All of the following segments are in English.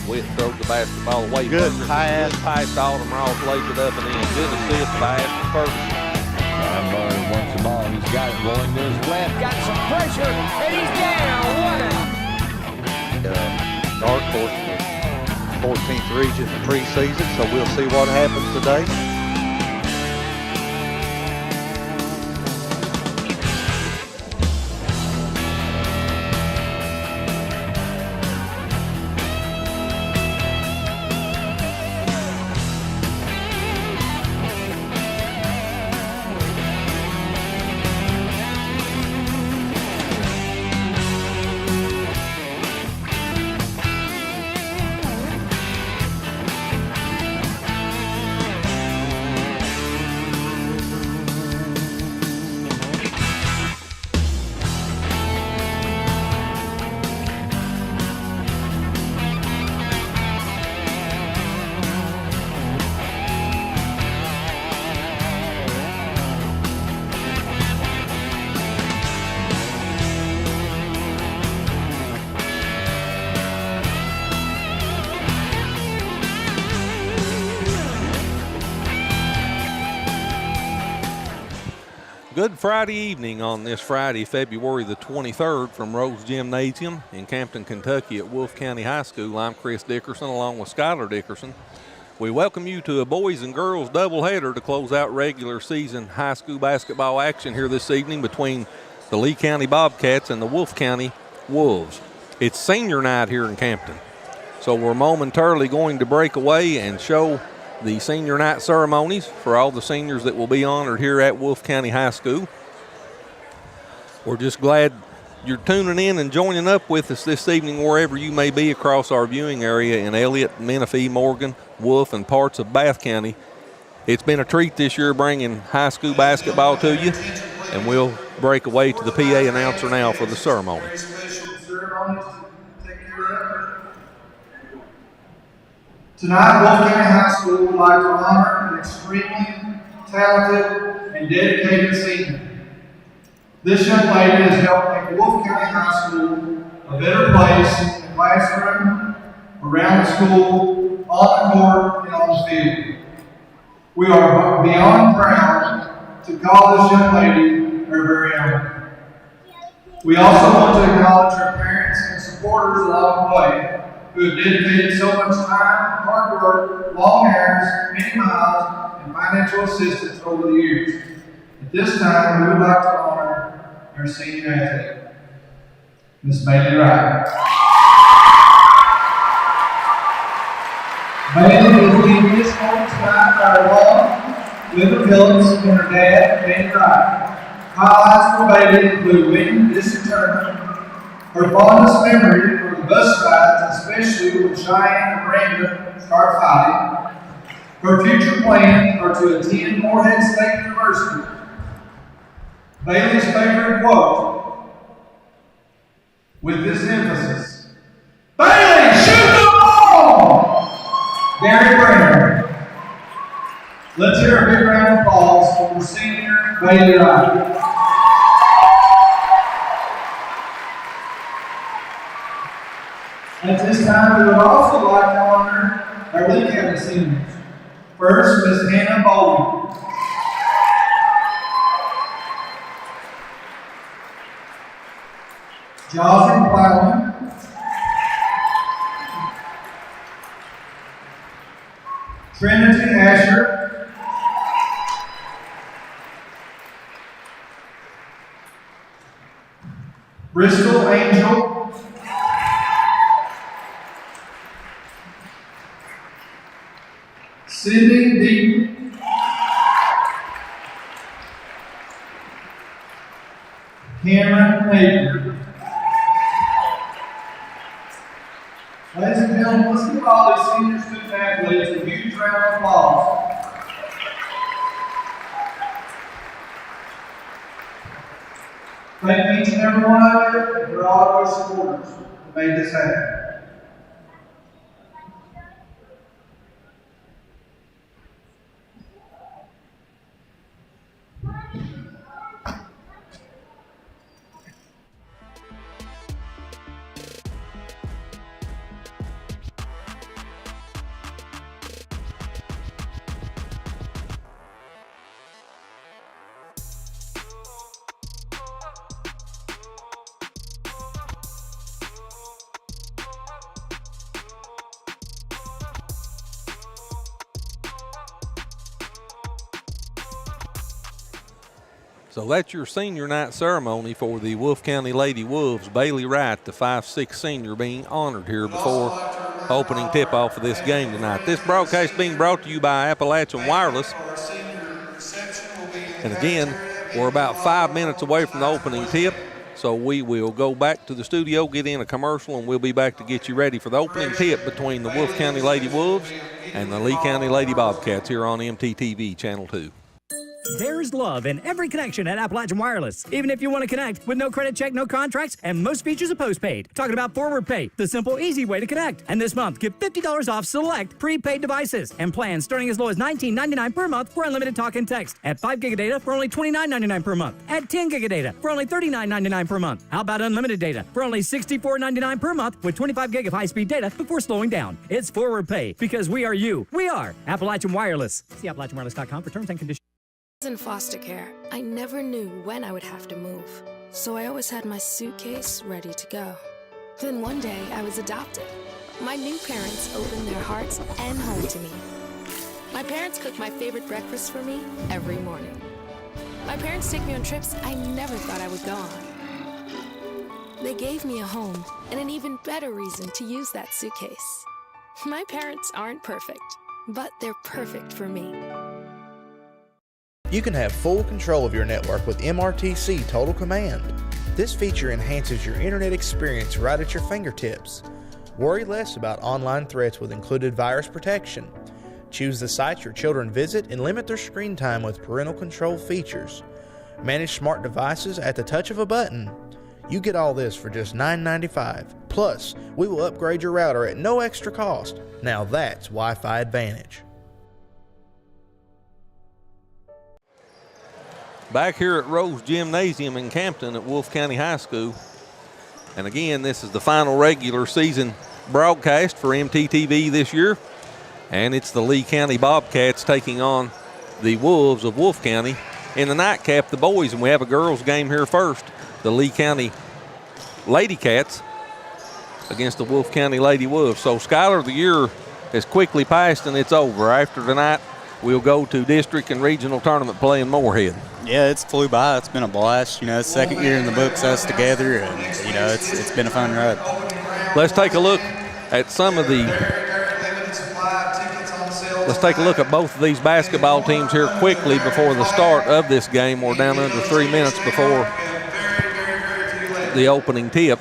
Witt throws the basketball away. Good pass. Good pass to Alden Ross, lays it up and in. Good assist by Ashton Ferguson. Murray wants the ball. He's got it rolling to his left. Got some pressure, and he's down. What a Dark horse in the 14th region preseason, so we'll see what happens today. Good Friday evening on this Friday, February the 23rd from Rose Gymnasium in Campton, Kentucky at Wolfe County High School. I'm Chris Dickerson along with Skylar Dickerson. We welcome you to a boys and girls doubleheader to close out regular season high school basketball action here this evening between the Lee County Bobcats and the Wolfe County Wolves. It's senior night here in Campton, so we're momentarily going to break away and show the senior night ceremonies for all the seniors that will be honored here at Wolfe County High School. We're just glad you're tuning in and joining up with us this evening wherever you may be across our viewing area in Elliott, Menifee, Morgan, Wolfe, and parts of Bath County. It's been a treat this year bringing high school basketball to you, and we'll break away to the PA announcer now for the ceremony. Tonight, Wolfe County High School would like to honor an extremely talented and dedicated senior. This young lady has helped make Wolfe County High School a better place in the classroom, around the school, on the court, and on the field. We are beyond proud to call this young lady our very own. We also want to acknowledge our parents and supporters along the way, who have dedicated so much time, hard work, long hours, many miles, and financial assistance over the years. At this time, we would like to honor our senior athlete, Miss Bailey Wright. Bailey is being escorted tonight by her mom, Linda Phillips, and her dad, Danny Wright. Highlights for Bailey include winning this tournament, her fondest memory for the bus rides, especially when Cheyenne and Miranda start fighting. Her future plans are to attend Morehead State University. Bailey's favorite quote, with this emphasis: "Bailey, shoot the ball!" Gary Brown. Let's hear a big round of applause for senior Bailey Wright. At this time, we would also like to honor our Lee County seniors. First, Miss Hannah Bowling. Jocelyn Plowman. Trinity Asher. Bristol Angel. Sydney Deep. Cameron Napier. Ladies and gentlemen, let's give all these senior student athletes a huge round of applause. Thank each and every one of you and for all of your supporters who made this happen. So that's your senior night ceremony for the Wolfe County Lady Wolves. Bailey Wright, the 5'6" senior, being honored here before opening tip-off of this game tonight. This broadcast being brought to you by Appalachian Wireless. And again, we're about 5 minutes away from the opening tip, so we will go back to the studio, get in a commercial, and we'll be back to get you ready for the opening tip between the Wolfe County Lady Wolves and the Lee County Lady Bobcats here on MTTV Channel 2. There's love in every connection at Appalachian Wireless. Even if you want to connect with no credit check, no contracts, and most features of postpaid. Talking about Forward Pay, the simple, easy way to connect. And this month, get $50 off select prepaid devices and plans starting as low as $19.99 per month for unlimited talk and text. At 5 gig of data for only $29.99 per month. At 10 gig of data for only $39.99 per month. How about unlimited data for only $64.99 per month with 25 gig of high-speed data before slowing down? It's Forward Pay because we are you. We are Appalachian Wireless. See AppalachianWireless.com for terms and conditions. In foster care, I never knew when I would have to move, so I always had my suitcase ready to go. Then one day, I was adopted. My new parents opened their hearts and home to me. My parents cook my favorite breakfast for me every morning. My parents take me on trips I never thought I would go on. They gave me a home and an even better reason to use that suitcase. My parents aren't perfect, but they're perfect for me. You can have full control of your network with MRTC Total Command. This feature enhances your internet experience right at your fingertips. Worry less about online threats with included virus protection. Choose the sites your children visit and limit their screen time with parental control features. Manage smart devices at the touch of a button. You get all this for just $9.95. Plus, we will upgrade your router at no extra cost. Now that's Wi-Fi Advantage. Back here at Rose Gymnasium in Campton at Wolfe County High School. And again, this is the final regular season broadcast for MTTV this year. And it's the Lee County Bobcats taking on the Wolves of Wolfe County. In the nightcap, the boys, and we have a girls game here first. The Lee County Lady Cats against the Wolfe County Lady Wolves. So, Skylar, the year has quickly passed and it's over. After tonight, we'll go to district and regional tournament play in Moorhead. Yeah, it's flew by. It's been a blast. You know, it's second year in the books, us together, and, you know, it's been a fun ride. Let's take a look at some of the Let's take a look at both of these basketball teams here quickly before the start of this game. We're down under 3 minutes before the opening tip.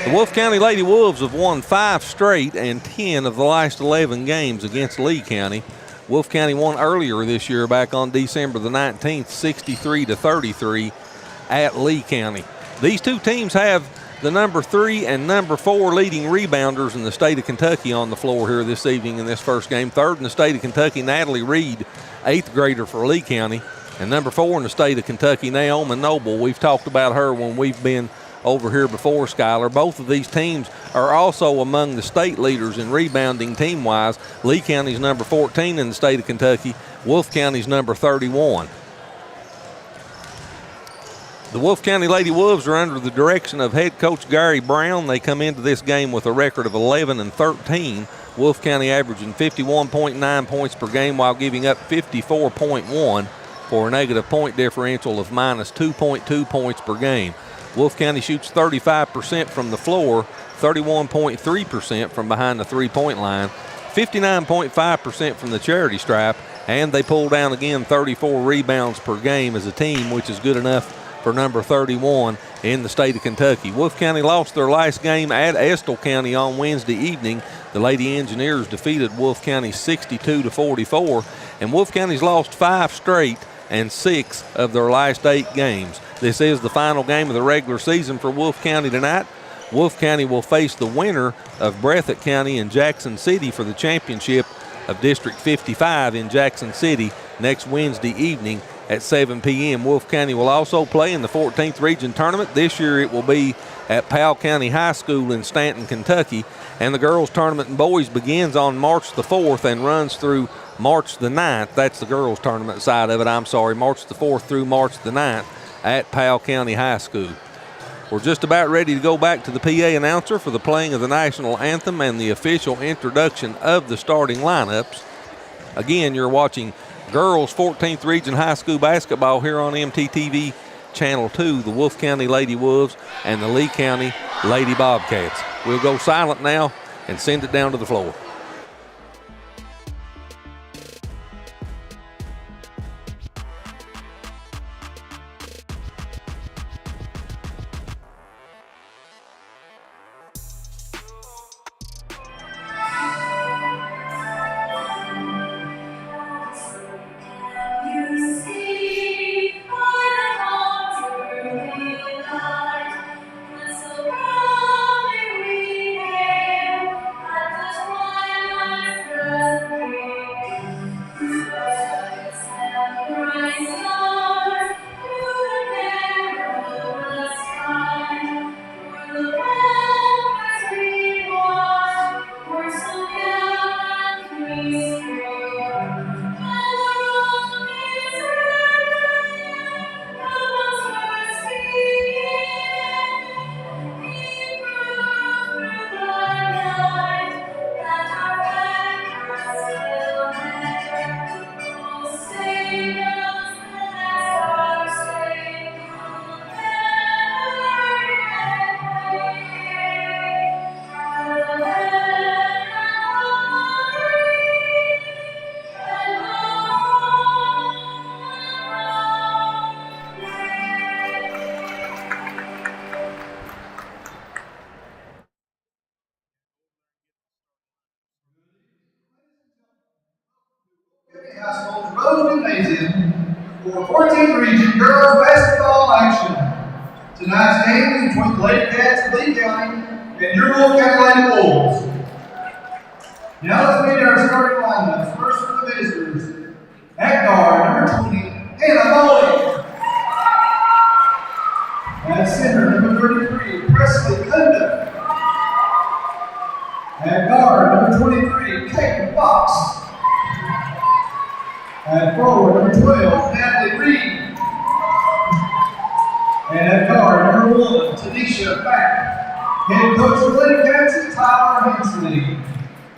The Wolfe County Lady Wolves have won 5 straight and 10 of the last 11 games against Lee County. Wolfe County won earlier this year back on December the 19th, 63-33 at Lee County. These two teams have the number 3 and number 4 leading rebounders in the state of Kentucky on the floor here this evening in this first game. Third in the state of Kentucky, Natalie Reed, 8th grader for Lee County. And number 4 in the state of Kentucky, Naomi Noble. We've talked about her when we've been over here before, Skylar. Both of these teams are also among the state leaders in rebounding team-wise. Lee County's number 14 in the state of Kentucky. Wolfe County's number 31. The Wolfe County Lady Wolves are under the direction of head coach Gary Brown. They come into this game with a record of 11-13. Wolfe County averaging 51.9 points per game while giving up 54.1 for a negative point differential of minus 2.2 points per game. Wolfe County shoots 35% from the floor, 31.3% from behind the three-point line, 59.5% from the charity stripe, and they pull down again 34 rebounds per game as a team, which is good enough for number 31 in the state of Kentucky. Wolfe County lost their last game at Estill County on Wednesday evening. The Lady Engineers defeated Wolfe County 62-44, and Wolfe County's lost 5 straight and 6 of their last 8 games. This is the final game of the regular season for Wolfe County tonight. Wolfe County will face the winner of Breathitt County and Jackson City for the championship of District 55 in Jackson City next Wednesday evening at 7 p.m. Wolfe County will also play in the 14th Region Tournament. This year it will be at Powell County High School in Stanton, Kentucky. And the girls' tournament in boys begins on March the 4th and runs through March the 9th. That's the girls' tournament side of it, March the 4th through March the 9th at Powell County High School. We're just about ready to go back to the PA announcer for the playing of the national anthem and the official introduction of the starting lineups. Again, you're watching Girls 14th Region High School basketball here on MTTV Channel 2, the Wolfe County Lady Wolves and the Lee County Lady Bobcats. We'll go silent now and send it down to the floor. For 14th Region Girls Basketball action. Tonight's game is between the Lady Cats of Lee County and your Wolfe County Lady Wolves. Now let's meet our starting lineups. First for the visitors, at guard, number 20, Hannah Bowling. At center, number 33, Presley Cunda. At guard, number 23, Kate Fox. At forward, number 12, Natalie Reed. And at guard, number 1, Tanisha Fack. Head coach of the Lady Cats is Tyler Hensley.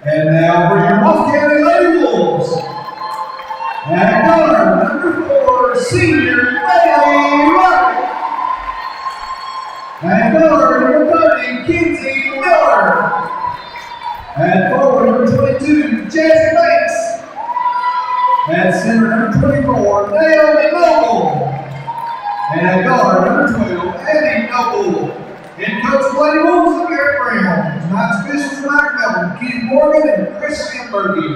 And now for your Wolfe County Lady Wolves. At guard, number 4, senior Bailey Roddick. At guard, number 30, Kinsey Miller. At forward, number 22, Jazzy Banks. At center, number 24, Naomi Noble. And at guard, number 12, Eddie Noble. And coach of Lady Wolves, Eric Brown. Tonight's officials, Mike Melvin, Keith Morgan, and Chris Stambergy.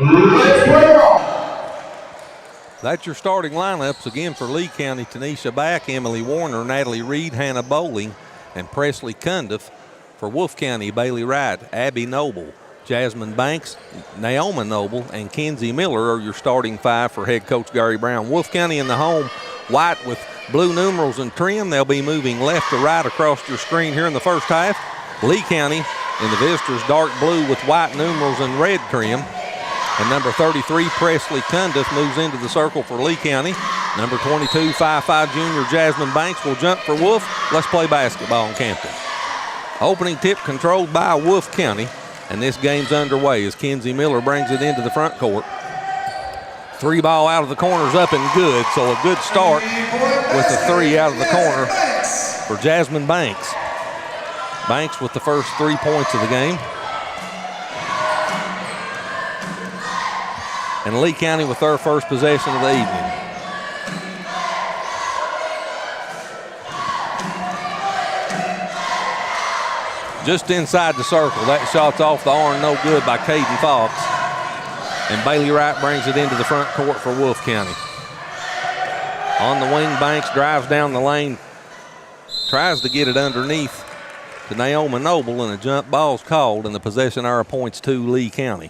Let's play off. That's your starting lineups again for Lee County. Tanisha Back, Emily Warner, Natalie Reed, Hannah Bowling, and Presley Cundiff. For Wolfe County, Bailey Wright, Abby Noble, Jasmine Banks, Naomi Noble, and Kenzie Miller are your starting five for head coach Gary Brown. Wolfe County in the home, white with blue numerals and trim. They'll be moving left to right across your screen here in the first half. Lee County in the visitors, dark blue with white numerals and red trim. And number 33, Presley Cundiff, moves into the circle for Lee County. Number 22, 5'5" junior Jasmine Banks will jump for Wolfe. Let's play basketball in Campton. Opening tip controlled by Wolfe County. And this game's underway as Kenzie Miller brings it into the front court. Three ball out of the corner's up and good, so a good start with the three out of the corner for Jasmine Banks. Banks with the first 3 points of the game. And Lee County with their first possession of the evening. Just inside the circle. That shot's off the arm, no good by Caden Fox. And Bailey Wright brings it into the front court for Wolfe County. On the wing, Banks drives down the lane, tries to get it underneath to Naomi Noble, and a jump ball's called, and the possession arrow points to Lee County.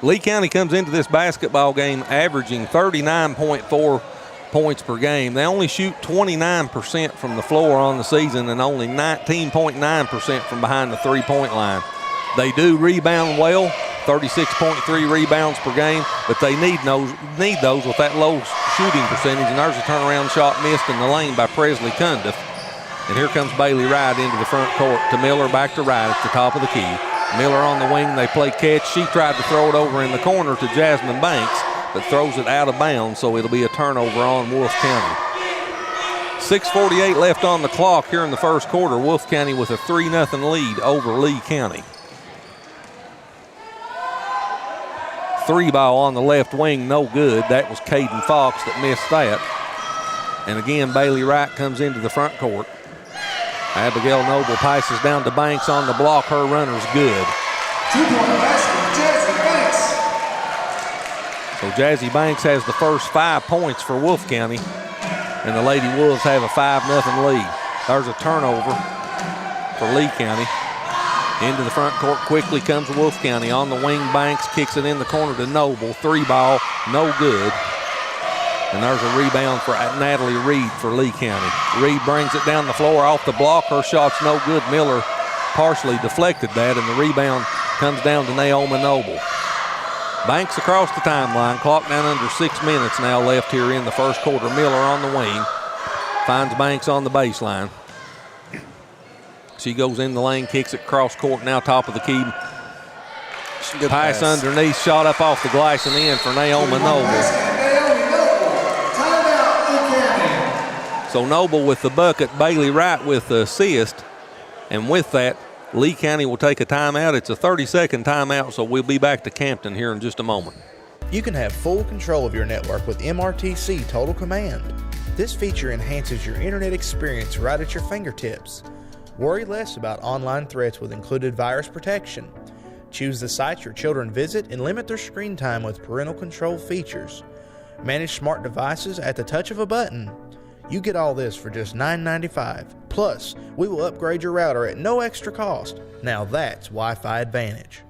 Lee County comes into this basketball game averaging 39.4 points per game. They only shoot 29% from the floor on the season and only 19.9% from behind the three-point line. They do rebound well, 36.3 rebounds per game, but they need those with that low shooting percentage. And there's a turnaround shot missed in the lane by Presley Cundiff. And here comes Bailey Wright into the front court to Miller, back to Wright at the top of the key. Miller on the wing, they play catch. She tried to throw it over in the corner to Jasmine Banks, but throws it out of bounds, so it'll be a turnover on Wolfe County. 6:48 left on the clock here in the first quarter. Wolfe County with a 3-0 lead over Lee County. 3 ball on the left wing, no good. That was Caden Fox that missed that. And again, Bailey Wright comes into the front court. Abigail Noble passes down to Banks on the block. Her runner's good. 2-point basket, Jazzy Banks. So Jazzy Banks has the first 5 points for Wolfe County, and the Lady Wolves have a 5-0 lead. There's a turnover for Lee County. Into the front court quickly comes Wolfe County. On the wing, Banks kicks it in the corner to Noble. 3 ball, no good. And there's a rebound for Natalie Reed for Lee County. Reed brings it down the floor off the block. Her shot's no good. Miller partially deflected that, and the rebound comes down to Naomi Noble. Banks across the timeline. Clock down under 6 minutes now left here in the first quarter. Miller on the wing. Finds Banks on the baseline. She goes in the lane, kicks it cross court, now top of the key. Pass underneath, shot up off the glass and in for Naomi Noble. So Noble with the bucket, Bailey Wright with the assist. And with that, Lee County will take a timeout. It's a 30-second timeout, so we'll be back to Campton here in just a moment. You can have full control of your network with MRTC Total Command. This feature enhances your internet experience right at your fingertips. Worry less about online threats with included virus protection. Choose the sites your children visit and limit their screen time with parental control features. Manage smart devices at the touch of a button. You get all this for just $9.95. Plus, we will upgrade your router at no extra cost. Now that's Wi-Fi Advantage.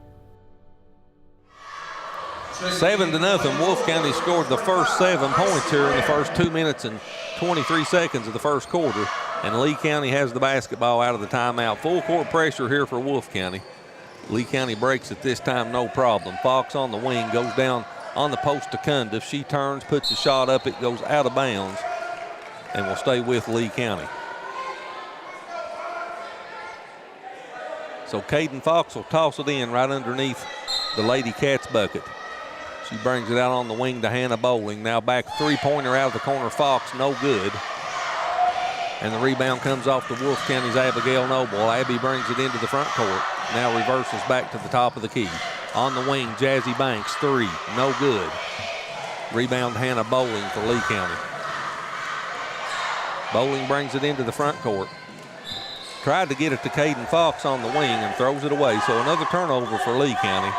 7-0. Wolfe County scored the first 7 points here in the first 2 minutes and 23 seconds of the first quarter. And Lee County has the basketball out of the timeout. Full court pressure here for Wolfe County. Lee County breaks it this time, no problem. Fox on the wing, goes down on the post to Cundiff. She turns, puts a shot up, it goes out of bounds, and will stay with Lee County. So Caden Fox will toss it in right underneath the Lady Cats bucket. She brings it out on the wing to Hannah Bowling. Now back three-pointer out of the corner, Fox, no good. And the rebound comes off to Wolfe County's Abigail Noble. Abby brings it into the front court. Now reverses back to the top of the key. On the wing, Jazzy Banks, 3, no good. Rebound Hannah Bowling for Lee County. Bowling brings it into the front court. Tried to get it to Caden Fox on the wing and throws it away. So another turnover for Lee County.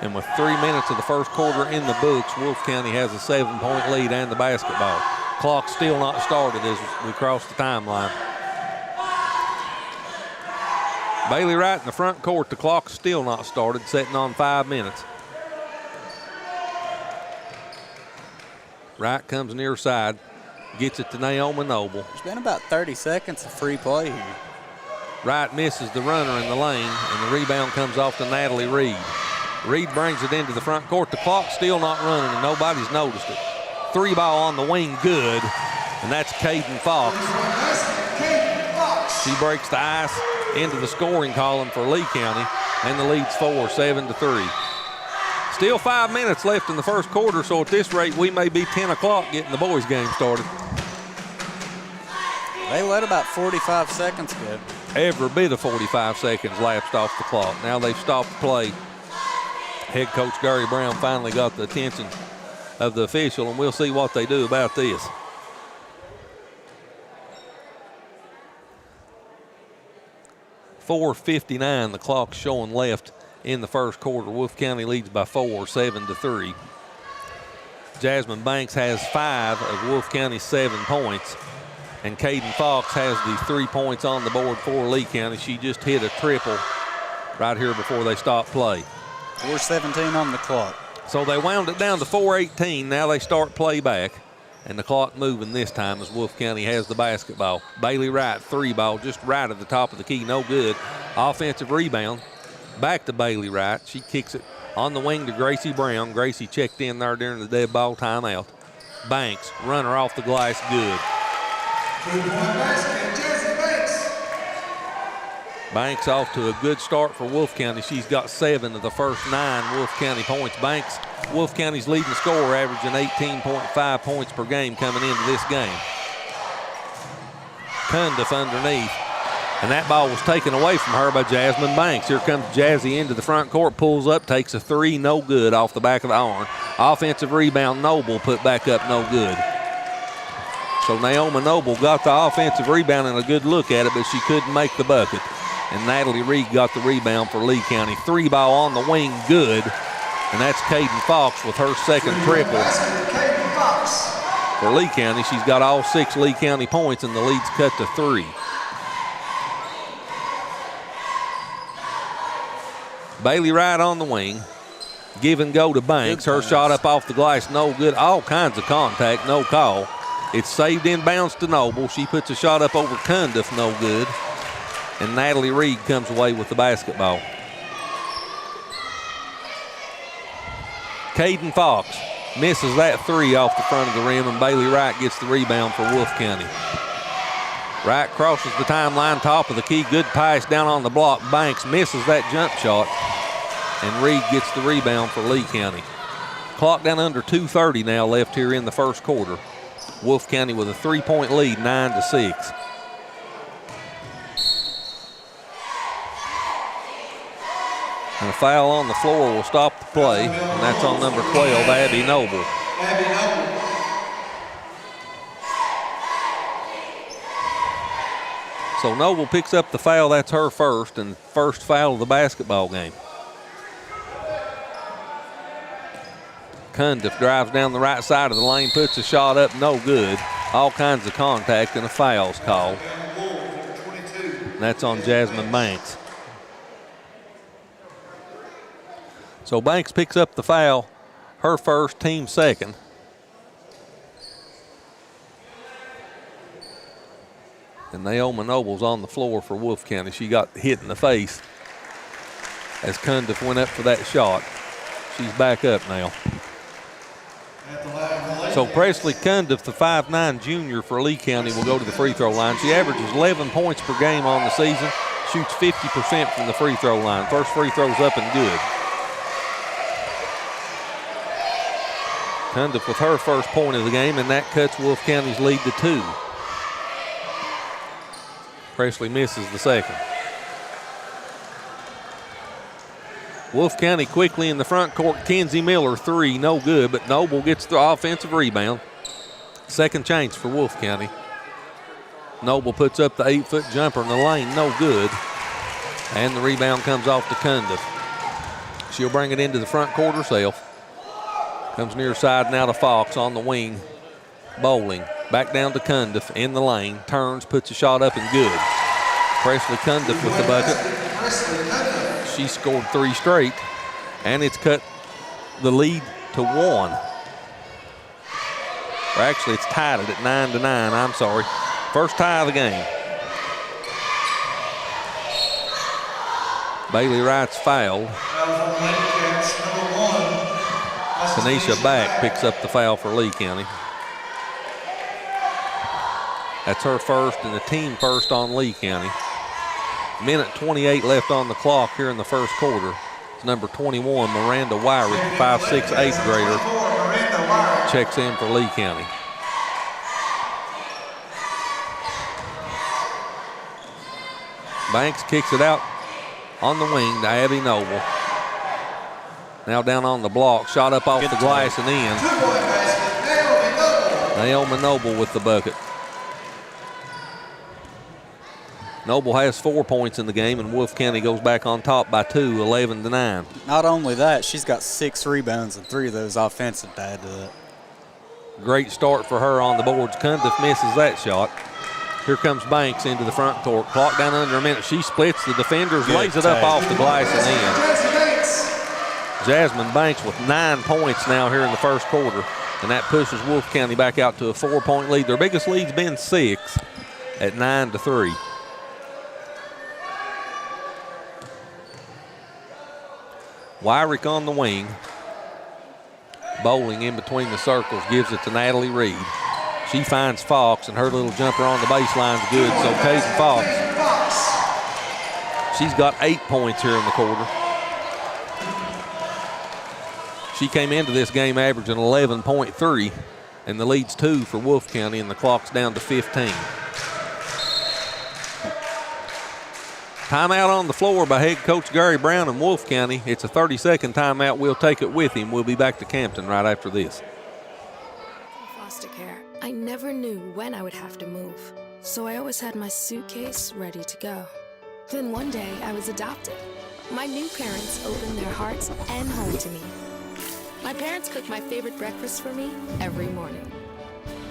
And with 3 minutes of the first quarter in the books, Wolfe County has a 7-point lead and the basketball. Clock still not started as we cross the timeline. Bailey Wright in the front court. The clock still not started, setting on 5 minutes. Wright comes near side, gets it to Naomi Noble. There's been about 30 seconds of free play here. Wright misses the runner in the lane, and the rebound comes off to Natalie Reed. Reed brings it into the front court. The clock's still not running, and nobody's noticed it. 3 ball on the wing, good, and that's Caden Fox. She breaks the ice into the scoring column for Lee County, and the lead's 4, 7-3. Still 5 minutes left in the first quarter, so at this rate, we may be 10 o'clock getting the boys' game started. They let about 45 seconds go. Every bit of 45 seconds lapsed off the clock. Now they've stopped play. Head coach Gary Brown finally got the attention of the official, and we'll see what they do about this. .4:59, the clock showing left in the first quarter. Wolfe County leads by 4, 7-3. Jasmine Banks has 5 of Wolfe County's 7 points, and Caden Fox has the 3 points on the board for Lee County. She just hit a triple right here before they stopped play. 4:17 on the clock. So they wound it down to 4:18. Now they start play back, and the clock moving this time as Wolfe County has the basketball. Bailey Wright, 3 ball, just right at the top of the key, no good. Offensive rebound, back to Bailey Wright. She kicks it on the wing to Gracie Brown. Gracie checked in there during the dead ball timeout. Banks, runner off the glass, good. Banks off to a good start for Wolfe County. She's got 7 of the first 9 Wolfe County points. Banks, Wolfe County's leading scorer, averaging 18.5 points per game coming into this game. Cundiff underneath. And that ball was taken away from her by Jasmine Banks. Here comes Jazzy into the front court, pulls up, takes a 3, no good, off the back of the arm. Offensive rebound, Noble put back up, no good. So Naomi Noble got the offensive rebound and a good look at it, but she couldn't make the bucket. And Natalie Reed got the rebound for Lee County. 3 ball on the wing, good. And that's Caden Fox with her second triple. For Lee County, she's got all 6 Lee County points, and the lead's cut to 3. Bailey Wright on the wing. Give and go to Banks. Her shot up off the glass, no good. All kinds of contact, no call. It's saved in bounds to Noble. She puts a shot up over Cundiff, no good. And Natalie Reed comes away with the basketball. Caden Fox misses that 3 off the front of the rim, and Bailey Wright gets the rebound for Wolfe County. Wright crosses the timeline, top of the key, good pass down on the block. Banks misses that jump shot, and Reed gets the rebound for Lee County. Clock down under 2:30 now left here in the first quarter. Wolfe County with a 3-point lead, 9-6. And a foul on the floor will stop the play, and that's on number 12, Abby Noble. So Noble picks up the foul. That's her first, and first foul of the basketball game. Cundiff drives down the right side of the lane, puts a shot up, no good. All kinds of contact, and a foul's called. And that's on Jasmine Banks. So Banks picks up the foul, her first, team second. And Naomi Noble's on the floor for Wolfe County. She got hit in the face as Cundiff went up for that shot. She's back up now. So Presley Cundiff, the 5'9" junior for Lee County, will go to the free throw line. She averages 11 points per game on the season, shoots 50% from the free throw line. First free throw's up and good. Cundiff with her first point of the game, and that cuts Wolfe County's lead to 2. Presley misses the second. Wolfe County quickly in the front court. Kenzie Miller, 3, no good, but Noble gets the offensive rebound. Second chance for Wolfe County. Noble puts up the 8-foot jumper in the lane, no good. And the rebound comes off to Cundiff. She'll bring it into the front court herself. Comes near side now to Fox on the wing. Bowling. Back down to Cundiff in the lane. Turns, puts a shot up and good. Presley Cundiff with the bucket. She scored 3 straight, and it's cut the lead to 1. Or actually, it's tied it at 9-9. I'm sorry. First tie of the game. Bailey Wright's fouled. Tanisha Back picks up the foul for Lee County. That's her first and the team first on Lee County. Minute 28 left on the clock here in the first quarter. It's number 21, Miranda Wyrick, 5'6", 8th grader. Checks in for Lee County. Banks kicks it out on the wing to Abby Noble. Now down on the block, shot up off the glass and in. Naomi Noble with the bucket. Noble has 4 points in the game, and Wolfe County goes back on top by 2, 11-9. Not only that, she's got 6 rebounds and 3 of those offensive to add to that. Great start for her on the boards. Cundiff misses that shot. Here comes Banks into the front court. Clock down under a minute. She splits the defenders, lays it up off the glass and in. Jasmine Banks with 9 points now here in the first quarter, and that pushes Wolfe County back out to a 4-point lead. Their biggest lead's been 6 at 9-3. Wyrick on the wing. Bowling in between the circles, gives it to Natalie Reed. She finds Fox, and her little jumper on the baseline's good, so Caden Fox She's got 8 points here in the quarter. She came into this game averaging 11.3, and the lead's 2 for Wolfe County, and the clock's down to 15. Timeout on the floor by head coach Gary Brown in Wolfe County. It's a 30-second timeout. We'll take it with him. We'll be back to Campton right after this. In foster care, I never knew when I would have to move, so I always had my suitcase ready to go. Then one day, I was adopted. My new parents opened their hearts and home to me. My parents cook my favorite breakfast for me every morning.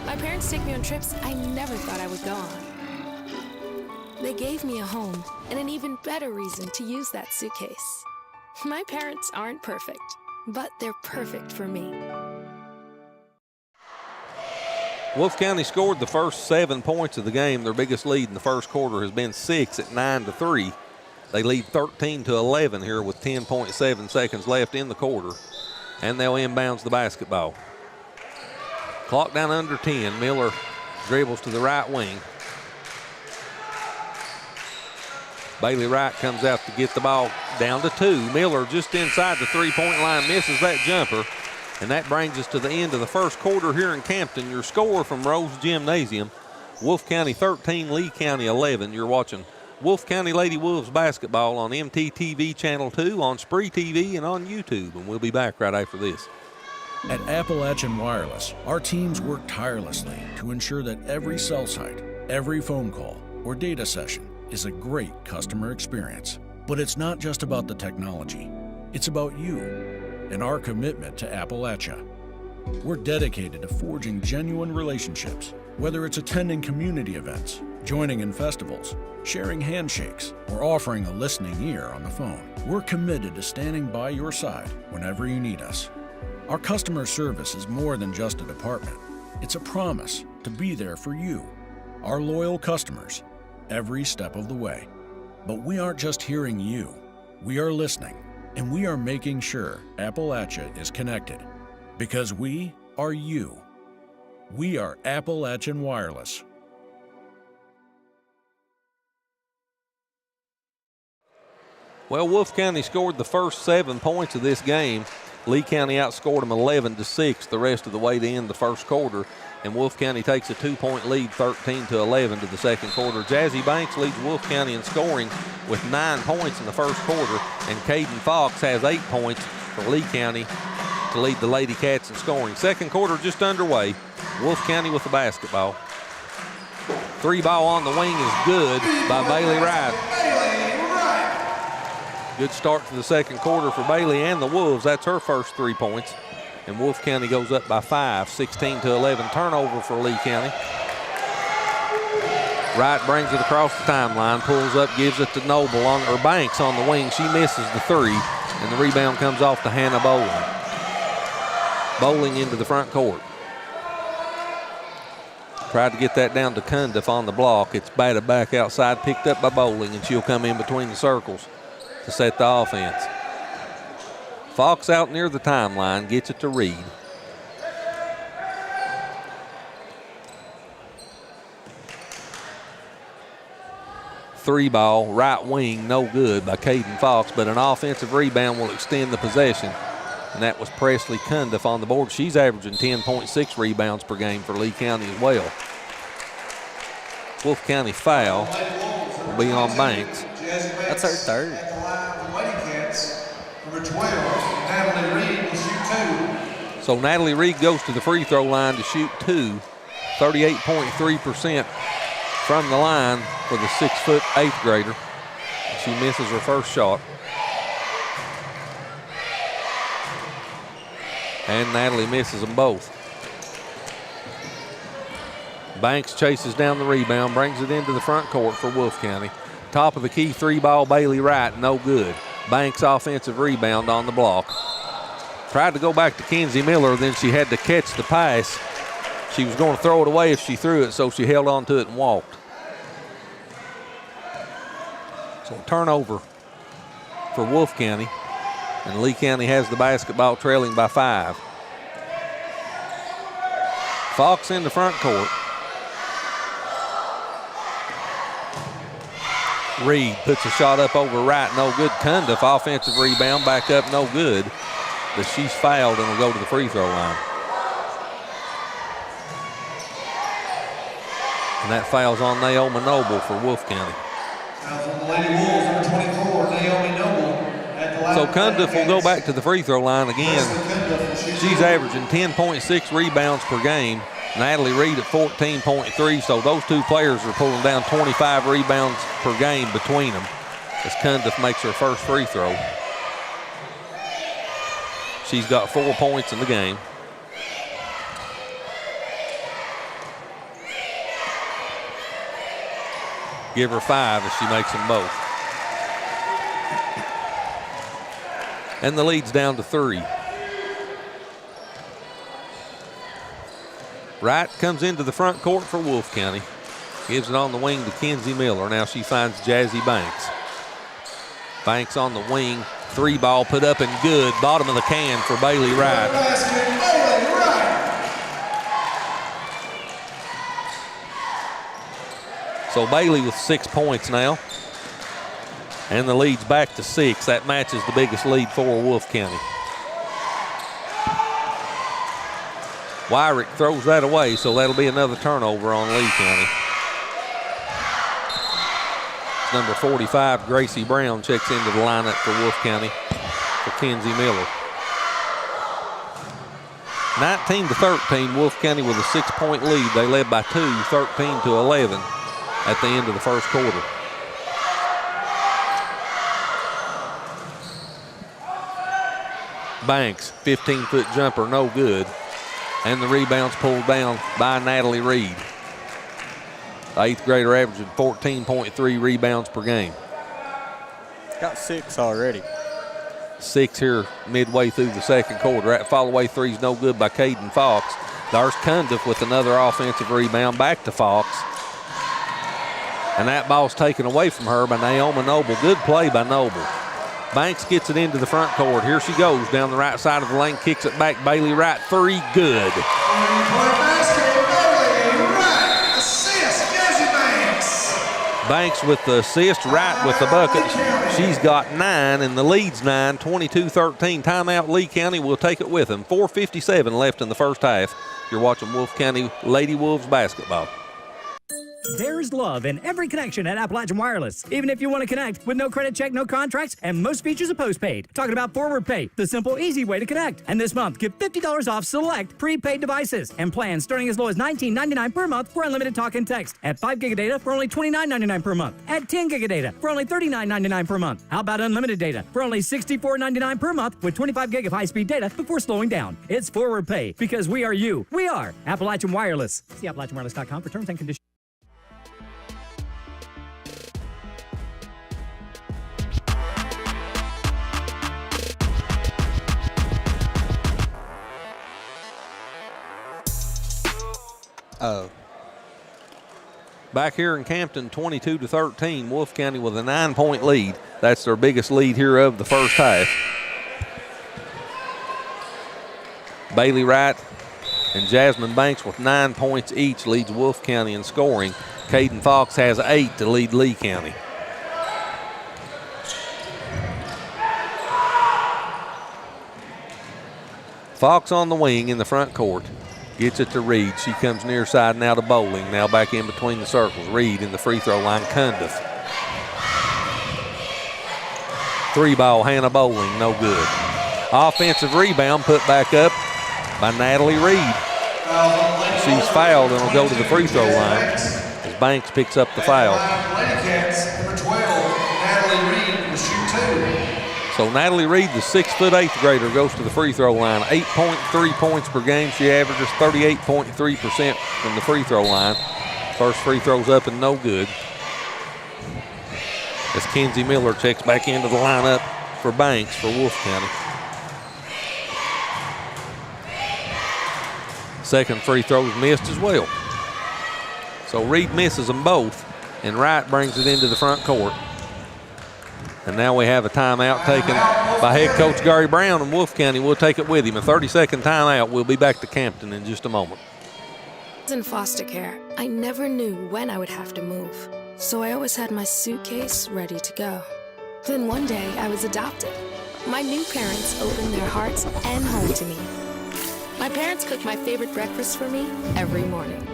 My parents take me on trips I never thought I would go on. They gave me a home and an even better reason to use that suitcase. My parents aren't perfect, but they're perfect for me. Wolfe County scored the first 7 points of the game. Their biggest lead in the first quarter has been 6 at 9-3. They lead 13-11 here with 10.7 seconds left in the quarter, and they'll inbounds the basketball. Clock down under 10. Miller dribbles to the right wing. Bailey Wright comes out to get the ball down to 2. Miller just inside the three-point line, misses that jumper. And that brings us to the end of the first quarter here in Campton. Your score from Rose Gymnasium, Wolfe County 13, Lee County 11. You're watching Wolfe County Lady Wolves basketball on MTTV Channel 2, on Spree TV, and on YouTube. And we'll be back right after this. At Appalachian Wireless, our teams work tirelessly to ensure that every cell site, every phone call, or data session is a great customer experience. But it's not just about the technology. It's about you and our commitment to Appalachia. We're dedicated to forging genuine relationships, whether it's attending community events, joining in festivals, sharing handshakes, or offering a listening ear on the phone. We're committed to standing by your side whenever you need us. Our customer service is more than just a department. It's a promise to be there for you, our loyal customers, every step of the way. But we aren't just hearing you. We are listening, and we are making sure Appalachia is connected, because we are you. We are Appalachian Wireless. Well, Wolfe County scored the first 7 points of this game. Lee County outscored them 11-6 the rest of the way to end the first quarter. And Wolfe County takes a 2-point lead, 13-11 to the second quarter. Jazzy Banks leads Wolfe County in scoring with 9 points in the first quarter. And Caden Fox has 8 points for Lee County to lead the Lady Cats in scoring. Second quarter just underway. Wolfe County with the basketball. 3-ball on the wing is good by Bailey Wright. Good start to the second quarter for Bailey and the Wolves. That's her first 3 points. And Wolfe County goes up by 5, 16-11. Turnover for Lee County. Wright brings it across the timeline, pulls up, gives it to Banks on the wing. She misses the 3, and the rebound comes off to Hannah Bowling. Bowling into the front court. Tried to get that down to Cundiff on the block. It's batted back outside, picked up by Bowling, and she'll come in between the circles to set the offense. Fox out near the timeline, gets it to Reed. Three-ball, right wing, no good by Caden Fox, but an offensive rebound will extend the possession. And that was Presley Cundiff on the board. She's averaging 10.6 rebounds per game for Lee County as well. Wolfe County foul will be on Banks. That's her third. Number 12, Natalie Reed will shoot 2. So Natalie Reed goes to the free throw line to shoot 2. 38.3% from the line for the 6'8" 8th grader. She misses her first shot. And Natalie misses them both. Banks chases down the rebound, brings it into the front court for Wolfe County. Top of the key 3-ball, Bailey Wright, no good. Banks offensive rebound on the block. Tried to go back to Kenzie Miller, then she had to catch the pass. She was going to throw it away if she threw it, so she held on to it and walked. So turnover for Wolfe County, and Lee County has the basketball trailing by 5. Fox in the front court. Reed puts a shot up over right, no good. Cundiff, offensive rebound, back up, no good. But she's fouled and will go to the free throw line. And that foul's on Naomi Noble for Wolfe County. Fouls on the Lady Wolves, number 24, Naomi Noble. So Cundiff will go back to the free throw line again. She's averaging 10.6 rebounds per game. Natalie Reed at 14.3, so those two players are pulling down 25 rebounds per game between them as Cundiff makes her first free throw. She's got 4 points in the game. Give her 5 as she makes them both. And the lead's down to 3. Wright comes into the front court for Wolfe County. Gives it on the wing to Kenzie Miller. Now she finds Jazzy Banks. Banks on the wing. 3 ball put up and good. Bottom of the can for Bailey Wright. So Bailey with 6 points now. And the lead's back to 6. That matches the biggest lead for Wolfe County. Wyrick throws that away, so that'll be another turnover on Lee County. Number 45, Gracie Brown, checks into the lineup for Wolfe County for Kenzie Miller. 19-13, Wolfe County with a 6-point lead. They led by 2, 13-11 at the end of the first quarter. Banks, 15-foot jumper, no good. And the rebound's pulled down by Natalie Reed. The 8th grader averaging 14.3 rebounds per game. Got 6 already. 6 here midway through the second quarter. That fall-away three's no good by Caden Fox. There's Cundiff with another offensive rebound back to Fox. And that ball's taken away from her by Naomi Noble. Good play by Noble. Banks gets it into the front court. Here she goes down the right side of the lane, kicks it back. Bailey Wright, 3, good. Banks with the assist, Wright with the bucket. She's got 9, and the lead's 9, 22-13. Timeout, Lee County will take it with them. 4:57 left in the first half. You're watching Wolfe County Lady Wolves basketball. There's love in every connection at Appalachian Wireless. Even if you want to connect with no credit check, no contracts, and most features are postpaid. Talking about Forward Pay, the simple, easy way to connect. And this month, get $50 off select prepaid devices and plans starting as low as $19.99 per month for unlimited talk and text. At 5 gig of data for only $29.99 per month. At 10 gig of data for only $39.99 per month. How about unlimited data for only $64.99 per month with 25 gig of high-speed data before slowing down? It's Forward Pay because we are you. We are Appalachian Wireless. See AppalachianWireless.com for terms and conditions. Back here in Campton, 22-13, Wolfe County with a 9-point lead. That's their biggest lead here of the first half. Bailey Wright and Jasmine Banks with 9 points each leads Wolfe County in scoring. Caden Fox has 8 to lead Lee County. Fox on the wing in the front court. Gets it to Reed. She comes near side now to Bowling. Now back in between the circles. Reed in the free throw line. Cundiff. 3-ball Hannah Bowling. No good. Offensive rebound put back up by Natalie Reed. She's fouled and will go to the free throw line as Banks picks up the foul. Number 12, Natalie Reed will shoot 2. So Natalie Reed, the 6'8" 8th grader, goes to the free throw line. 8.3 points per game. She averages 38.3% from the free throw line. First free throw's up and no good. As Kenzie Miller checks back into the lineup for Banks for Wolfe County. Second free throw's missed as well. So Reed misses them both, and Wright brings it into the front court. And now we have a timeout taken by head coach Gary Brown, and Wolfe County will take it with him. A 30-second timeout. We'll be back to Campton in just a moment. In foster care, I never knew when I would have to move. so I always had my suitcase ready to go. Then one day, I was adopted. My new parents opened their hearts and home to me. My parents cook my favorite breakfast for me every morning.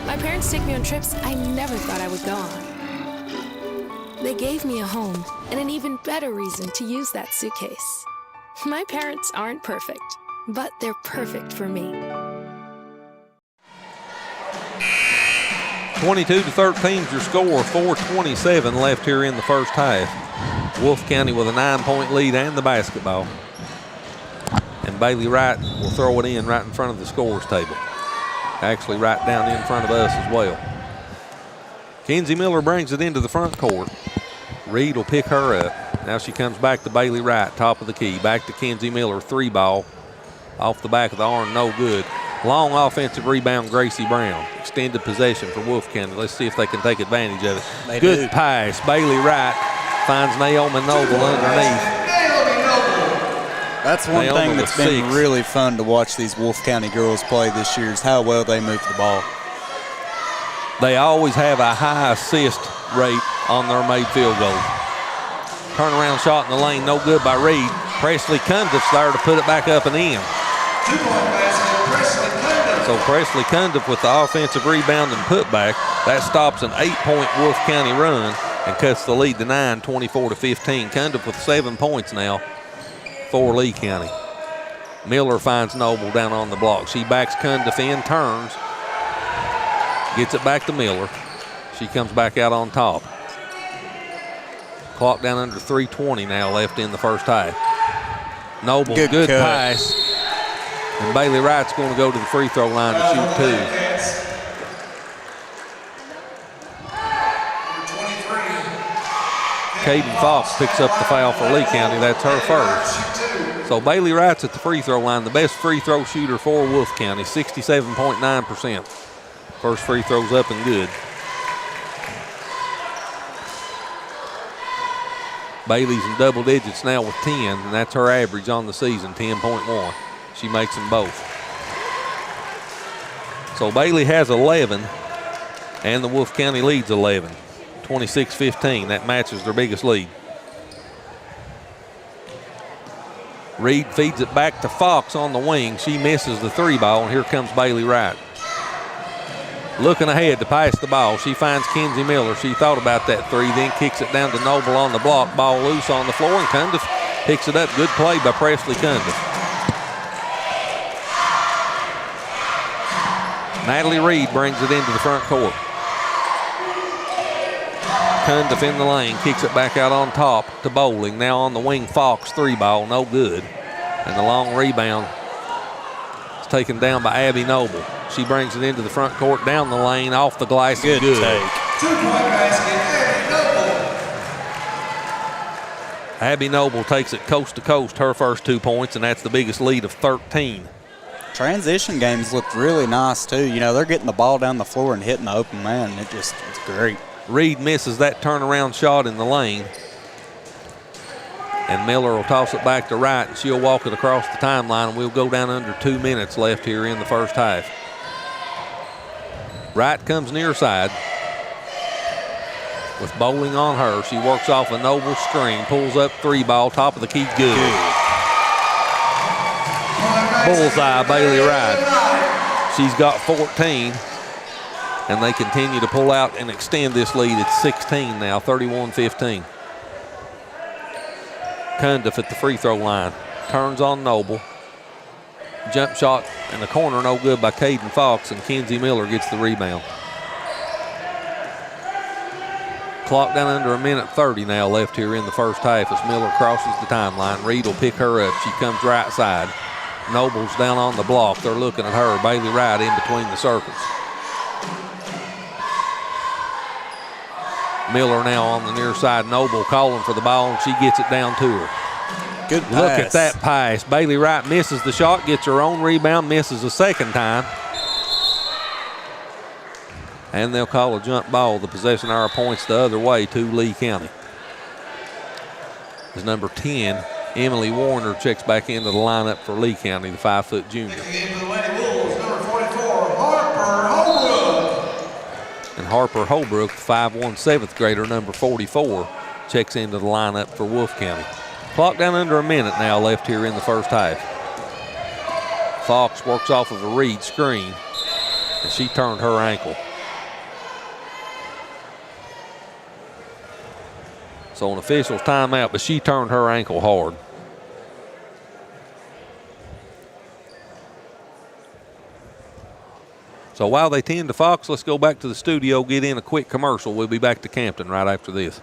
My parents take me on trips I never thought I would go on. They gave me a home and an even better reason to use that suitcase. My parents aren't perfect, but they're perfect for me. 22-13 is your score. 4:27 left here in the first half. Wolfe County with a 9-point lead and the basketball. And Bailey Wright will throw it in right in front of the scores table. Actually right down in front of us as well. Kenzie Miller brings it into the front court. Reed will pick her up. Now she comes back to Bailey Wright, top of the key. Back to Kenzie Miller, 3-ball. Off the back of the arm, no good. Long offensive rebound, Gracie Brown. Extended possession for Wolfe County. Let's see if they can take advantage of it. Good pass. Bailey Wright finds Naomi Noble underneath. That's one thing that's been really fun to watch these Wolfe County girls play this year is how well they move the ball. They always have a high assist rate on their made field goals. Turnaround shot in the lane, no good by Reed. Presley Cundiff's there to put it back up and in. So Presley Cundiff with the offensive rebound and putback. That stops an 8-point Wolfe County run and cuts the lead to 9, 24-15. Cundiff with 7 points now for Lee County. Miller finds Noble down on the block. She backs Cundiff in, turns, gets it back to Miller. She comes back out on top. Clock down under 3:20 now left in the first half. Noble, good pass. And Bailey Wright's going to go to the free throw line to shoot 2. Caden Fox picks up the foul for Lee County. That's her first. So Bailey Wright's at the free throw line, the best free throw shooter for Wolfe County, 67.9%. First free throw's up and good. Bailey's in double digits now with 10, and that's her average on the season, 10.1. She makes them both. So Bailey has 11, and the Wolfe County leads 11, 26-15. That matches their biggest lead. Reed feeds it back to Fox on the wing. She misses the 3-ball, and here comes Bailey Wright. Looking ahead to pass the ball. She finds Kenzie Miller. She thought about that 3, then kicks it down to Noble on the block. Ball loose on the floor, and Cundiff picks it up. Good play by Presley Cundiff. Natalie Reed brings it into the front court. Cundiff in the lane, kicks it back out on top to Bowling. Now on the wing, Fox, 3-ball, no good. And the long rebound is taken down by Abby Noble. She brings it into the front court, down the lane, off the glass. Good take. 2-point basket, Abby Noble. Abby Noble takes it coast to coast, her first 2 points, and that's the biggest lead of 13. Transition games looked really nice, too. You know, they're getting the ball down the floor and hitting the open man. It's great. Reed misses that turnaround shot in the lane. And Miller will toss it back to Wright, and she'll walk it across the timeline, and we'll go down under 2 minutes left here in the first half. Wright comes near side with Bowling on her. She works off a Noble screen, pulls up 3-ball, top of the key, good. Bullseye, Bailey Wright. She's got 14, and they continue to pull out and extend this lead. It's 16 now, 31-15. Cundiff at the free throw line. Turns on Noble. Jump shot in the corner, no good by Caden Fox, and Kenzie Miller gets the rebound. Clock down under 1:30 now left here in the first half as Miller crosses the timeline. Reed will pick her up. She comes right side. Noble's down on the block. They're looking at her. Bailey Wright in between the circles. Miller now on the near side. Noble calling for the ball, and she gets it down to her. Good pass. Look at that pass. Bailey Wright misses the shot, gets her own rebound, misses a second time. And they'll call a jump ball. The possession arrow points the other way to Lee County. As number 10, Emily Warner, checks back into the lineup for Lee County, the 5-foot junior. Into the Lady Wolves, number 44, Harper Holbrook. And Harper Holbrook, 5'1" 7th grader, number 44, checks into the lineup for Wolfe County. Clock down under a minute now left here in the first half. Fox works off of a read screen, and she turned her ankle. So an official's timeout, but she turned her ankle hard. So while they tend to Fox, let's go back to the studio, get in a quick commercial. We'll be back to Campton right after this.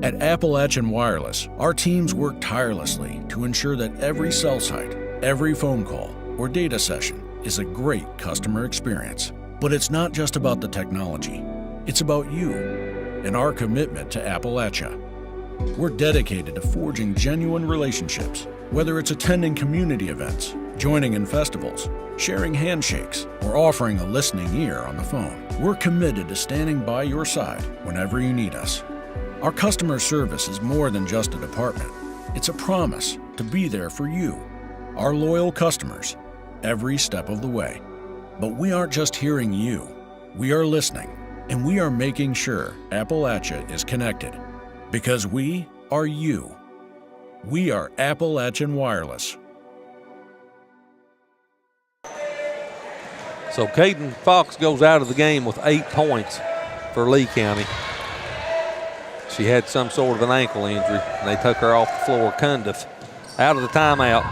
At Appalachian Wireless, our teams work tirelessly to ensure that every cell site, every phone call, or data session is a great customer experience. But it's not just about the technology. It's about you and our commitment to Appalachia. We're dedicated to forging genuine relationships, whether it's attending community events, joining in festivals, sharing handshakes, or offering a listening ear on the phone. We're committed to standing by your side whenever you need us. Our customer service is more than just a department. It's a promise to be there for you, our loyal customers, every step of the way. But we aren't just hearing you. We are listening, and we are making sure Appalachia is connected. Because we are you. We are Appalachian Wireless. So Caden Fox goes out of the game with 8 points for Lee County. She had some sort of an ankle injury, and they took her off the floor. Cundiff out of the timeout,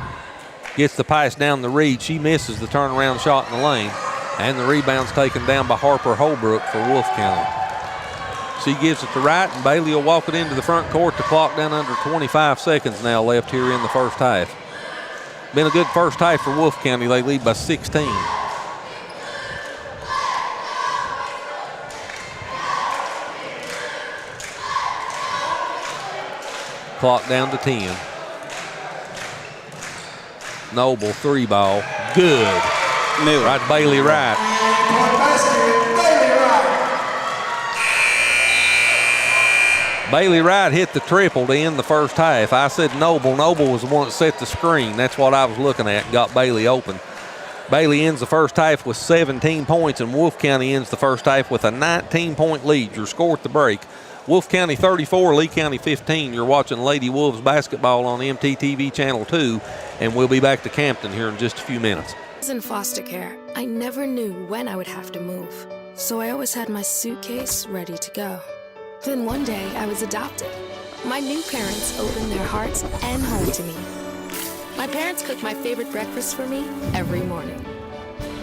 gets the pass down the read. She misses the turnaround shot in the lane, and the rebound's taken down by Harper Holbrook for Wolfe County. She gives it to Wright, and Bailey will walk it into the front court. The clock down under 25 seconds now left here in the first half. Been a good first half for Wolfe County. They lead by 16. Clock down to 10. Noble, 3 ball. Good. Right to Bailey Wright. Bailey Wright hit the triple to end the first half. I said Noble. Noble was the one that set the screen. That's what I was looking at and got Bailey open. Bailey ends the first half with 17 points, and Wolfe County ends the first half with a 19-point lead. Your score at the break: Wolfe County 34, Lee County 15. You're watching Lady Wolves basketball on MTTV Channel 2, and we'll be back to Campton here in just a few minutes. In foster care, I never knew when I would have to move, so I always had my suitcase ready to go. Then one day, I was adopted. My new parents opened their hearts and home to me. My parents cook my favorite breakfast for me every morning.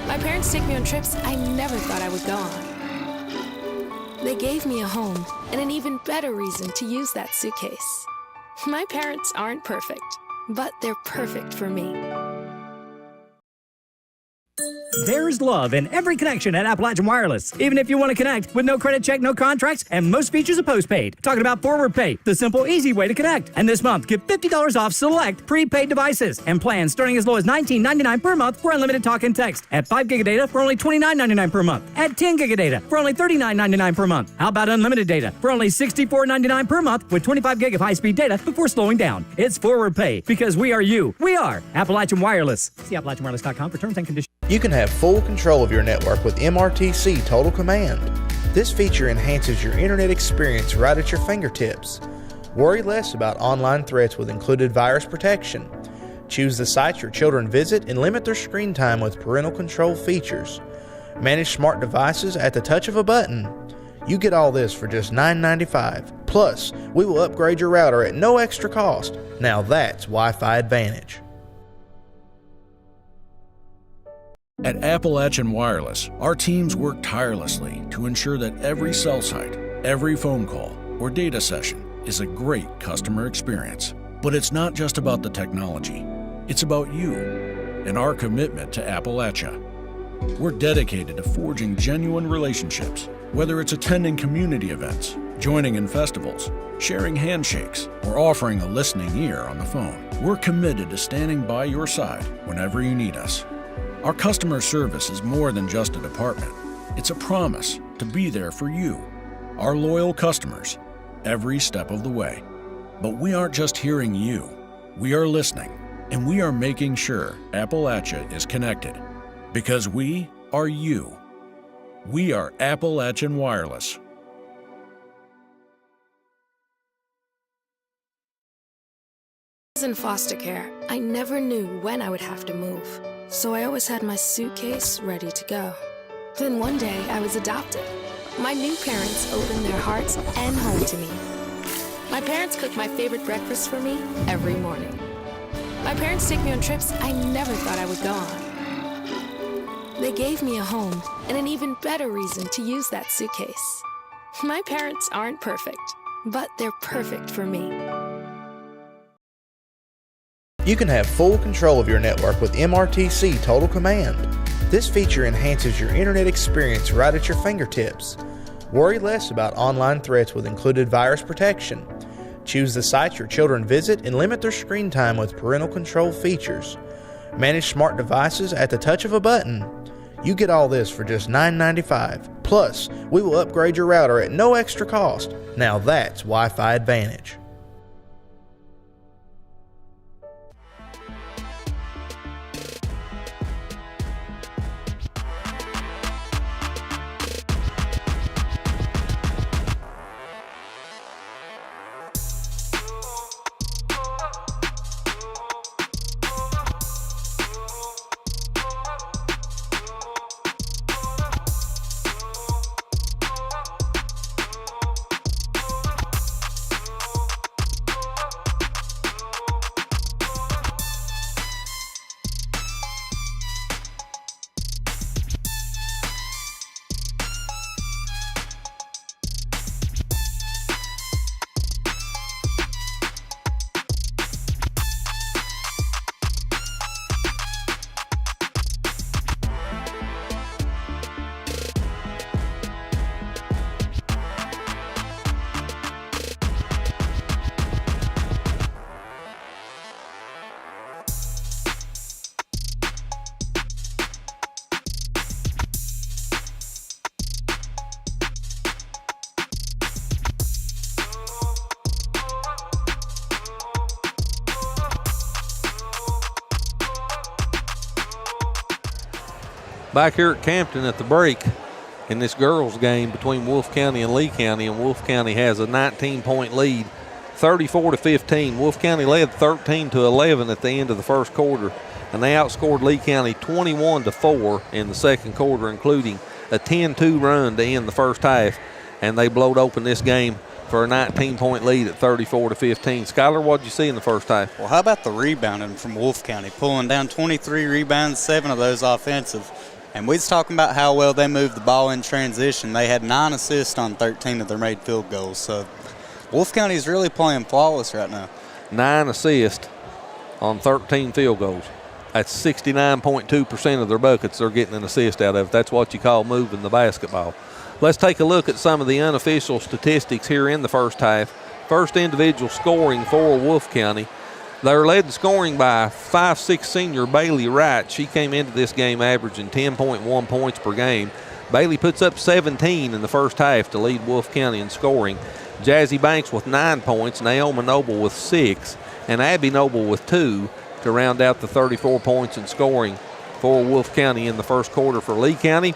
My parents take me on trips I never thought I would go on. They gave me a home and an even better reason to use that suitcase. My parents aren't perfect, but they're perfect for me. There's love in every connection at Appalachian Wireless. Even if you want to connect with no credit check, no contracts, and most features are postpaid. Talking about Forward Pay, the simple, easy way to connect. And this month, get $50 off select prepaid devices and plans starting as low as $19.99 per month for unlimited talk and text. At 5 gig of data for only $29.99 per month. At 10 gig of data for only $39.99 per month. How about unlimited data for only $64.99 per month with 25 gig of high-speed data before slowing down? It's Forward Pay because we are you. We are Appalachian Wireless. See AppalachianWireless.com for terms and conditions. You can have full control of your network with MRTC Total Command. This feature enhances your internet experience right at your fingertips. Worry less about online threats with included virus protection. Choose the sites your children visit and limit their screen time with parental control features. Manage smart devices at the touch of a button. You get all this for just $9.95. Plus, we will upgrade your router at no extra cost. Now that's Wi-Fi Advantage. At Appalachian Wireless, our teams work tirelessly to ensure that every cell site, every phone call, or data session is a great customer experience. But it's not just about the technology. It's about you and our commitment to Appalachia. We're dedicated to forging genuine relationships, whether it's attending community events, joining in festivals, sharing handshakes, or offering a listening ear on the phone. We're committed to standing by your side whenever you need us. Our customer service is more than just a department. It's a promise to be there for you, our loyal customers, every step of the way. But we aren't just hearing you. We are listening, and we are making sure Appalachia is connected. Because we are you. We are Appalachian Wireless. In foster care, I never knew when I would have to move, so I always had my suitcase ready to go. Then one day, I was adopted. My new parents opened their hearts and home to me. My parents cook my favorite breakfast for me every morning. My parents take me on trips I never thought I would go on. They gave me a home and an even better reason to use that suitcase. My parents aren't perfect, but they're perfect for me. You can have full control of your network with MRTC Total Command. This feature enhances your internet experience right at your fingertips. Worry less about online threats with included virus protection. Choose the sites your children visit and limit their screen time with parental control features. Manage smart devices at the touch of a button. You get all this for just $9.95. Plus, we will upgrade your router at no extra cost. Now that's Wi-Fi Advantage. Back here at Campton at the break in this girls game between Wolfe County and Lee County, and Wolfe County has a 19-point lead, 34-15. Wolfe County led 13-11 at the end of the first quarter, and they outscored Lee County 21-4 in the second quarter, including a 10-2 run to end the first half, and they blowed open this game for a 19-point lead at 34-15. Skylar, what did you see in the first half? Well, how about the rebounding from Wolfe County, pulling down 23 rebounds, 7 of those offensive. And we was talking about how well they moved the ball in transition. They had 9 assists on 13 of their made field goals. So Wolfe County is really playing flawless right now. 9 assists on 13 field goals. That's 69.2% of their buckets they're getting an assist out of. That's what you call moving the basketball. Let's take a look at some of the unofficial statistics here in the first half. First individual scoring for Wolfe County. They're led in scoring by 5'6" senior Bailey Wright. She came into this game averaging 10.1 points per game. Bailey puts up 17 in the first half to lead Wolfe County in scoring. Jazzy Banks with 9 points, Naomi Noble with 6, and Abby Noble with 2 to round out the 34 points in scoring for Wolfe County in the first quarter. For Lee County,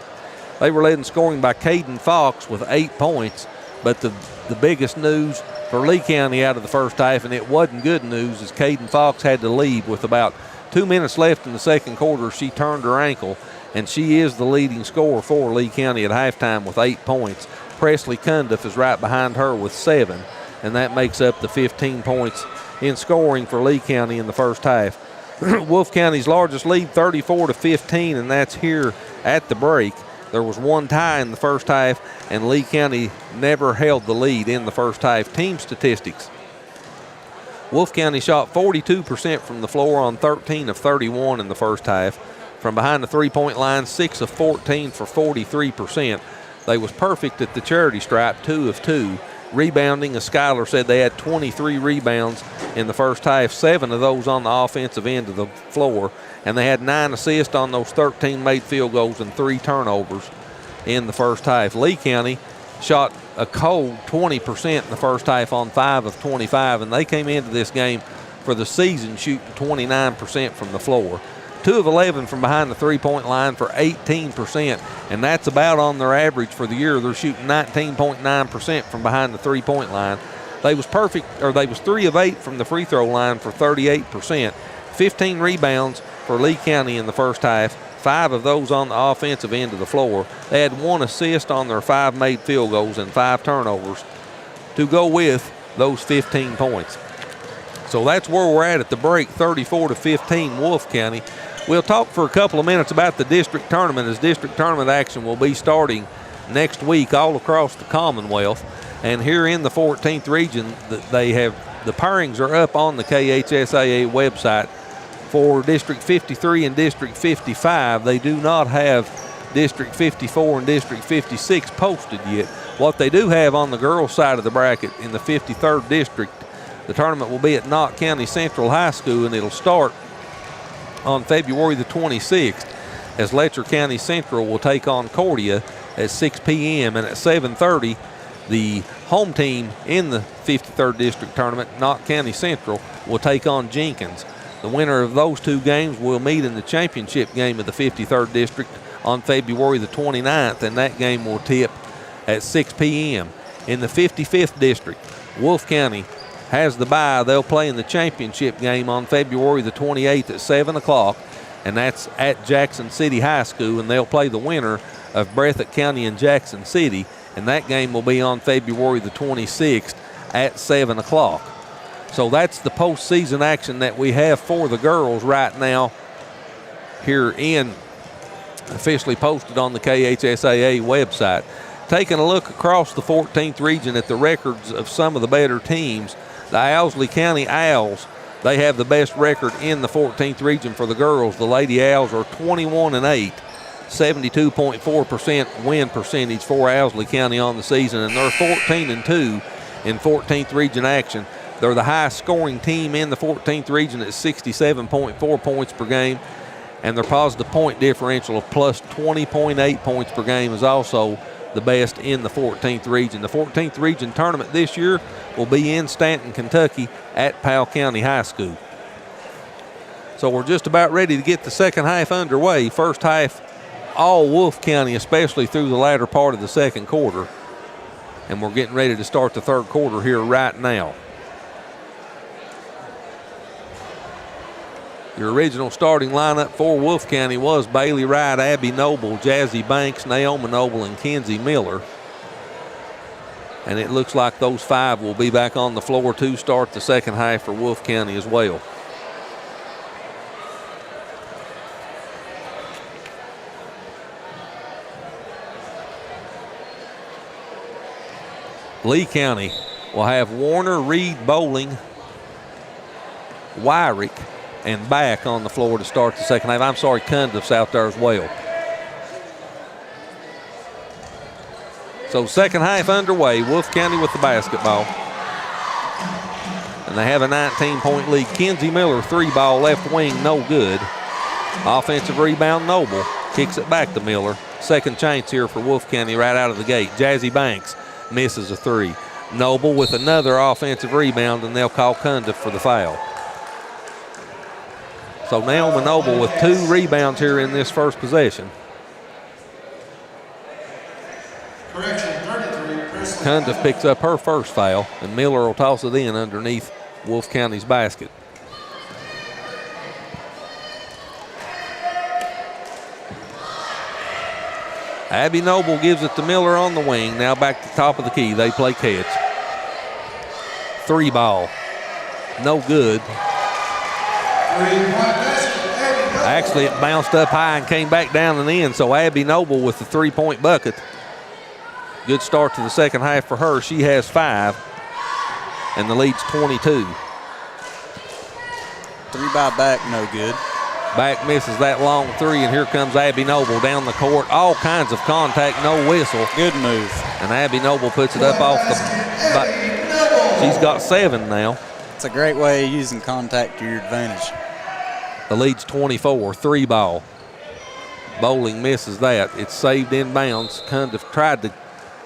they were led in scoring by Caden Fox with 8 points, but the biggest news for Lee County out of the first half, and it wasn't good news, is Caden Fox had to leave with about 2 minutes left in the second quarter. She turned her ankle, and she is the leading scorer for Lee County at halftime with 8 points. Presley Cundiff is right behind her with 7, and that makes up the 15 points in scoring for Lee County in the first half. Wolfe County's largest lead, 34-15, and that's here at the break. There was one tie in the first half, and Lee County never held the lead in the first half. Team statistics. Wolfe County shot 42% from the floor on 13 of 31 in the first half. From behind the three-point line, 6 of 14 for 43%. They was perfect at the charity stripe, 2 of 2. Rebounding, as Skylar said, they had 23 rebounds in the first half, 7 of those on the offensive end of the floor, and they had 9 assists on those 13 made field goals and 3 turnovers in the first half. Lee County shot a cold 20% in the first half on 5 of 25, and they came into this game for the season shooting 29% from the floor. 2 of 11 from behind the three-point line for 18%, and that's about on their average for the year. They're shooting 19.9% from behind the three-point line. They was 3 of 8 from the free throw line for 38%. 15 rebounds for Lee County in the first half, 5 of those on the offensive end of the floor. They had 1 assist on their 5 made field goals and 5 turnovers to go with those 15 points. So that's where we're at the break, 34-15 Wolfe County. We'll talk for a couple of minutes about the district tournament, as district tournament action will be starting next week all across the Commonwealth. And here in the 14th region, they have the pairings are up on the KHSAA website. For District 53 and District 55, they do not have District 54 and District 56 posted yet. What they do have on the girls' side of the bracket in the 53rd District, the tournament will be at Knott County Central High School, and it'll start on February the 26th as Letcher County Central will take on Cordia at 6 p.m. and at 7:30, the home team in the 53rd District tournament, Knott County Central, will take on Jenkins. The winner of those 2 games will meet in the championship game of the 53rd District on February the 29th, and that game will tip at 6 p.m. In the 55th District, Wolfe County has the bye. They'll play in the championship game on February the 28th at 7 o'clock, and that's at Jackson City High School, and they'll play the winner of Breathitt County and Jackson City, and that game will be on February the 26th at 7 o'clock. So that's the postseason action that we have for the girls right now here in, officially posted on the KHSAA website. Taking a look across the 14th region at the records of some of the better teams, the Owsley County Owls, they have the best record in the 14th region for the girls. The Lady Owls are 21-8, 72.4% win percentage for Owsley County on the season, and they're 14-2 in 14th region action. They're the highest scoring team in the 14th region at 67.4 points per game, and their positive point differential of plus 20.8 points per game is also the best in the 14th region. The 14th region tournament this year will be in Stanton, Kentucky at Powell County High School. So we're just about ready to get the second half underway. First half, all Wolfe County, especially through the latter part of the second quarter. And we're getting ready to start the third quarter here right now. Your original starting lineup for Wolfe County was Bailey Wright, Abby Noble, Jazzy Banks, Naomi Noble, and Kenzie Miller. And it looks like those 5 will be back on the floor to start the second half for Wolfe County as well. Lee County will have Warner, Reed, Bowling, Wyrick, and back on the floor to start the second half. I'm sorry, Cundiff's out there as well. So second half underway, Wolfe County with the basketball. And they have a 19-point lead. Kenzie Miller, 3-ball, left wing, no good. Offensive rebound, Noble. Kicks it back to Miller. Second chance here for Wolfe County right out of the gate. Jazzy Banks misses a 3. Noble with another offensive rebound, and they'll call Cundiff for the foul. So Naomi Noble with 2 rebounds here in this first possession. Cundiff picks up her first foul, and Miller will toss it in underneath Wolfe County's basket. Abby Noble gives it to Miller on the wing. Now back to the top of the key. They play catch. 3-ball. No good. Actually, it bounced up high and came back down and in, so Abby Noble with the 3-point bucket. Good start to the second half for her. She has 5, and the lead's 22. 3 by back, no good. Back misses that long 3, and here comes Abby Noble down the court. All kinds of contact, no whistle. Good move. And Abby Noble puts it up off the back. She's got 7 now. It's a great way of using contact to your advantage. The lead's 24, 3-ball. Bowling misses that. It's saved in bounds. Cundiff tried to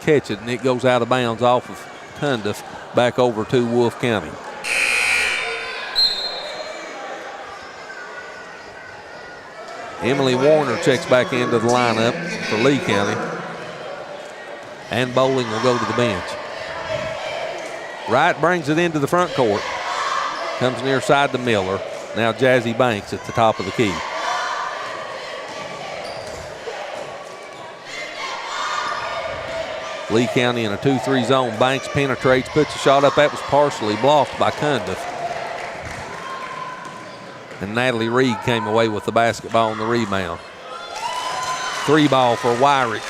catch it, and it goes out of bounds off of Cundiff back over to Wolfe County. Emily Warner checks back into the lineup for Lee County. And Bowling will go to the bench. Wright brings it into the front court. Comes near side to Miller. Now Jazzy Banks at the top of the key. Lee County in a 2-3 zone. Banks penetrates, puts a shot up. That was partially blocked by Cundiff. And Natalie Reed came away with the basketball on the rebound. 3 ball for Wyrick.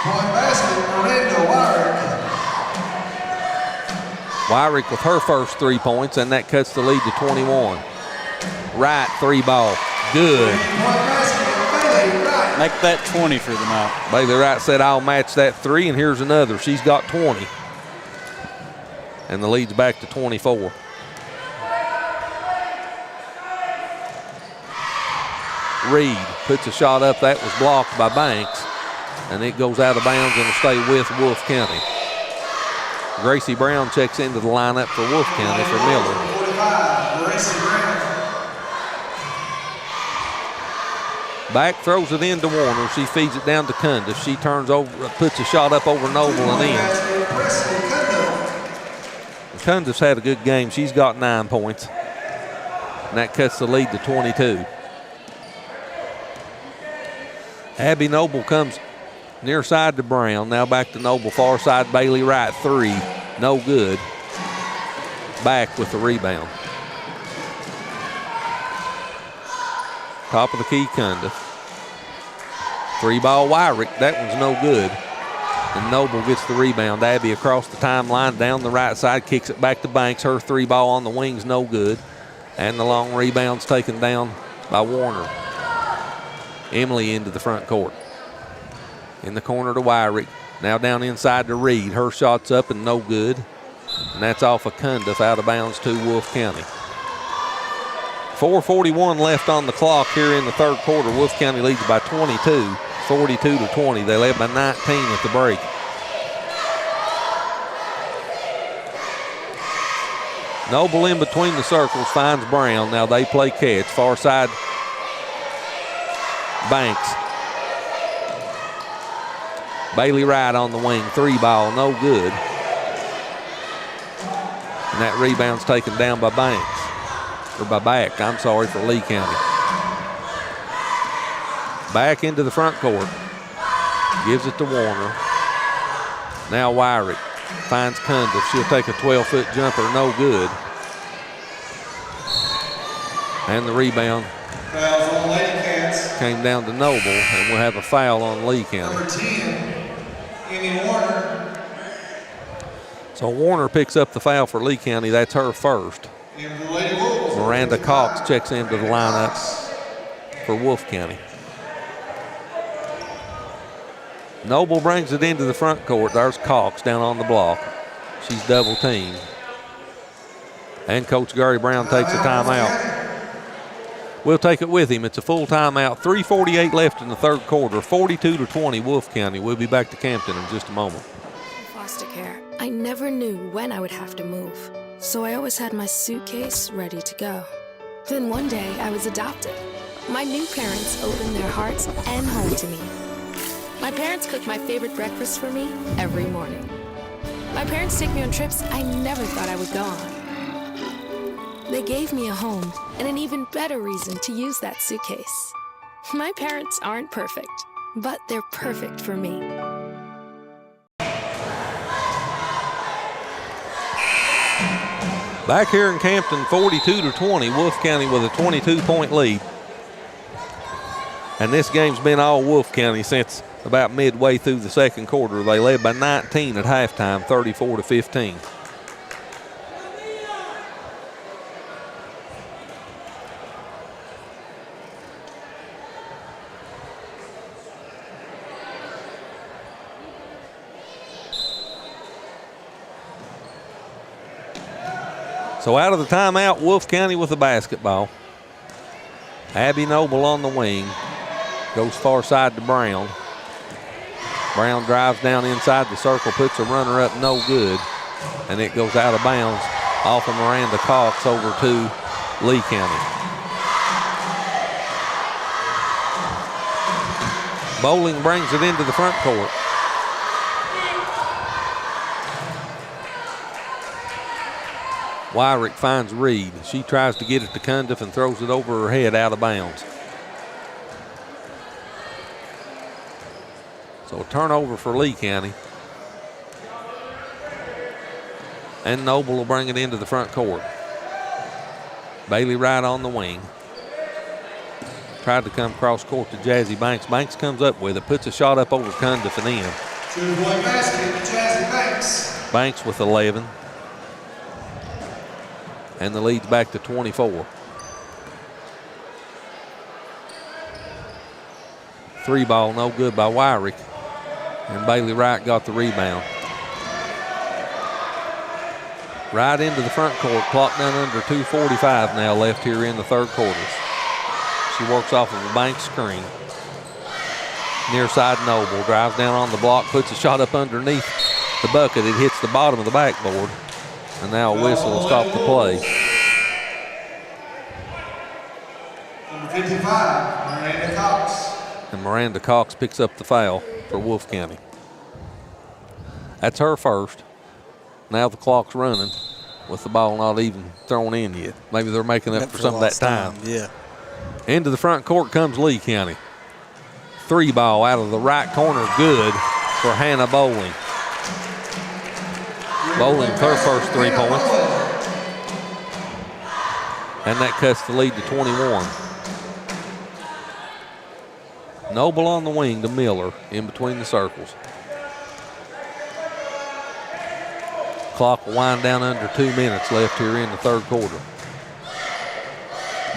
Point basket, Miranda Wyrick. Wyrick with her first 3 points, and that cuts the lead to 21. Wright, 3 ball. Good. Make that 20 for the night. Bailey Wright said, I'll match that 3, and here's another. She's got 20. And the lead's back to 24. Reed puts a shot up. That was blocked by Banks. And it goes out of bounds and will stay with Wolfe County. Gracie Brown checks into the lineup for Wolfe County for Miller. 45, Gracie Brown. Back, throws it into Warner. She feeds it down to Cundiff. She turns over, puts a shot up over Noble and in. Cundiff's had a good game. She's got 9 points. And that cuts the lead to 22. Abby Noble comes near side to Brown. Now back to Noble, far side. Bailey Wright, 3. No good. Back with the rebound. Top of the key, Cundiff. 3 ball Wyrick. That one's no good. And Noble gets the rebound. Abby across the timeline, down the right side, kicks it back to Banks. Her 3 ball on the wing's no good. And the long rebound's taken down by Warner. Emily into the front court. In the corner to Wyrick. Now down inside to Reed. Her shot's up and no good. And that's off of Cundiff, out of bounds to Wolfe County. 4:41 left on the clock here in the third quarter. Wolfe County leads by 22, 42-20. They led by 19 at the break. Noble in between the circles finds Brown. Now they play catch. Far side, Banks. Bailey Wright on the wing. 3 ball, no good. And that rebound's taken down by Banks. Or by Back, I'm sorry, for Lee County. Back into the front court. Gives it to Warner. Now Wyrick finds Cundiff. She'll take a 12-foot jumper, no good. And the rebound Fouls on Lady Cats. came down to Noble, and we'll have a foul on Lee County. Number 10, Amy Warner. So Warner picks up the foul for Lee County. That's her first. And the Lady Wolves. Miranda Cox checks into the lineup for Wolfe County. Noble brings it into the front court. There's Cox down on the block. She's double teamed. And Coach Gary Brown takes a timeout. We'll take it with him. It's a full timeout. 3:48 left in the third quarter. 42-20 Wolfe County. We'll be back to Campton in just a moment. Foster care. I never knew when I would have to move, so I always had my suitcase ready to go. Then one day I was adopted. My new parents opened their hearts and home to me. My parents cook my favorite breakfast for me every morning. My parents take me on trips I never thought I would go on. They gave me a home and an even better reason to use that suitcase. My parents aren't perfect, but they're perfect for me. Back here in Campton, 42-20, Wolfe County with a 22-point lead. And this game's been all Wolfe County since about midway through the second quarter. They led by 19 at halftime, 34-15. So out of the timeout, Wolfe County with the basketball. Abby Noble on the wing. Goes far side to Brown. Brown drives down inside the circle, puts a runner up, no good. And it goes out of bounds off of Miranda Cox over to Lee County. Bowling brings it into the front court. Wyrick finds Reed. She tries to get it to Cundiff and throws it over her head out of bounds. So a turnover for Lee County. And Noble will bring it into the front court. Bailey Wright on the wing. Tried to come cross court to Jazzy Banks. Banks comes up with it, puts a shot up over Cundiff and in. 2-point basket, Jazzy Banks. Banks with 11. And the lead's back to 24. 3 ball, no good by Wyrick. And Bailey Wright got the rebound. Right into the front court, clock down under 2:45 now left here in the third quarter. She works off of a Banks screen. Near side Noble, drives down on the block, puts a shot up underneath the bucket. It hits the bottom of the backboard. And now a whistle will stop the play. Number 55, Miranda Cox. And Miranda Cox picks up the foul for Wolfe County. That's her first. Now the clock's running with the ball not even thrown in yet. Maybe they're making up for some of that time. Yeah. Into the front court comes Lee County. 3 ball out of the right corner, good for Hannah Bowling. Bowling with her first 3 points. And that cuts the lead to 21. Noble on the wing to Miller in between the circles. Clock will wind down under 2 minutes left here in the third quarter.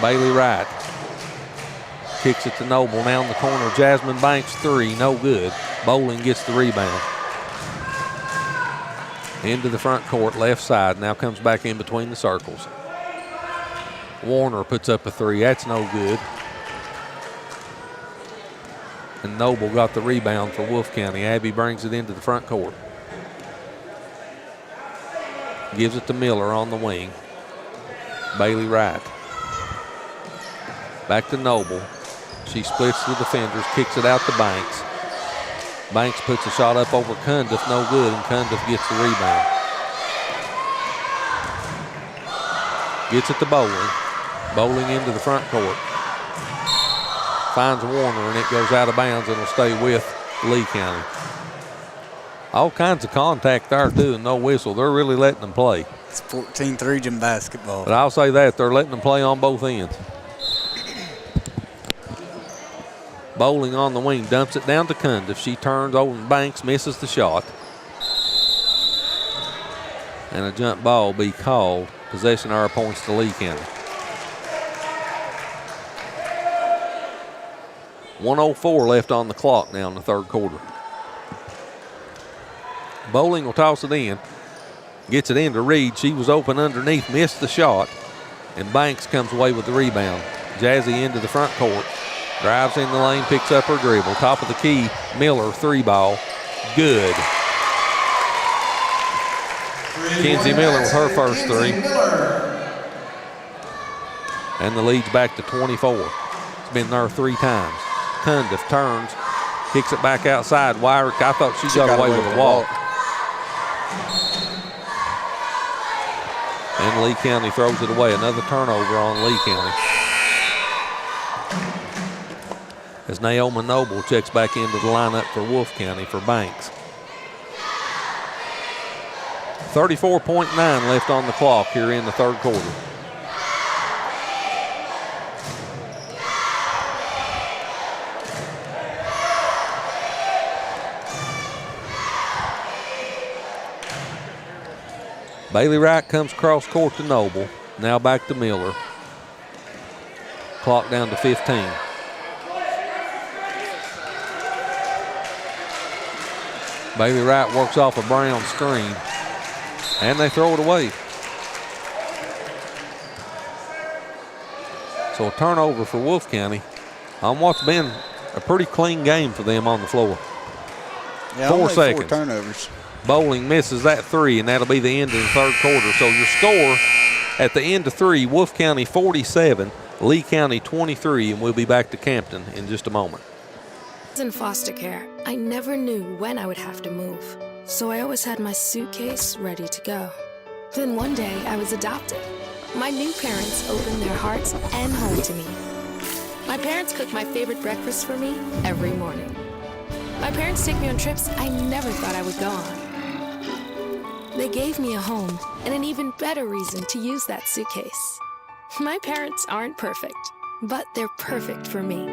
Bailey Wright kicks it to Noble. Now in the corner, Jasmine Banks 3, no good. Bowling gets the rebound. Into the front court, left side. Now comes back in between the circles. Warner puts up a 3. That's no good. And Noble got the rebound for Wolfe County. Abby brings it into the front court. Gives it to Miller on the wing. Bailey Wright. Back to Noble. She splits the defenders, kicks it out to Banks. Banks puts a shot up over Cundiff, no good, and Cundiff gets the rebound. Gets it to Bowling. Bowling into the front court. Finds Warner, and it goes out of bounds and will stay with Lee County. All kinds of contact there, too, and no whistle. They're really letting them play. It's 14th region basketball. But I'll say that, they're letting them play on both ends. Bowling on the wing, dumps it down to Cundiff. She turns over and Banks, misses the shot. And a jump ball be called. Possession arrow points to Lee County. 1:04 left on the clock now in the third quarter. Bowling will toss it in. Gets it in to Reed. She was open underneath, missed the shot. And Banks comes away with the rebound. Jazzy into the front court. Drives in the lane, picks up her dribble. Top of the key, Miller, 3 ball. Good. Kenzie Miller with her first 3. And the lead's back to 24. It's been there 3 times. Cundiff turns, kicks it back outside. Wyrick, I thought she got away with a walk. And Lee County throws it away. Another turnover on Lee County. As Naomi Noble checks back into the lineup for Wolfe County for Banks. 34.9 left on the clock here in the third quarter. Bailey Wright comes cross court to Noble. Now back to Miller. Clock down to 15. Bailey Wright works off a Brown screen. And they throw it away. So a turnover for Wolfe County on what's been a pretty clean game for them on the floor. Yeah, 4 seconds. 4 turnovers. Bowling misses that 3, and that'll be the end of the third quarter. So your score at the end of 3, Wolfe County 47, Lee County 23, and we'll be back to Campton in just a moment. in foster care, I never knew when I would have to move, so I always had my suitcase ready to go. Then one day, I was adopted. My new parents opened their hearts and home to me. My parents cook my favorite breakfast for me every morning. My parents take me on trips I never thought I would go on. They gave me a home and an even better reason to use that suitcase. My parents aren't perfect, but they're perfect for me.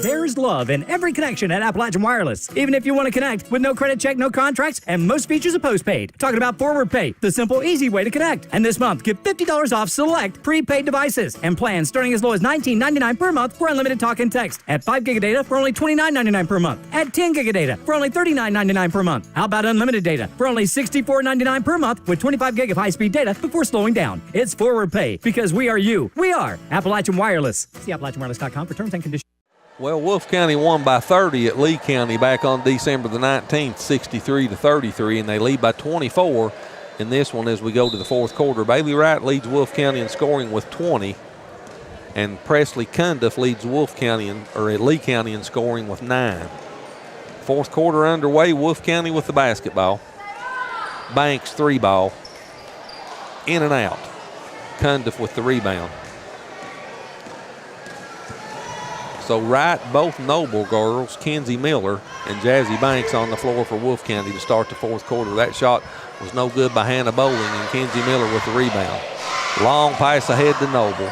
There's love in every connection at Appalachian Wireless. Even if you want to connect with no credit check, no contracts, and most features are postpaid. Talking about Forward Pay, the simple, easy way to connect. And this month, get $50 off select prepaid devices and plans starting as low as $19.99 per month for unlimited talk and text. At 5 gig of data for only $29.99 per month. At 10 gig of data for only $39.99 per month. How about unlimited data for only $64.99 per month with 25 gig of high-speed data before slowing down? It's Forward Pay because we are you. We are Appalachian Wireless. See AppalachianWireless.com for terms and conditions. Well, Wolfe County won by 30 at Lee County back on December the 19th, 63-33, and they lead by 24 in this one as we go to the fourth quarter. Bailey Wright leads Wolfe County in scoring with 20, and Presley Cundiff leads Lee County in scoring with 9. Fourth quarter underway, Wolfe County with the basketball. Banks 3-ball. In and out. Cundiff with the rebound. So Wright, both Noble girls, Kenzie Miller and Jazzy Banks on the floor for Wolfe County to start the fourth quarter. That shot was no good by Hannah Bowling, and Kenzie Miller with the rebound. Long pass ahead to Noble.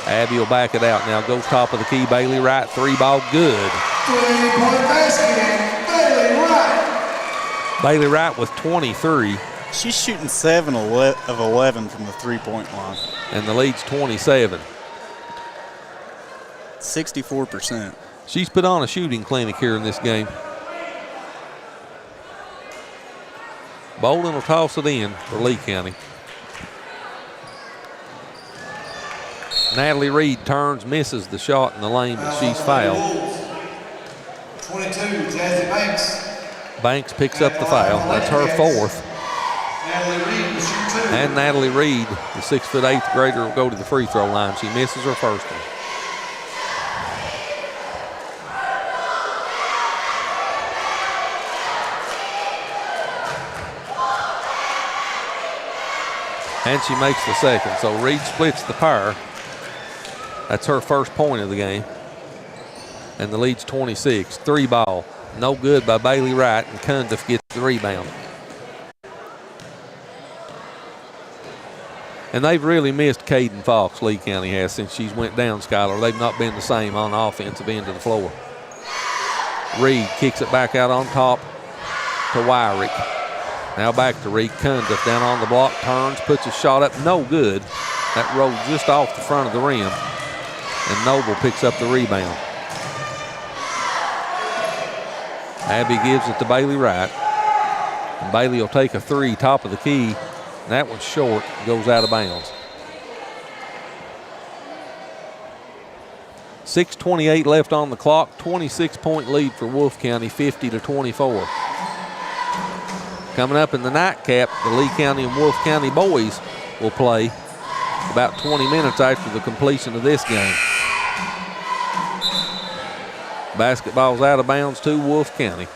Abby will back it out now. Goes top of the key. Bailey Wright, 3-ball, good. 3-point basket, Bailey Wright. Bailey Wright with 23. She's shooting 7 of 11 from the three-point line. And the lead's 27. 64%. She's put on a shooting clinic here in this game. Bolden will toss it in for Lee County. Natalie Reed turns, misses the shot in the lane, but she's fouled. 22, Jazzy Banks. Banks picks up the foul. That's her fourth. Natalie Reed will shoot 2. And Natalie Reed, the 6'8" grader, will go to the free throw line. She misses her first one. And she makes the second. So Reed splits the pair. That's her first point of the game. And the lead's 26. 3-ball. No good by Bailey Wright, and Cundiff gets the rebound. And they've really missed Caden Fox, Lee County has, since she's went down, Skylar. They've not been the same on the offensive end of the floor. Reed kicks it back out on top to Wyrick. Now back to Reed. Cundiff down on the block, turns, puts a shot up, no good. That rolled just off the front of the rim, and Noble picks up the rebound. Abby gives it to Bailey Wright, and Bailey will take a 3, top of the key, and that one's short, goes out of bounds. 6:28 left on the clock, 26-point lead for Wolfe County, 50-24. Coming up in the nightcap, the Lee County and Wolfe County boys will play about 20 minutes after the completion of this game. Basketball's out of bounds to Wolfe County.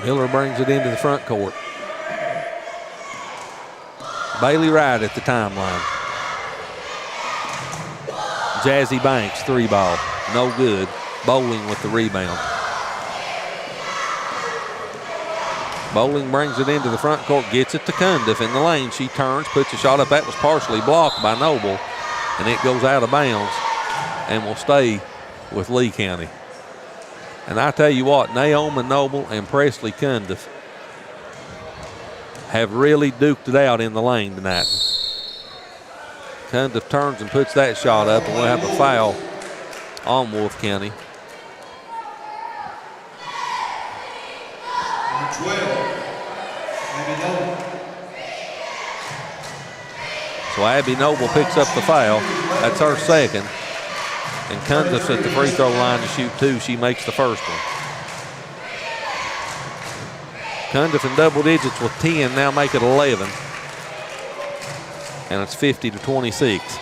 Miller brings it into the front court. Bailey Wright at the timeline. Jazzy Banks, 3-ball. No good. Bowling with the rebound. Bowling brings it into the front court, gets it to Cundiff in the lane. She turns, puts a shot up. That was partially blocked by Noble, and it goes out of bounds and will stay with Lee County. And I tell you what, Naomi Noble and Presley Cundiff have really duked it out in the lane tonight. Cundiff turns and puts that shot up, and we'll have a foul on Wolfe County. 12, Abby Noble. So Abby Noble picks up the foul. That's her second. And Cundiff's at the free throw line to shoot 2. She makes the first one. Cundiff in double digits with 10, now make it 11. And it's 50-26.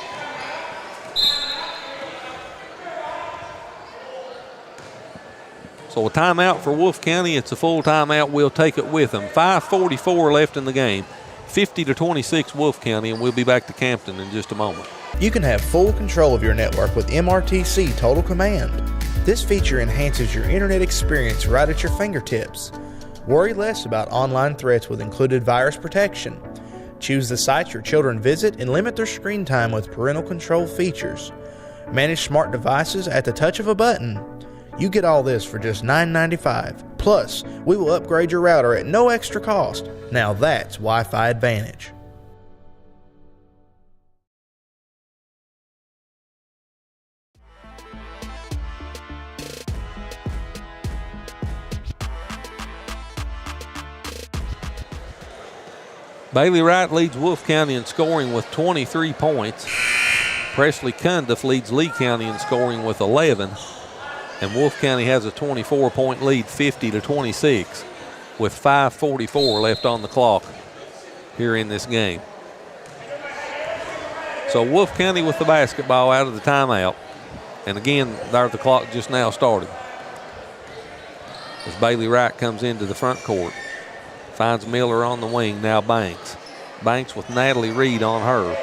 So a timeout for Wolfe County. It's a full timeout. We'll take it with them. 5:44 left in the game. 50-26 Wolfe County, and we'll be back to Campton in just a moment. You can have full control of your network with MRTC Total Command. This feature enhances your internet experience right at your fingertips. Worry less about online threats with included virus protection. Choose the sites your children visit and limit their screen time with parental control features. Manage smart devices at the touch of a button. You get all this for just $9.95. Plus, we will upgrade your router at no extra cost. Now that's Wi-Fi Advantage. Bailey Wright leads Wolfe County in scoring with 23 points. Presley Cundiff leads Lee County in scoring with 11. And Wolfe County has a 24-point lead, 50-26, with 5:44 left on the clock here in this game. So Wolfe County with the basketball out of the timeout. And again, there the clock just now started. As Bailey Wright comes into the front court. Finds Miller on the wing, now Banks. Banks with Natalie Reed on her.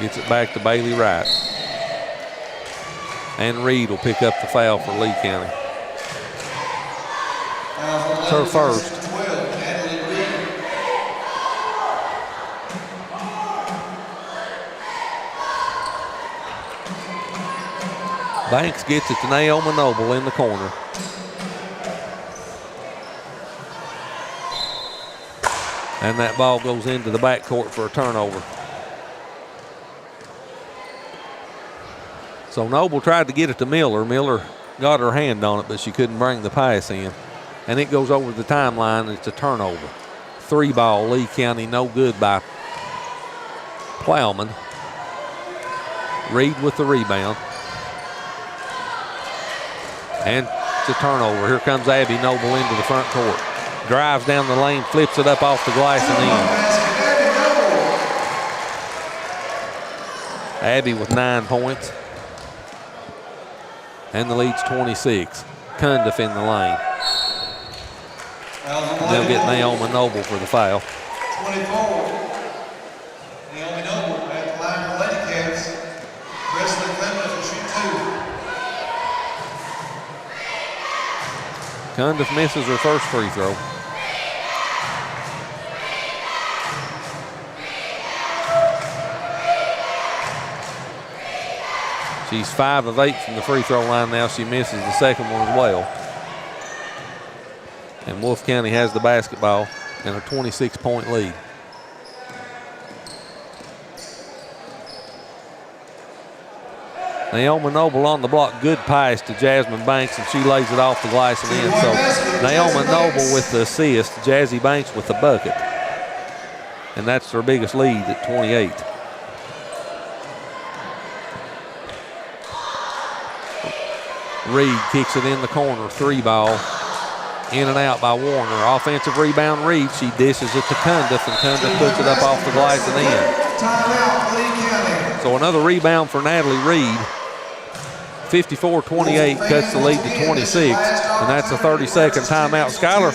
Gets it back to Bailey Wright. And Reed will pick up the foul for Lee County. It's her first. Banks gets it to Naomi Noble in the corner. And that ball goes into the backcourt for a turnover. So Noble tried to get it to Miller. Miller got her hand on it, but she couldn't bring the pass in. And it goes over the timeline, and it's a turnover. 3-ball, Lee County, no good by Plowman. Reed with the rebound. And it's a turnover. Here comes Abby Noble into the front court. Drives down the lane, flips it up off the glass and in. Abby with 9 points. And the lead's 26. Cundiff in the lane. And they'll get Naomi Noble for the foul. 24. Naomi Noble at the line for Lady Cats. Presley Cundiff will shoot 2. Cundiff misses her first free throw. She's 5 of 8 from the free throw line now. She misses the second one as well. And Wolfe County has the basketball and a 26-point lead. Naomi Noble on the block. Good pass to Jasmine Banks, and she lays it off the glass and in. So Naomi Noble with the assist, Jazzy Banks with the bucket. And that's their biggest lead at 28. Reed kicks it in the corner, 3-ball. In and out by Warner. Offensive rebound, Reed. She dishes it to Cundiff, and Cundiff puts it up off the glass and in. So another rebound for Natalie Reed. 54-28 cuts the lead to 26, and that's a 30-second timeout. Skylar,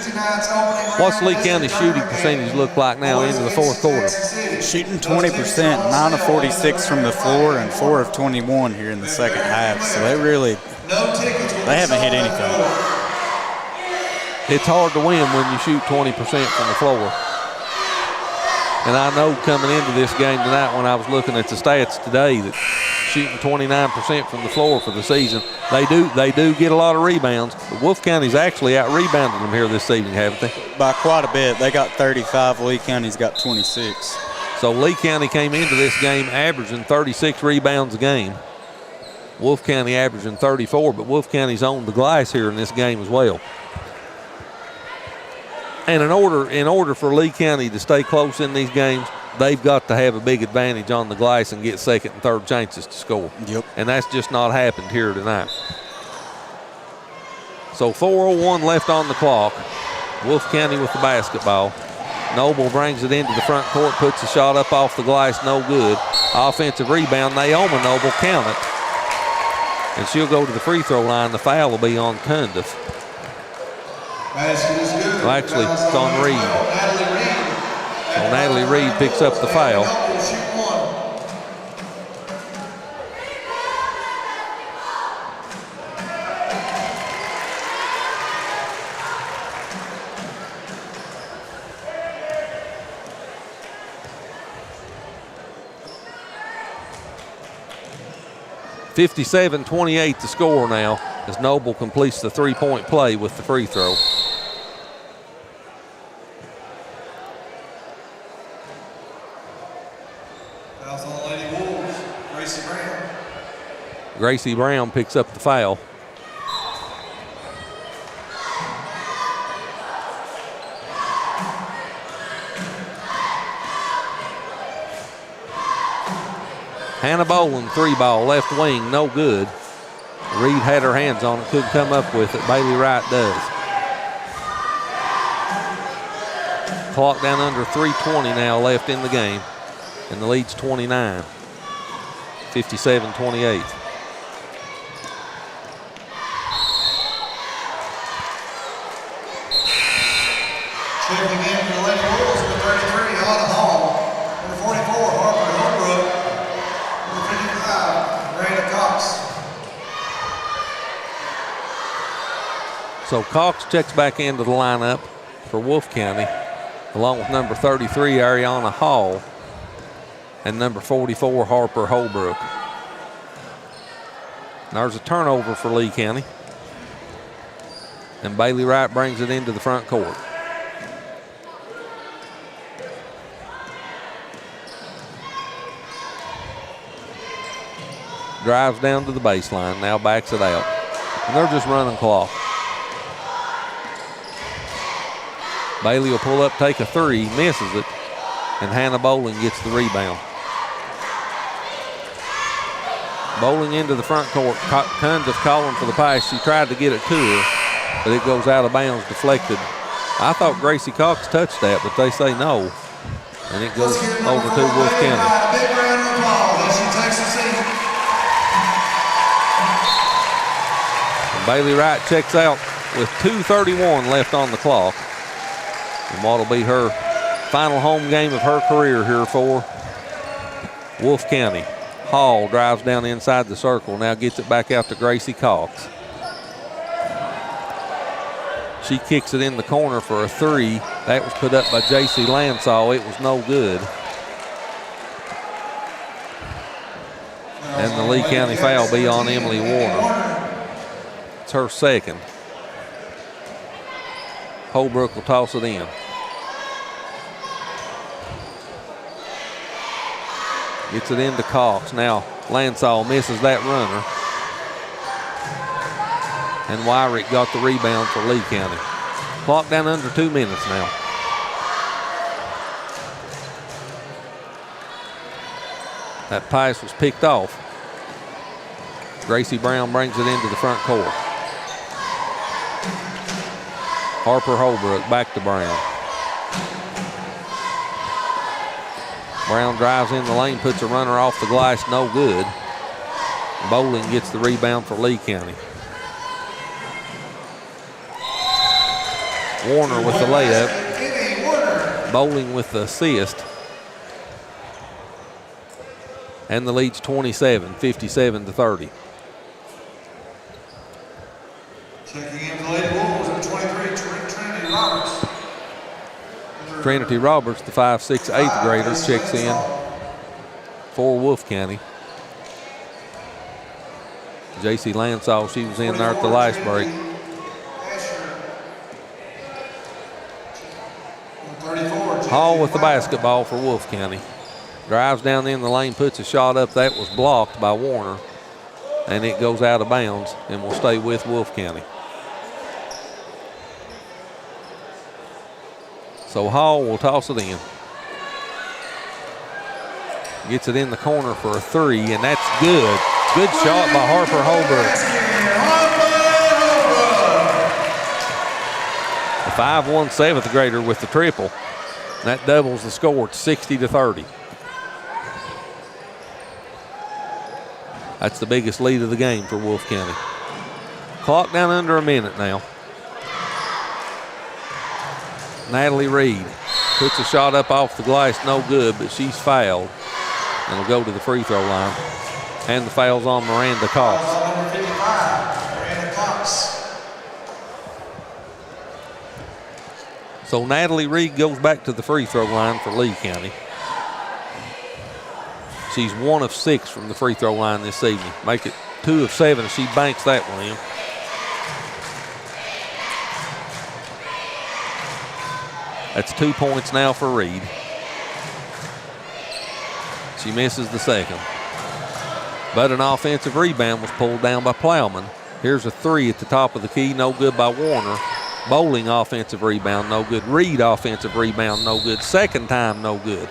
what's Lee County's shooting percentage look like now into the fourth quarter? Shooting 20%, 9 of 46 from the floor, and 4 of 21 here in the second half. So they haven't hit anything. It's hard to win when you shoot 20% from the floor. And I know coming into this game tonight when I was looking at the stats today that shooting 29% from the floor for the season, they do get a lot of rebounds. But Wolfe County's actually out-rebounded them here this evening, haven't they? By quite a bit. They got 35. Lee County's got 26. So Lee County came into this game averaging 36 rebounds a game. Wolfe County averaging 34, but Wolfe County's owned the glass here in this game as well. And in order for Lee County to stay close in these games, they've got to have a big advantage on the glass and get second and third chances to score. Yep. And that's just not happened here tonight. So 4:01 left on the clock. Wolfe County with the basketball. Noble brings it into the front court, puts a shot up off the glass, no good. Offensive rebound, Naomi Noble, count it. And she'll go to the free throw line. The foul will be on Cundiff. Basket is good. Well, actually, it's on Reed. So Natalie Reed picks up the foul. 57-28 to score now as Noble completes the three-point play with the free throw. Fouls on the Lady Wolves. Gracie Brown. Gracie Brown picks up the foul. Hannah Boland, three ball, left wing, no good. Reed had her hands on it, couldn't come up with it. Bailey Wright does. Clock down under 3:20 now left in the game, and the lead's 29. 57-28. Checking in for the Lady Wolves with 33, Hannah Hall. Number 44, Harper Holbrook. Number 55, Miranda Cox. So Cox checks back into the lineup for Wolfe County, along with number 33, Ariana Hall, and number 44, Harper Holbrook. There's a turnover for Lee County. And Bailey Wright brings it into the front court. Drives down to the baseline, now backs it out. And they're just running clock. Bailey will pull up, take a three, misses it, and Hannah Bowling gets the rebound. Bowling into the front court, Cundiff calling for the pass. She tried to get it to her, but it goes out of bounds, deflected. I thought Gracie Cox touched that, but they say no. And it goes over to Wolfe County. A big round of applause as she takes a seat. And Bailey Wright checks out with 2:31 left on the clock. And what'll be her final home game of her career here for Wolfe County. Hall drives down inside the circle, now gets it back out to Gracie Cox. She kicks it in the corner for a three. That was put up by J.C. Lansall. It was no good. And the Lee County foul be on Emily Warner. It's her second. Holbrook will toss it in. Gets it into Cox. Now Lansall misses that runner. And Wyrick got the rebound for Lee County. Clock down under 2 minutes now. That pass was picked off. Gracie Brown brings it into the front court. Harper Holbrook back to Brown. Brown drives in the lane, puts a runner off the glass, no good. Bowling gets the rebound for Lee County. Warner with the layup. Bowling with the assist. And the lead's 27, 57-30. Checking in for the Lady Wolves at 23, Trinity Roberts. Trinity Roberts, the 5'6", 8th grader, checks in for Wolfe County. J.C. Lansall, she was in there at the last break. Hall with the basketball for Wolfe County. Drives down in the lane, puts a shot up. That was blocked by Warner. And it goes out of bounds and will stay with Wolfe County. So Hall will toss it in. Gets it in the corner for a three, and that's good. Good shot by Harper Holbrook. The 5'1" 7th grader with the triple. That doubles the score to 60-30. That's the biggest lead of the game for Wolfe County. Clock down under a minute now. Natalie Reed puts a shot up off the glass, no good, but she's fouled. And will go to the free throw line. And the foul's on Miranda Cox. So Natalie Reed goes back to the free throw line for Lee County. She's 1 of 6 from the free throw line this evening. Make it 2 of 7 if she banks that one in. That's 2 points now for Reed. She misses the second. But an offensive rebound was pulled down by Plowman. Here's a three at the top of the key, no good by Warner. Bowling offensive rebound, no good. Reed offensive rebound, no good. Second time, no good.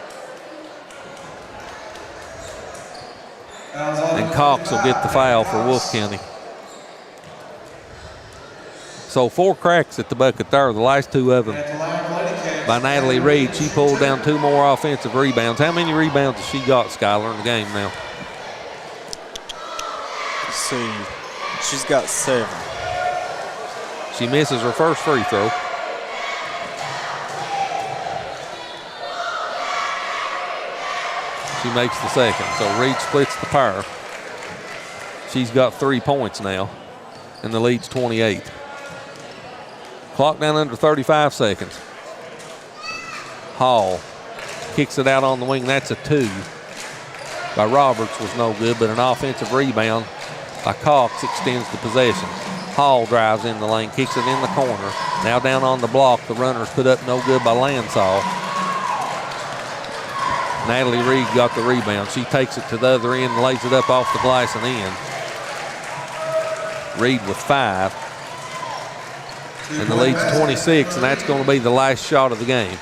And Cox will get the foul for Wolfe County. So 4 cracks at the bucket there, the last 2 of them by Natalie Reed. She pulled down 2 more offensive rebounds. How many rebounds has she got, Skylar, in the game now? Let's see. She's got 7. She misses her first free throw. She makes the second. So Reed splits the pair. She's got 3 points now, and the lead's 28. Clock down under 35 seconds. Hall kicks it out on the wing. That's a 2 by Roberts, was no good, but an offensive rebound by Cox extends the possession. Hall drives in the lane, kicks it in the corner. Now down on the block, the runners put up no good by Lansall. Natalie Reed got the rebound. She takes it to the other end and lays it up off the glass and in. Reed with 5. And the lead's 26, and that's going to be the last shot of the game.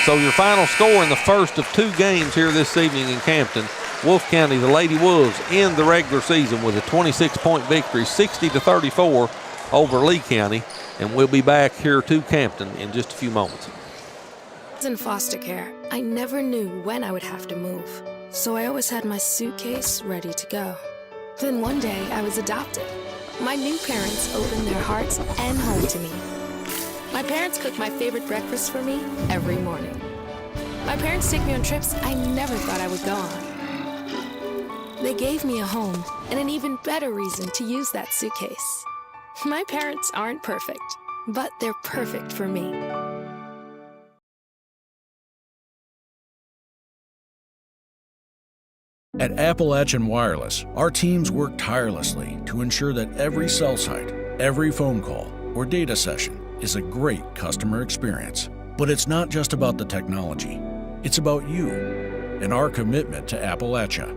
So your final score in the first of 2 games here this evening in Campton, Wolfe County, the Lady Wolves, end the regular season with a 26-point victory, 60-34 over Lee County. And we'll be back here to Campton in just a few moments. In foster care, I never knew when I would have to move, so I always had my suitcase ready to go. Then one day I was adopted. My new parents opened their hearts and home to me. My parents cook my favorite breakfast for me every morning. My parents take me on trips I never thought I would go on. They gave me a home and an even better reason to use that suitcase. My parents aren't perfect, but they're perfect for me. At Appalachian Wireless, our teams work tirelessly to ensure that every cell site, every phone call, or data session is a great customer experience. But it's not just about the technology. It's about you and our commitment to Appalachia.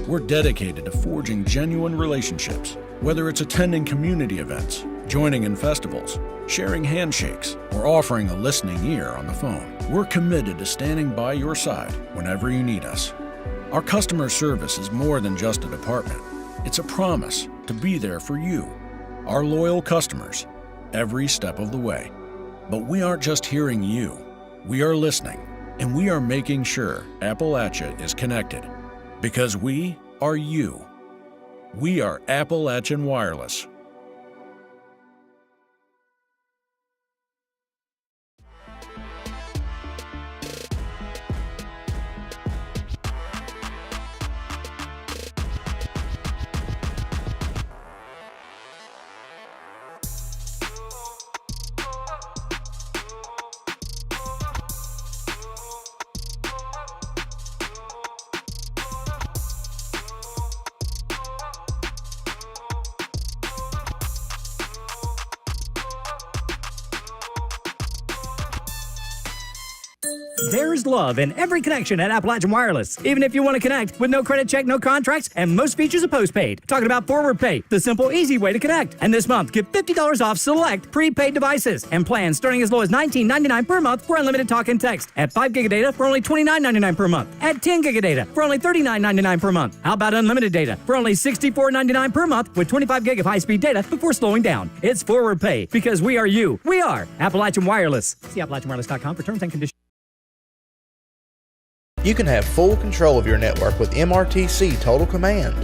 We're dedicated to forging genuine relationships, whether it's attending community events, joining in festivals, sharing handshakes, or offering a listening ear on the phone. We're committed to standing by your side whenever you need us. Our customer service is more than just a department. It's a promise to be there for you, our loyal customers, every step of the way. But we aren't just hearing you. We are listening, and we are making sure Appalachia is connected. Because we are you. We are Appalachian Wireless. There's love in every connection at Appalachian Wireless. Even if you want to connect with no credit check, no contracts, and most features are postpaid. Talking about Forward Pay, the simple, easy way to connect. And this month, get $50 off select prepaid devices and plans starting as low as $19.99 per month for unlimited talk and text. At 5 gig of data for only $29.99 per month. At 10 gig of data for only $39.99 per month. How about unlimited data for only $64.99 per month with 25 gig of high-speed data before slowing down? It's Forward Pay because we are you. We are Appalachian Wireless. See AppalachianWireless.com for terms and conditions. You can have full control of your network with MRTC Total Command.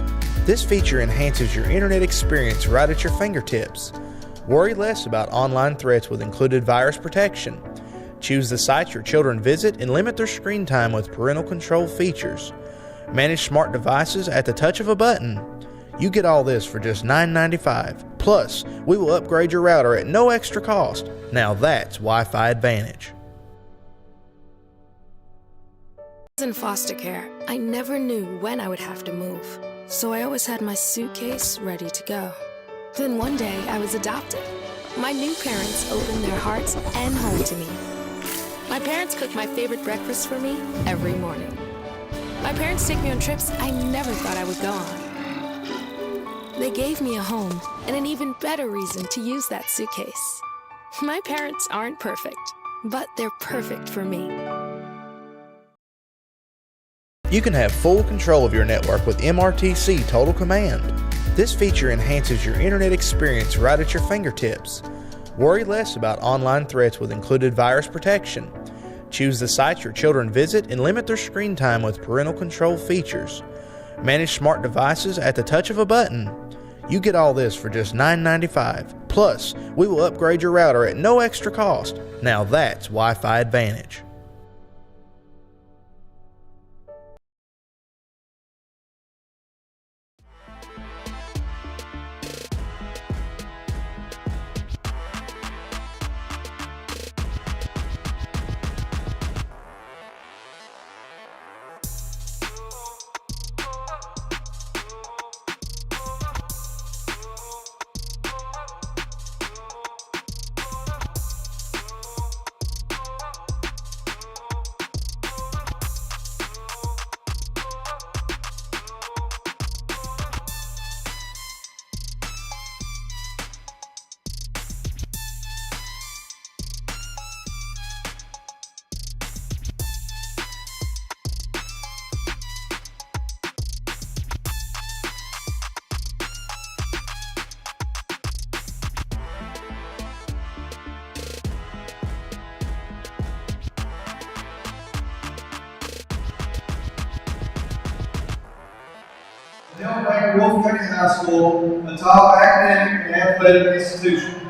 This feature enhances your internet experience right at your fingertips. Worry less about online threats with included virus protection. Choose the sites your children visit and limit their screen time with parental control features. Manage smart devices at the touch of a button. You get all this for just $9.95. Plus, we will upgrade your router at no extra cost. Now that's Wi-Fi Advantage. In foster care, I never knew when I would have to move, so I always had my suitcase ready to go. Then one day I was adopted. My new parents opened their hearts and home to me. My parents cook my favorite breakfast for me every morning. My parents take me on trips I never thought I would go on. They gave me a home and an even better reason to use that suitcase. My parents aren't perfect, but they're perfect for me. You can have full control of your network with MRTC Total Command. This feature enhances your internet experience right at your fingertips. Worry less about online threats with included virus protection. Choose the sites your children visit and limit their screen time with parental control features. Manage smart devices at the touch of a button. You get all this for just $9.95. Plus, we will upgrade your router at no extra cost. Now that's Wi-Fi Advantage. Help make Wolfe County High School a top academic and athletic institution.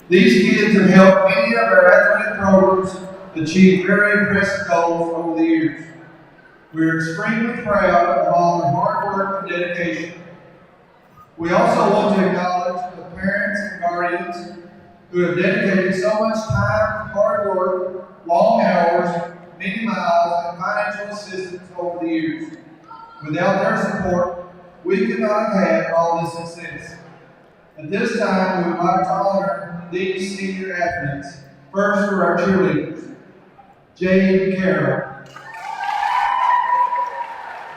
These kids have helped many of our athletic programs achieve very impressive goals over the years. We are extremely proud of all their hard work and dedication. We also want to acknowledge the parents and guardians who have dedicated so much time, hard work, long hours, many miles, and financial assistance over the years. Without their support, we could not have had all this success. At this time, we would like to honor these senior athletes. First, for our cheerleaders, Jade Carroll.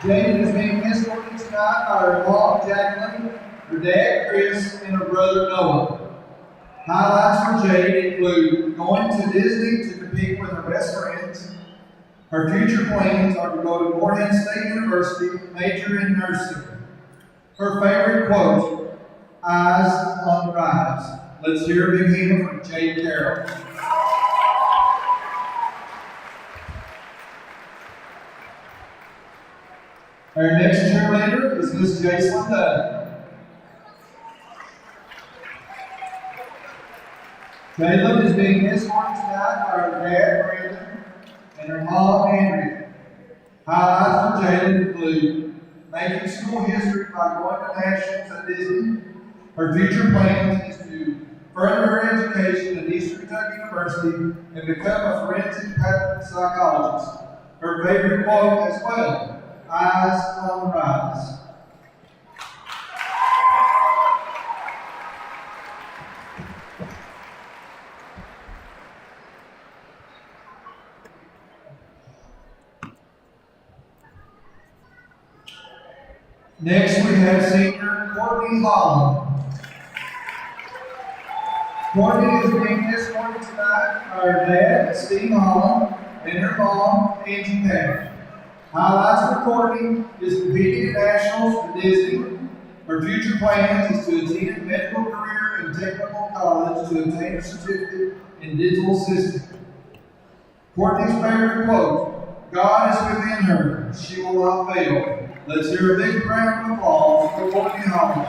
Jade is being escorted tonight by her mom, Jacqueline, her dad, Chris, and her brother, Noah. Highlights for Jade include going to Disney to compete with her best friends. Her future plans are to go to Morehead State University, major in nursing. Her favorite quote, "Eyes on the rise." Let's hear a big hand from Jade Carroll. Our next cheerleader is Miss Jason Dunn. Jalen is being escorted tonight by her dad, Brandon, and her mom, Andrea. Highlights for Jalen include making school history by going to nationals at Disney. Her future plans is to further her education at Eastern Kentucky University and become a forensic psychologist. Her favorite quote as well, "Eyes on the rise." Next, we have senior Courtney Holland. Courtney is being escorted tonight by her dad, Steve Holland, and her mom, Angie Patton. Highlights for Courtney is competing at nationals for Disney. Her future plans is to attend a medical career in technical college to obtain a certificate in digital assistant. Courtney's favorite quote, "God is within her, she will not fail." Let's hear a big round of applause for Courtney Holland.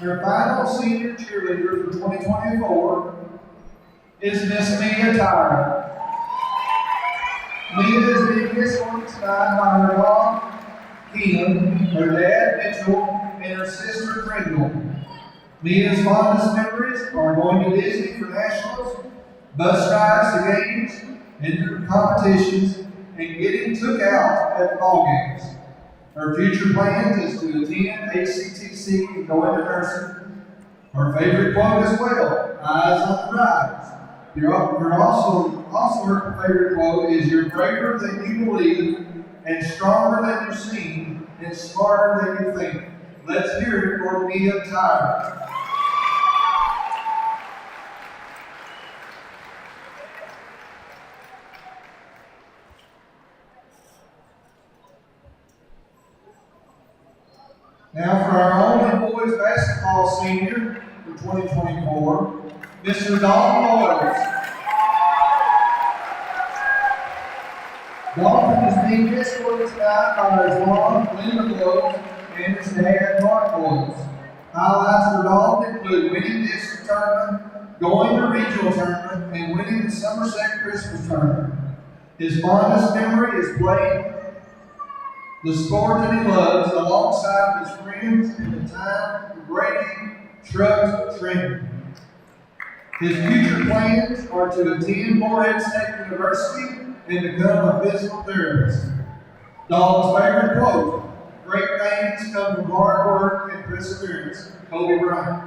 Our final senior cheerleader for 2024 is Miss Mia Tyler. Mia is being escorted tonight by her mom, Kim, her dad, Mitchell, and her sister, Kendall. Mia's fondest memories are going to Disney for nationals, bus rides to games, and competitions, and getting took out at ball games. Her future plans is to attend HCTC and go into nursing. Her favorite quote as well, "Eyes on the prize." Also her favorite quote is, "You're braver than you believe, and stronger than you seem, and smarter than you think." Let's hear it for Mia Tyler. Now for our only boys basketball senior for 2024, Mr. Dalton Boyles. Dalton is being escorted tonight by his mom, Linda Boyles, and his dad, Mark Boyles. Highlights for Dalton include winning district tournament, going to regional tournament, and winning the Somerset Christmas tournament. His fondest memory is playing the sport that he loves alongside his friends in the time of Brady Truck Training. His future plans are to attend Morehead State University and become a physical therapist. Dalton's favorite quote, "Great things come from hard work and perseverance." Kobe Bryant.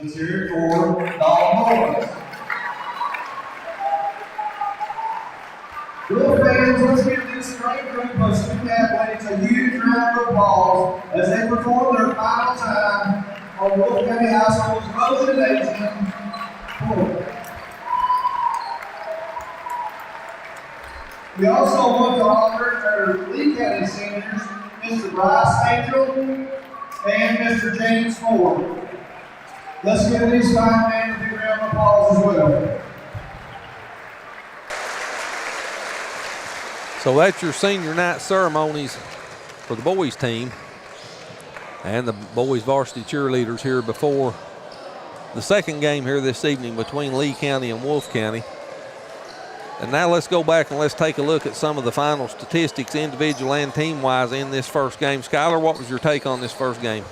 Let's hear it for Dalton Boyles. Wolf fans, let's give this great group of student athletes a huge round of applause as they perform their final time on Wolfe County High School's Rose Gymnasium court. We also want to honor our Lee County seniors, Mr. Bryce Angel and Mr. James Ford. Let's give these fine men a big round of applause as well. So that's your senior night ceremonies for the boys team and the boys varsity cheerleaders here before the second game here this evening between Lee County and Wolfe County. And now let's go back and let's take a look at some of the final statistics, individual and team-wise, in this first game. Skylar, what was your take on this first game?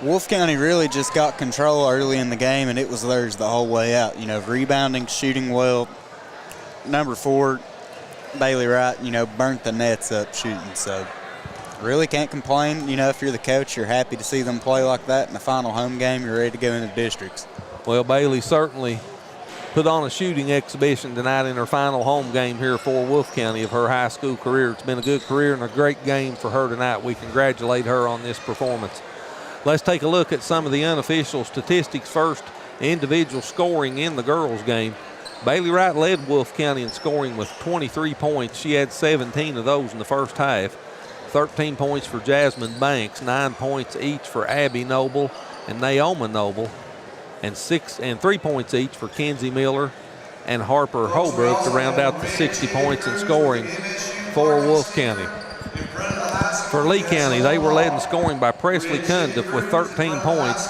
Wolfe County really just got control early in the game, and it was theirs the whole way out. You know, rebounding, shooting well. Number 4, Bailey Wright, burnt the nets up shooting. So really can't complain. If you're the coach, you're happy to see them play like that in the final home game. You're ready to go into districts. Well, Bailey certainly put on a shooting exhibition tonight in her final home game here for Wolfe County of her high school career. It's been a good career and a great game for her tonight. We congratulate her on this performance. Let's take a look at some of the unofficial statistics first. Individual scoring in the girls' game. Bailey Wright led Wolfe County in scoring with 23 points. She had 17 of those in the first half. 13 points for Jasmine Banks, 9 points each for Abby Noble and Naoma Noble, and 3 points each for Kenzie Miller and Harper Holbrook to round out the 60 points in scoring for Wolfe County. For Lee County, they were led in scoring by Presley Cundiff with 13 points.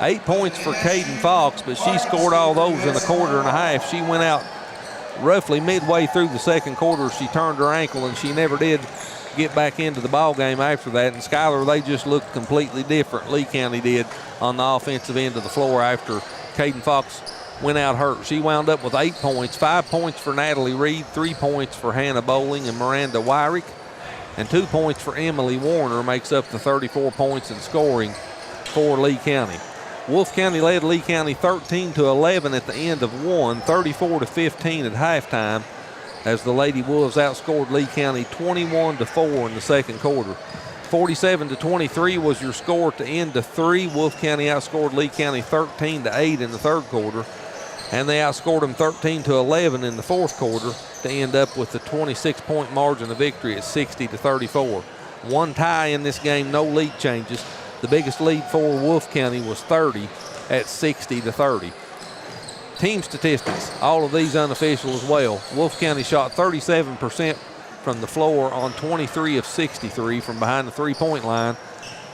8 points for Caden Fox, but she scored all those in a quarter and a half. She went out roughly midway through the second quarter. She turned her ankle, and she never did get back into the ball game after that. And Skylar, they just looked completely different. Lee County did on the offensive end of the floor after Caden Fox went out hurt. She wound up with 8 points, 5 points for Natalie Reed, 3 points for Hannah Bowling and Miranda Wyrick, and 2 points for Emily Warner makes up the 34 points in scoring for Lee County. Wolfe County led Lee County 13-11 at the end of one, 34-15 at halftime, as the Lady Wolves outscored Lee County 21-4 in the second quarter. 47-23 was your score to end the three. Wolfe County outscored Lee County 13-8 in the third quarter, and they outscored them 13-11 in the fourth quarter to end up with the 26-point margin of victory at 60-34. One tie in this game, no lead changes. The biggest lead for Wolfe County was 30 at 60-30. Team statistics, all of these unofficial as well. Wolfe County shot 37% from the floor on 23 of 63 from behind the three-point line,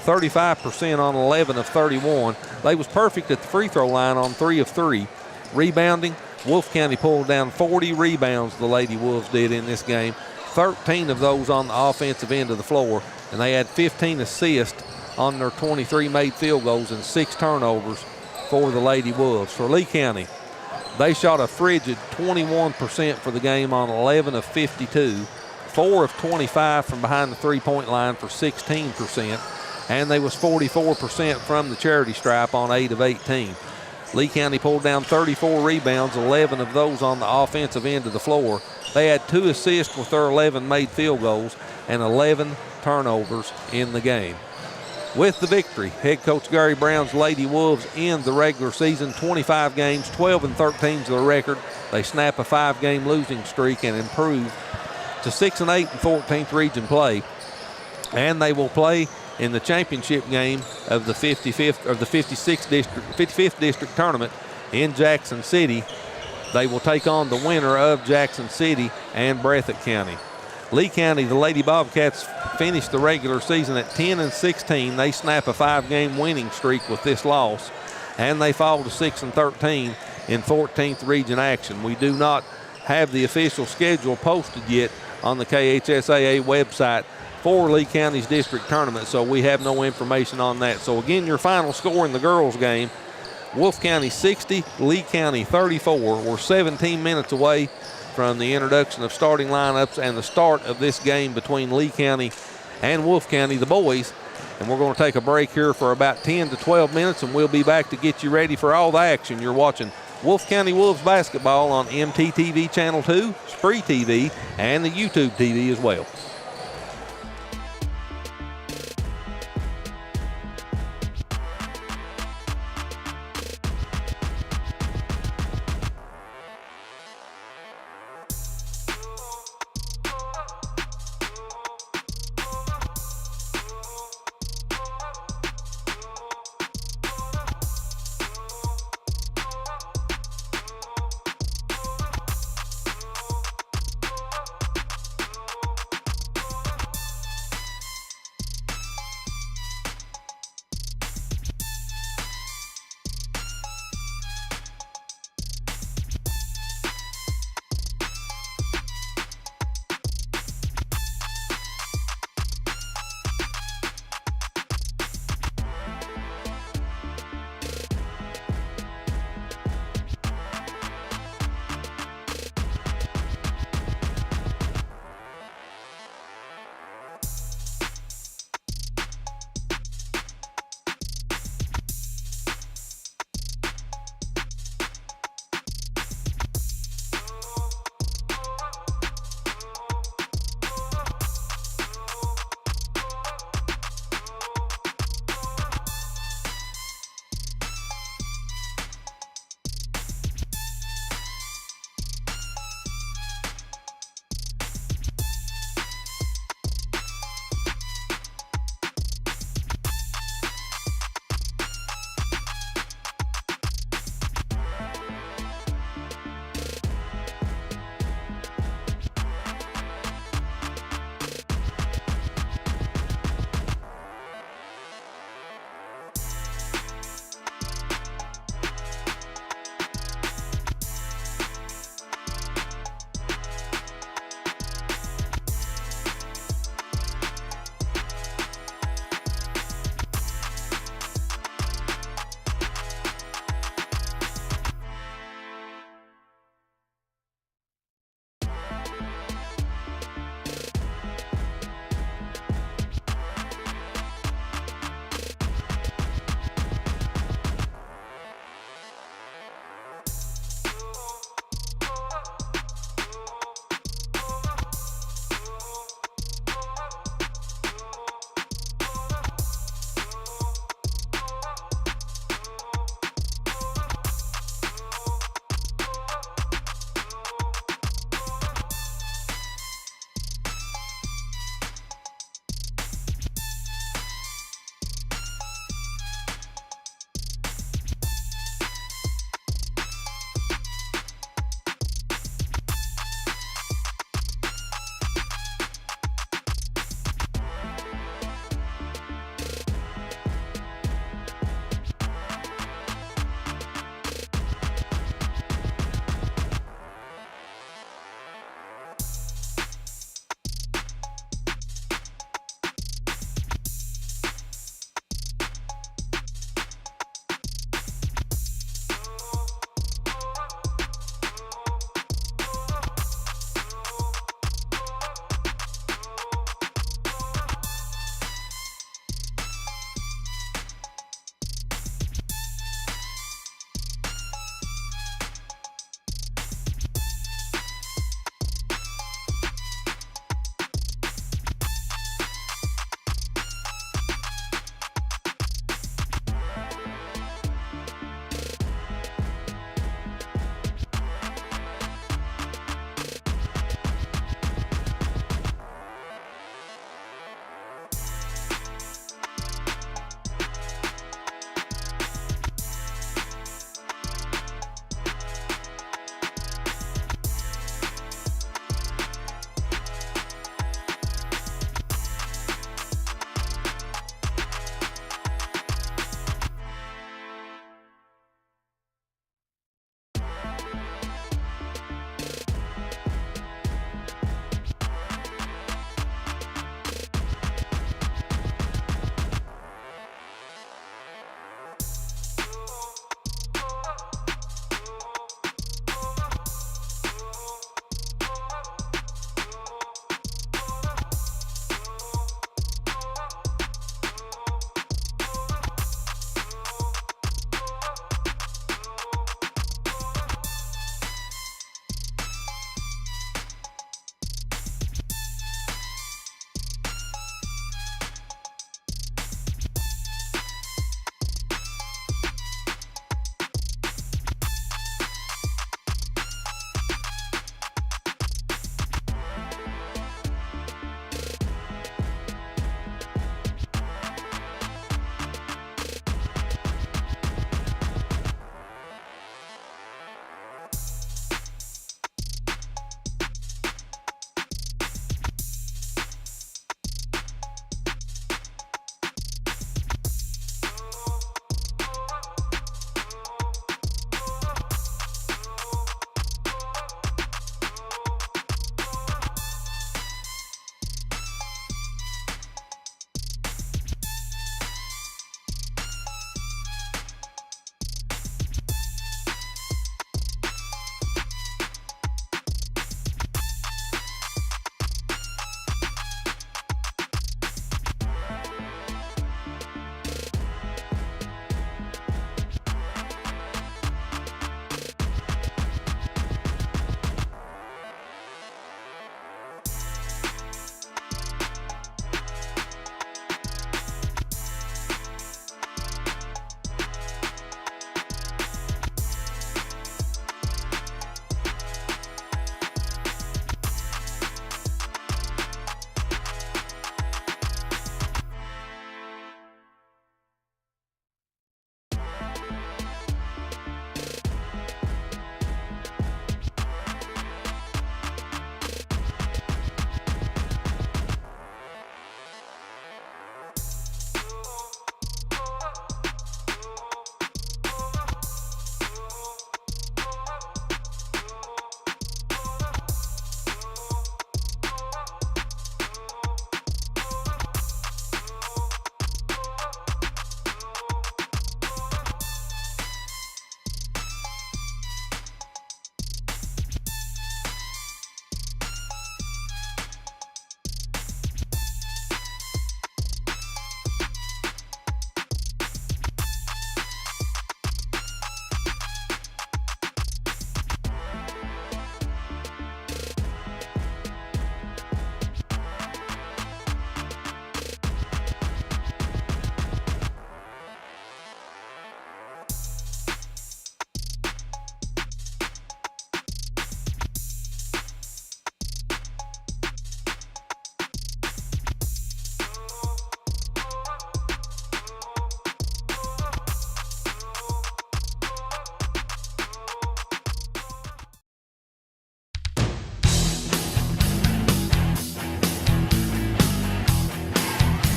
35% on 11 of 31. They was perfect at the free throw line on 3 of 3. Rebounding, Wolfe County pulled down 40 rebounds, the Lady Wolves did in this game, 13 of those on the offensive end of the floor, and they had 15 assists on their 23 made field goals and 6 turnovers for the Lady Wolves. For Lee County, they shot a frigid 21% for the game on 11 of 52, 4 of 25 from behind the three-point line for 16%, and they was 44% from the charity stripe on 8 of 18. Lee County pulled down 34 rebounds, 11 of those on the offensive end of the floor. They had 2 assists with their 11 made field goals and 11 turnovers in the game. With the victory, head coach Gary Brown's Lady Wolves end the regular season 25 games, 12-13 is their record. They snap a 5-game losing streak and improve to 6-8 in 14th region play. And they will play in the championship game of the 55th district tournament in Jackson City. They will take on the winner of Jackson City and Breathitt County. Lee County, the Lady Bobcats, finished the regular season at 10-16. They snap a 5-game winning streak with this loss, and they fall to 6-13 in 14th region action. We do not have the official schedule posted yet on the KHSAA website for Lee County's district tournament, so we have no information on that. So again, your final score in the girls game, Wolfe County 60, Lee County 34. We're 17 minutes away from the introduction of starting lineups and the start of this game between Lee County and Wolfe County, the boys. And we're going to take a break here for about 10 to 12 minutes, and we'll be back to get you ready for all the action. You're watching Wolfe County Wolves basketball on MTTV Channel 2, Spree TV, and the YouTube TV as well.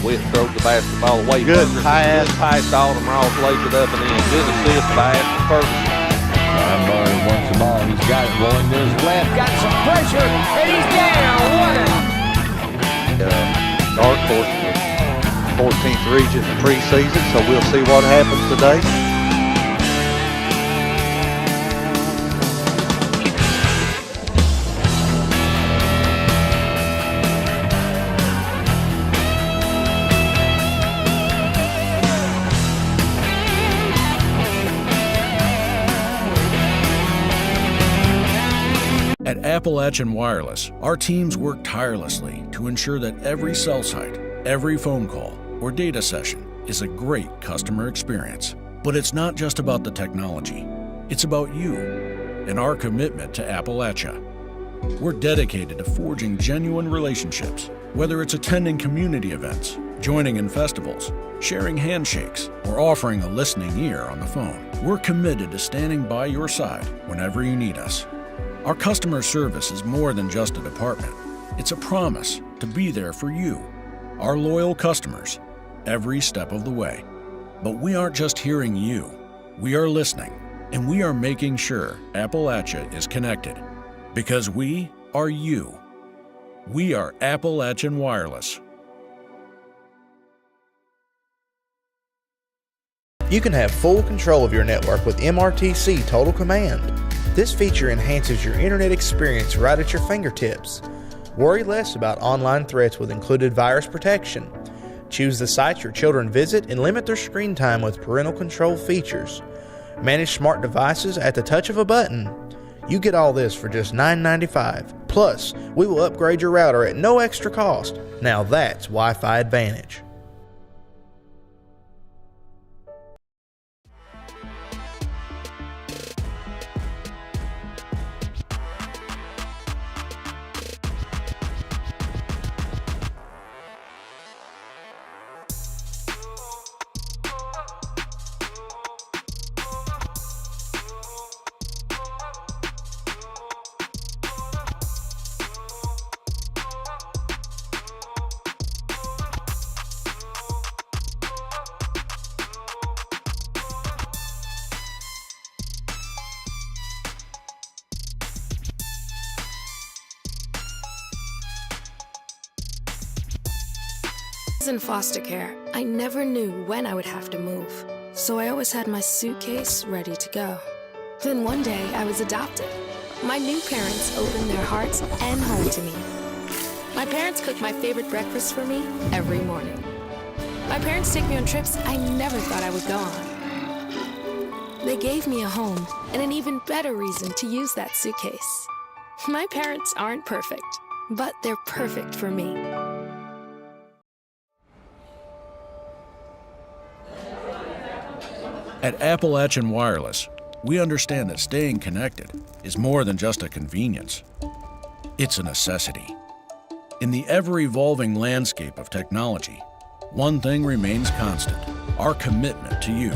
Witt throws the basketball away. Good Ferguson, pass. Good pass to Alden Ross, lays it up and in. Good assist by Ashton Ferguson. Ryan Murray wants the ball. He's got it rolling to his left. Got some pressure, and he's down. What a Dark horse in the 14th region in the preseason, so we'll see what happens today. At Appalachian Wireless, our teams work tirelessly to ensure that every cell site, every phone call, or data session is a great customer experience. But it's not just about the technology. It's about you and our commitment to Appalachia. We're dedicated to forging genuine relationships, whether it's attending community events, joining in festivals, sharing handshakes, or offering a listening ear on the phone. We're committed to standing by your side whenever you need us. Our customer service is more than just a department. It's a promise to be there for you, our loyal customers, every step of the way. But we aren't just hearing you. We are listening, and we are making sure Appalachia is connected. Because we are you. We are Appalachian Wireless. You can have full control of your network with MRTC Total Command. This feature enhances your internet experience right at your fingertips. Worry less about online threats with included virus protection. Choose the sites your children visit and limit their screen time with parental control features. Manage smart devices at the touch of a button. You get all this for just $9.95. Plus, we will upgrade your router at no extra cost. Now that's Wi-Fi Advantage. In foster care, I never knew when I would have to move, so I always had my suitcase ready to go. Then one day I was adopted. My new parents opened their hearts and home to me. My parents cook my favorite breakfast for me every morning. My parents take me on trips I never thought I would go on. They gave me a home and an even better reason to use that suitcase. My parents aren't perfect, but they're perfect for me. At Appalachian Wireless, we understand that staying connected is more than just a convenience. It's a necessity. In the ever-evolving landscape of technology, one thing remains constant: our commitment to you,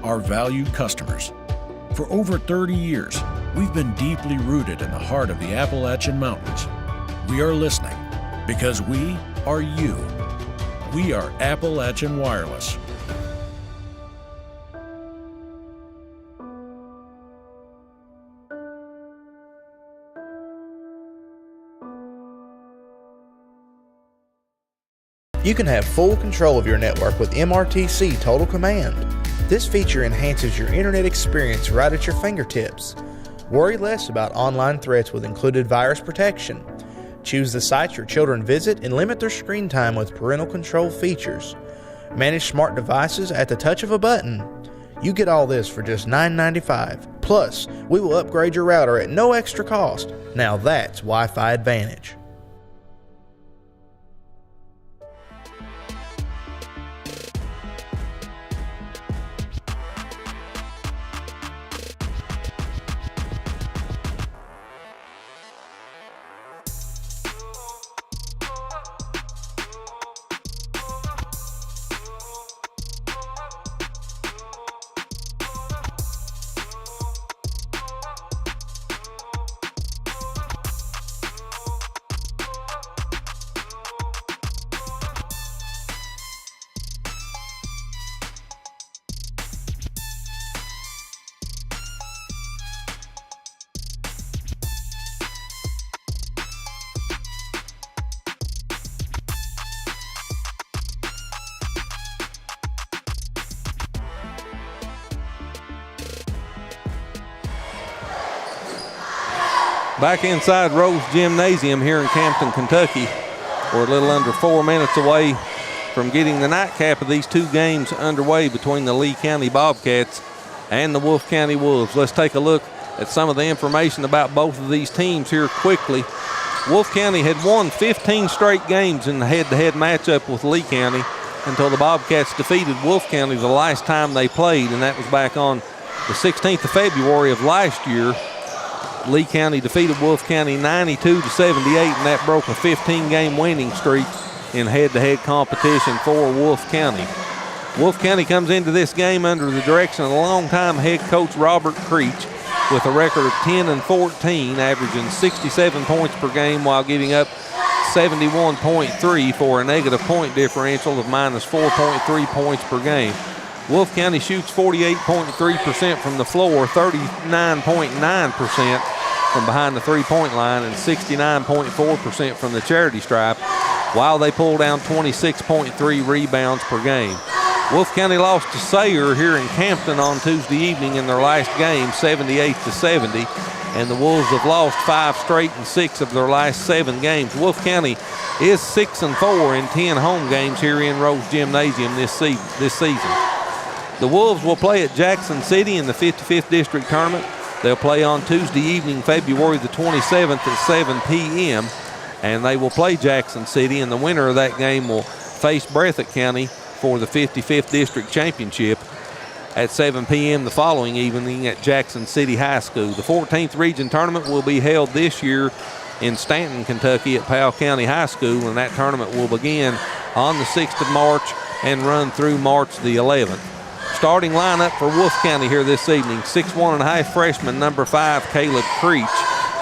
our valued customers. For over 30 years, we've been deeply rooted in the heart of the Appalachian Mountains. We are listening because we are you. We are Appalachian Wireless. You can have full control of your network with MRTC Total Command. This feature enhances your internet experience right at your fingertips. Worry less about online threats with included virus protection. Choose the sites your children visit and limit their screen time with parental control features. Manage smart devices at the touch of a button. You get all this for just $9.95. Plus, we will upgrade your router at no extra cost. Now that's Wi-Fi Advantage. Back inside Rose Gymnasium here in Campton, Kentucky. We're a little under 4 minutes away from getting the nightcap of these two games underway between the Lee County Bobcats and the Wolfe County Wolves. Let's take a look at some of the information about both of these teams here quickly. Wolfe County had won 15 straight games in the head-to-head matchup with Lee County until the Bobcats defeated Wolfe County the last time they played, and that was back on the 16th of February of last year. Lee County defeated Wolfe County 92-78, and that broke a 15-game winning streak in head-to-head competition for Wolfe County. Wolfe County comes into this game under the direction of the longtime head coach Robert Creech with a record of 10-14, averaging 67 points per game while giving up 71.3 for a negative point differential of minus 4.3 points per game. Wolfe County shoots 48.3% from the floor, 39.9% from behind the three-point line, and 69.4% from the charity stripe, while they pull down 26.3 rebounds per game. Wolfe County lost to Sayre here in Campton on Tuesday evening in their last game, 78-70, and the Wolves have lost 5 straight in 6 of their last 7 games. Wolfe County is 6-4 in 10 home games here in Rose Gymnasium this season. The Wolves will play at Jackson City in the 55th District Tournament. They'll play on Tuesday evening, February the 27th at 7 p.m., and they will play Jackson City, and the winner of that game will face Breathitt County for the 55th District Championship at 7 p.m. the following evening at Jackson City High School. The 14th Region Tournament will be held this year in Stanton, Kentucky at Powell County High School, and that tournament will begin on the 6th of March and run through March the 11th. Starting lineup for Wolfe County here this evening: 6'1.5" freshman number 5 Caleb Creech.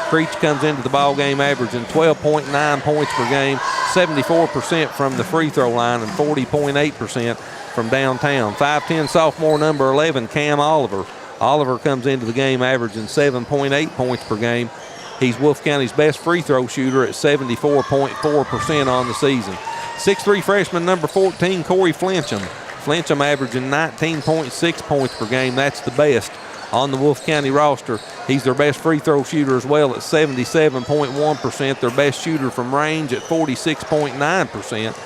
Creech comes into the ball game averaging 12.9 points per game, 74% from the free throw line, and 40.8% from downtown. 5'10" sophomore number 11 Cam Oliver. Oliver comes into the game averaging 7.8 points per game. He's Wolfe County's best free throw shooter at 74.4% on the season. 6'3" freshman number 14 Corey Flincham. Flincham averaging 19.6 points per game. That's the best on the Wolfe County roster. He's their best free throw shooter as well at 77.1%. Their best shooter from range at 46.9%.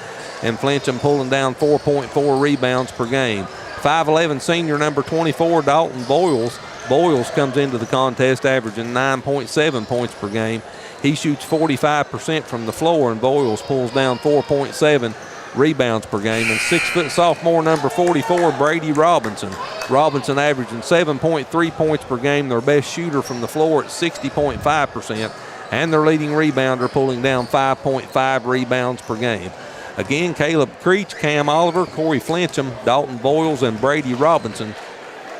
And Flincham pulling down 4.4 rebounds per game. 5'11" senior number 24 Dalton Boyles. Boyles comes into the contest averaging 9.7 points per game. He shoots 45% from the floor, and Boyles pulls down 4.7 rebounds per game. And 6' sophomore number 44 Brady Robinson. Robinson averaging 7.3 points per game, their best shooter from the floor at 60.5%, and their leading rebounder pulling down 5.5 rebounds per game. Again, Caleb Creech, Cam Oliver, Corey Flincham, Dalton Boyles, and Brady Robinson,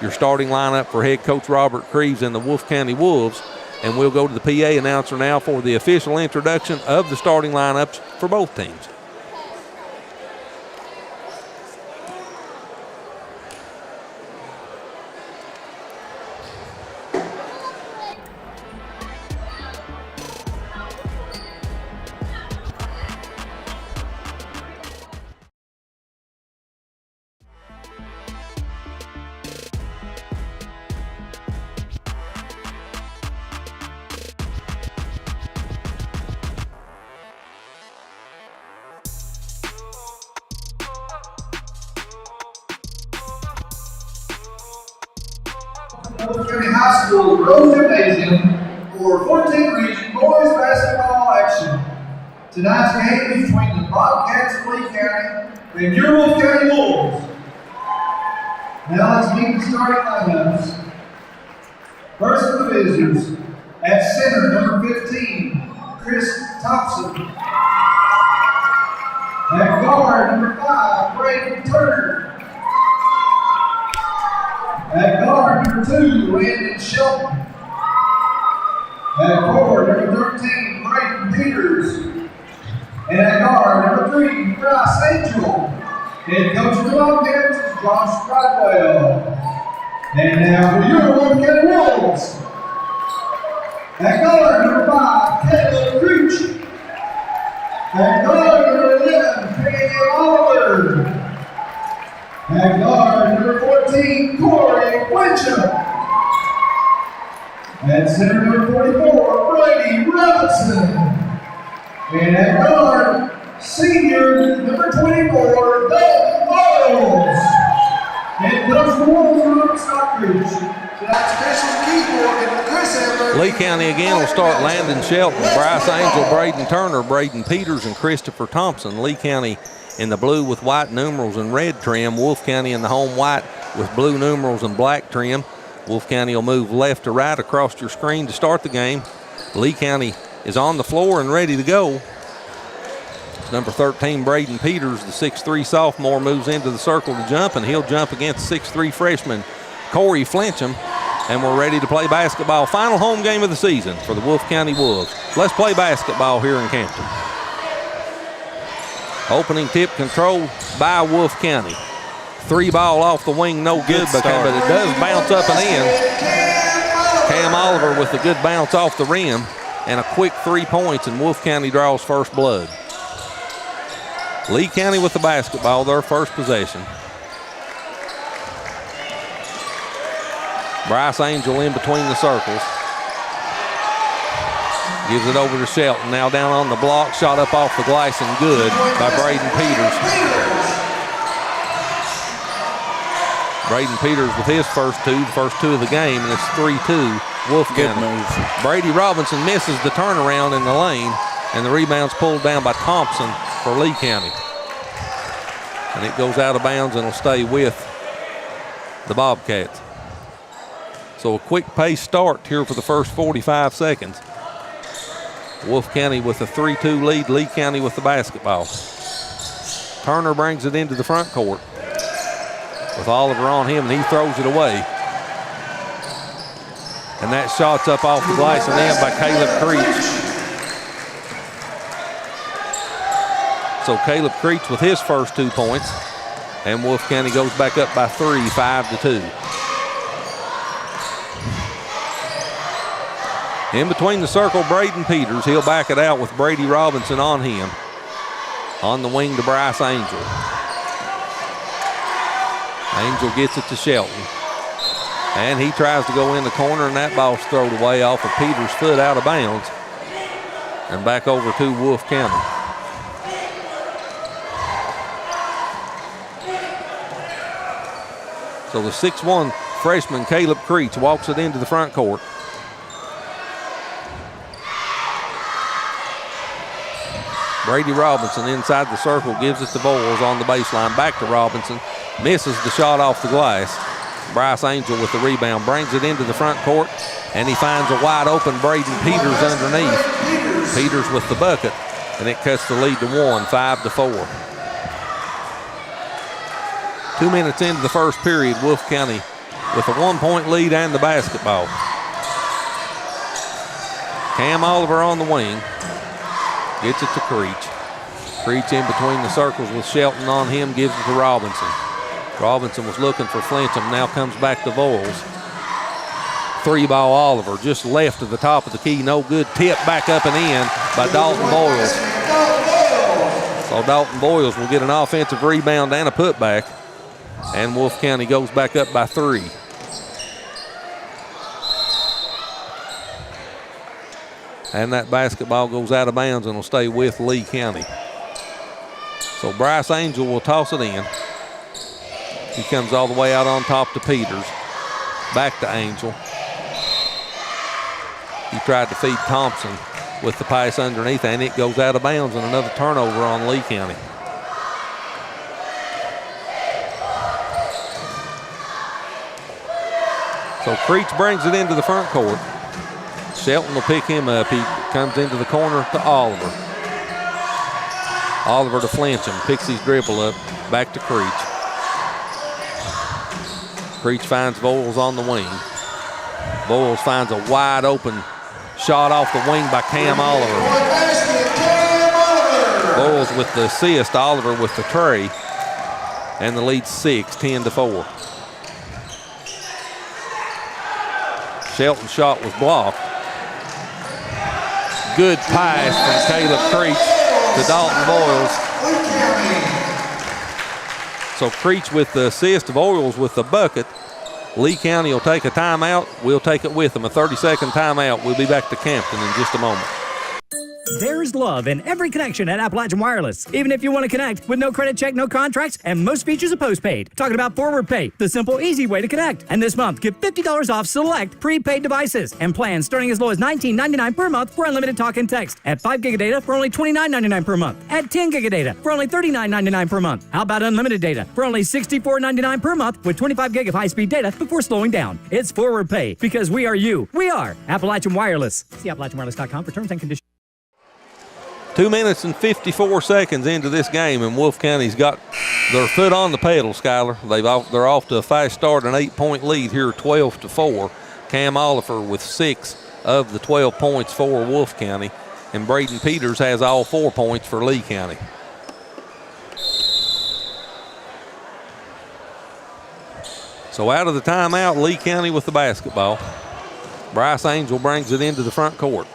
your starting lineup for head coach Robert Creeves and the Wolfe County Wolves. And we'll go to the PA announcer now for the official introduction of the starting lineups for both teams. Wolfe County High School Rose Gymnasium for 14th Region Boys Basketball action. Tonight's game is between the Bobcats of Lee County and your Wolfe County Wolves. Now let's meet the starting lineups. First for the visitors, at center, number 15, Chris Thompson. At guard, number 5, Braden Turner. At guard, number 2, Landon Shelton. At forward, number 13, Braden Peters. And at guard, number 3, Bryce Angel. Head coach of the Bobcats is Josh Bradwell. And now for your Wolfe County Wolves. At guard, number 5, Caleb Creech. At guard, number 11, Cam Oliver. At guard, number 14, Corey Winchell. At center number 44, Brady Robinson. And at guard, senior number 24, Dalton Miles. And Coach the Wolves from Stockbridge. Lee County again will start Landon Shelton, Bryce Angel, Braden Turner, Braden Peters, and Christopher Thompson. Lee County in the blue with white numerals and red trim. Wolfe County in the home white with blue numerals and black trim. Wolfe County will move left to right across your screen to start the game. Lee County is on the floor and ready to go. It's number 13, Braden Peters, the 6'3 sophomore, moves into the circle to jump, and he'll jump against 6'3 freshman Corey Flincham. And we're ready to play basketball. Final home game of the season for the Wolfe County Wolves. Let's play basketball here in Campton. Opening tip controlled by Wolfe County. 3 ball off the wing, no good, but it does bounce up and in. Cam Oliver with a good bounce off the rim and a quick 3 points, and Wolfe County draws first blood. Lee County with the basketball, their first possession. Bryce Angel in between the circles. Gives it over to Shelton. Now down on the block. Shot up off the glass and good by Braden Peters. Braden Peters with his first two of the game, and it's 3-2 Wolfe County. Brady Robinson misses the turnaround in the lane, and the rebound's pulled down by Thompson for Lee County. And it goes out of bounds and will stay with the Bobcats. So a quick pace start here for the first 45 seconds. Wolfe County with a 3-2 lead, Lee County with the basketball. Turner brings it into the front court with Oliver on him, and he throws it away. And that shot's up off the glass and in by Caleb Creech. So Caleb Creech with his first 2 points, and Wolfe County goes back up by 3, 5-2. In between the circle, Braden Peters. He'll back it out with Brady Robinson on him. On the wing to Bryce Angel. Angel gets it to Shelton. And he tries to go in the corner, and that ball's thrown away off of Peters' foot out of bounds. And back over to Wolfe County. So the 6'1 freshman Caleb Creech walks it into the front court. Brady Robinson inside the circle gives it to Boyles on the baseline. Back to Robinson. Misses the shot off the glass. Bryce Angel with the rebound. Brings it into the front court. And he finds a wide open Braden Peters underneath. Peters with the bucket. And it cuts the lead to 1, 5-4. 2 minutes into the first period, Wolfe County with a 1-point lead and the basketball. Cam Oliver on the wing. Gets it to Creech. Creech in between the circles with Shelton on him, gives it to Robinson. Robinson was looking for Flincham, now comes back to Boyles. 3-ball Oliver, just left of the top of the key, no good. Tip back up and in by Dalton Boyles. So Dalton Boyles will get an offensive rebound and a putback, and Wolfe County goes back up by 3. And that basketball goes out of bounds and will stay with Lee County. So Bryce Angel will toss it in. He comes all the way out on top to Peters. Back to Angel. He tried to feed Thompson with the pass underneath, and it goes out of bounds, and another turnover on Lee County. So Creech brings it into the front court. Shelton will pick him up. He comes into the corner to Oliver. Oliver to Flincham. Picks his dribble up. Back to Creech. Creech finds Boyles on the wing. Boyles finds a wide open shot off the wing by Cam Oliver. Boyles with the assist. Oliver with the tray. And the lead 6, 10-4. Shelton's shot was blocked. Good pass from Caleb Creech to Dalton Boyles. So Creech with the assist, Boyles with the bucket, Lee County will take a timeout. We'll take it with them. A 30-second timeout. We'll be back to Campton in just a moment. There's love in every connection at Appalachian Wireless. Even if you want to connect with no credit check, no contracts, and most features are postpaid. Talking about Forward Pay, the simple, easy way to connect. And this month, get $50 off select prepaid devices and plans starting as low as $19.99 per month for unlimited talk and text. At 5 gig of data for only $29.99 per month. At 10 gig of data for only $39.99 per month. How about unlimited data for only $64.99 per month with 25 gig of high-speed data before slowing down? It's Forward Pay because we are you. We are Appalachian Wireless. See AppalachianWireless.com for terms and conditions. 2 minutes and 54 seconds into this game, and Wolfe County's got their foot on the pedal, Skylar. They're off to a fast start, an 8-point lead here, 12-4. Cam Oliver with 6 of the 12 points for Wolfe County, and Braden Peters has all 4 points for Lee County. So out of the timeout, Lee County with the basketball. Bryce Angel brings it into the front court.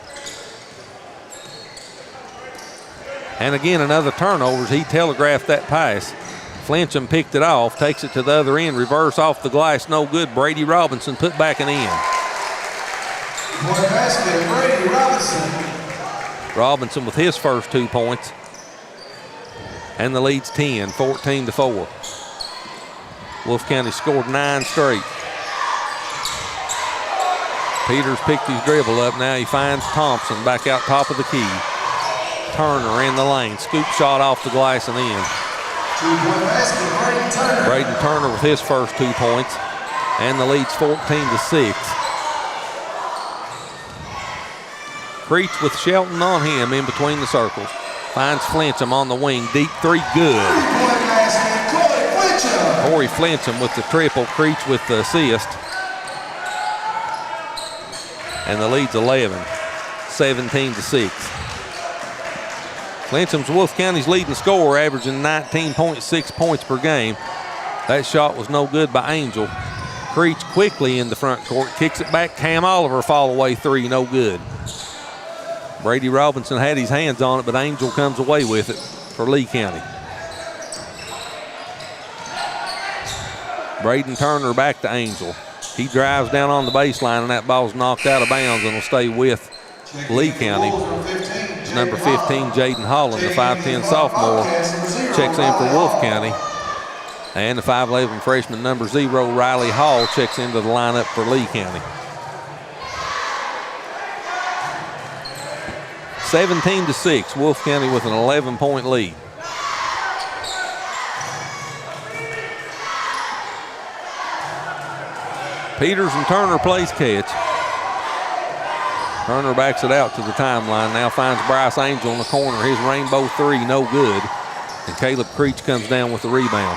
And again, another turnover as he telegraphed that pass. Flincham picked it off, takes it to the other end, reverse off the glass, no good. Brady Robinson put back and in. Boy basket, Brady Robinson. Robinson with his first 2 points. And the lead's 10, 14-4. Wolfe County scored 9 straight. Peters picked his dribble up. Now he finds Thompson back out top of the key. Turner in the lane. Scoop shot off the glass and in. Braden Turner with his first 2 points. And the lead's 14-6. Creech with Shelton on him in between the circles. Finds Flincham on the wing. Deep 3, good. Corey Flincham with the triple. Creech with the assist. And the lead's 11, 17-6. Flincham's Wolfe County's leading scorer, averaging 19.6 points per game. That shot was no good by Angel. Creech quickly in the front court, kicks it back. Cam Oliver fall away 3, no good. Brady Robinson had his hands on it, but Angel comes away with it for Lee County. Braden Turner back to Angel. He drives down on the baseline, and that ball's knocked out of bounds and will stay with Lee County. Number 15, Jaden Holland, the 5'10 sophomore, checks in for Wolfe County. And the 5'11 freshman, number 0, Riley Hall, checks into the lineup for Lee County. 17-6, Wolfe County with an 11-point lead. Peters and Turner plays catch. Turner backs it out to the timeline. Now finds Bryce Angel in the corner. His rainbow 3, no good. And Caleb Creech comes down with the rebound.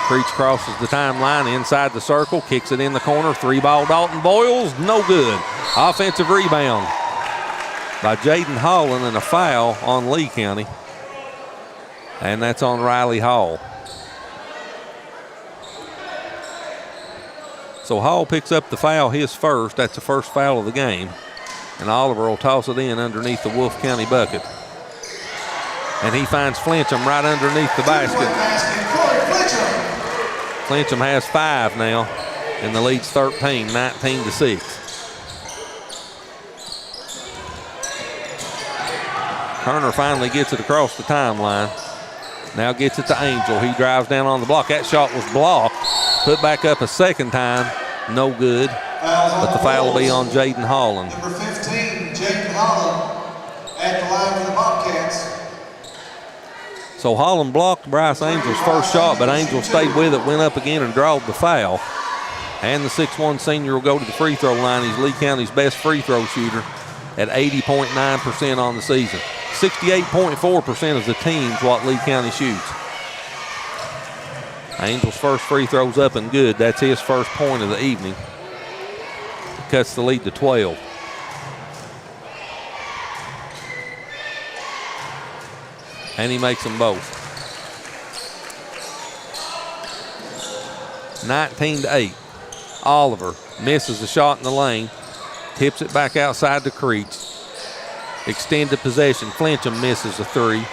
Creech crosses the timeline inside the circle, kicks it in the corner. 3-ball Dalton Boyles, no good. Offensive rebound by Jaden Holland and a foul on Lee County. And that's on Riley Hall. So Hall picks up the foul, his first. That's the first foul of the game. And Oliver will toss it in underneath the Wolfe County bucket. And he finds Flincham right underneath the basket. Flincham has 5 now, and the lead's 13, 19-6. Turner finally gets it across the timeline. Now gets it to Angel. He drives down on the block. That shot was blocked. Put back up a second time. No good. But the foul will be on Jaden Holland. Number 15, Jaden Holland, at the line for the Bobcats. So Holland blocked Bryce Angel's first shot, but Angel stayed with it, went up again and drawed the foul. And the 6'1 senior will go to the free throw line. He's Lee County's best free throw shooter at 80.9% on the season. 68.4% of the team's what Lee County shoots. Angel's first free throw's up and good. That's his first point of the evening. Cuts the lead to 12. And he makes them both. 19-8. Oliver misses the shot in the lane. Tips it back outside to Creech. Extended possession. Flincham misses a 3.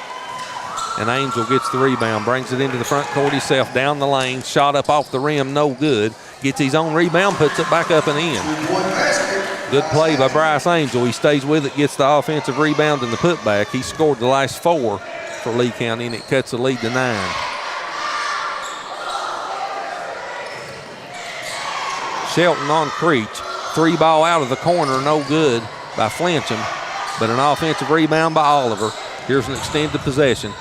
and Angel gets the rebound, brings it into the front court himself, down the lane, shot up off the rim, no good. Gets his own rebound, puts it back up and in. Good play by Bryce Angel. He stays with it, gets the offensive rebound and the putback. He scored the last 4 for Lee County, and it cuts the lead to 9. Shelton on Creech. 3-ball out of the corner, no good by Flincham, but an offensive rebound by Oliver. Here's an extended possession.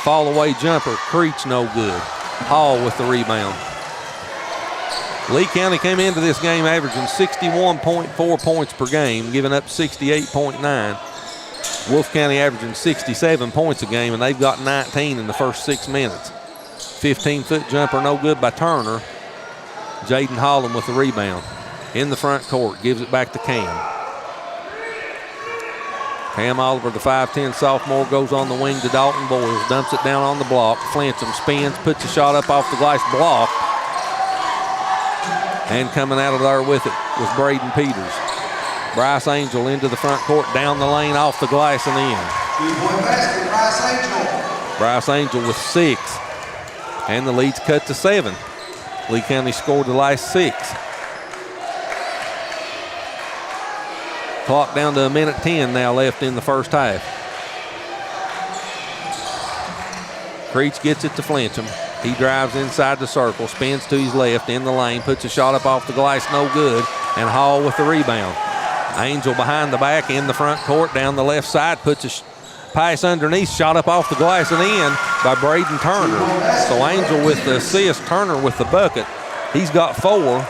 Fall away jumper, Creech no good. Hall with the rebound. Lee County came into this game averaging 61.4 points per game, giving up 68.9. Wolfe County averaging 67 points a game, and they've got 19 in the first 6 minutes. 15-foot jumper no good by Turner. Jaden Holland with the rebound. In the front court, gives it back to Cam. Cam Oliver, the 5'10 sophomore, goes on the wing to Dalton Boyles, dumps it down on the block. Flincham spins, puts a shot up off the glass, block. And coming out of there with it was Braden Peters. Bryce Angel into the front court, down the lane, off the glass and in. Bryce Angel with 6. And the lead's cut to 7. Lee County scored the last 6. Clock down to 1:10 now left in the first half. Creech gets it to Flincham. He drives inside the circle, spins to his left in the lane, puts a shot up off the glass, no good, and Hall with the rebound. Angel behind the back in the front court, down the left side, puts a pass underneath, shot up off the glass and in by Braden Turner. So Angel with the assist, Turner with the bucket. He's got 4.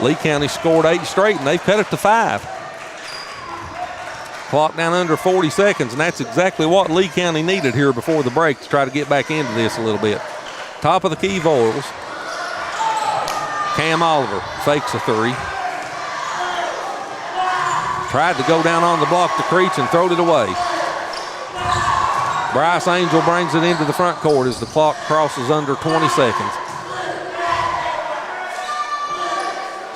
Lee County scored 8 straight, and they've cut it to 5. Clock down under 40 seconds, and that's exactly what Lee County needed here before the break to try to get back into this a little bit. Top of the key, Voiles. Cam Oliver fakes a 3. Tried to go down on the block to Creech and throwed it away. Bryce Angel brings it into the front court as the clock crosses under 20 seconds.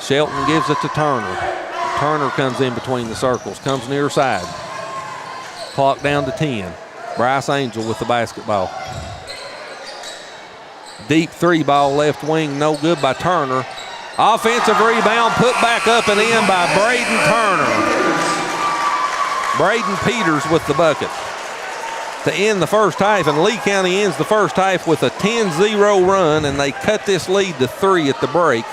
Shelton gives it to Turner. Turner comes in between the circles, comes near side. Clock down to 10. Bryce Angel with the basketball. Deep 3-ball left wing, no good by Turner. Offensive rebound put back up and in by Braden Turner. Braden Peters with the bucket to end the first half, and Lee County ends the first half with a 10-0 run, and they cut this lead to 3 at the break,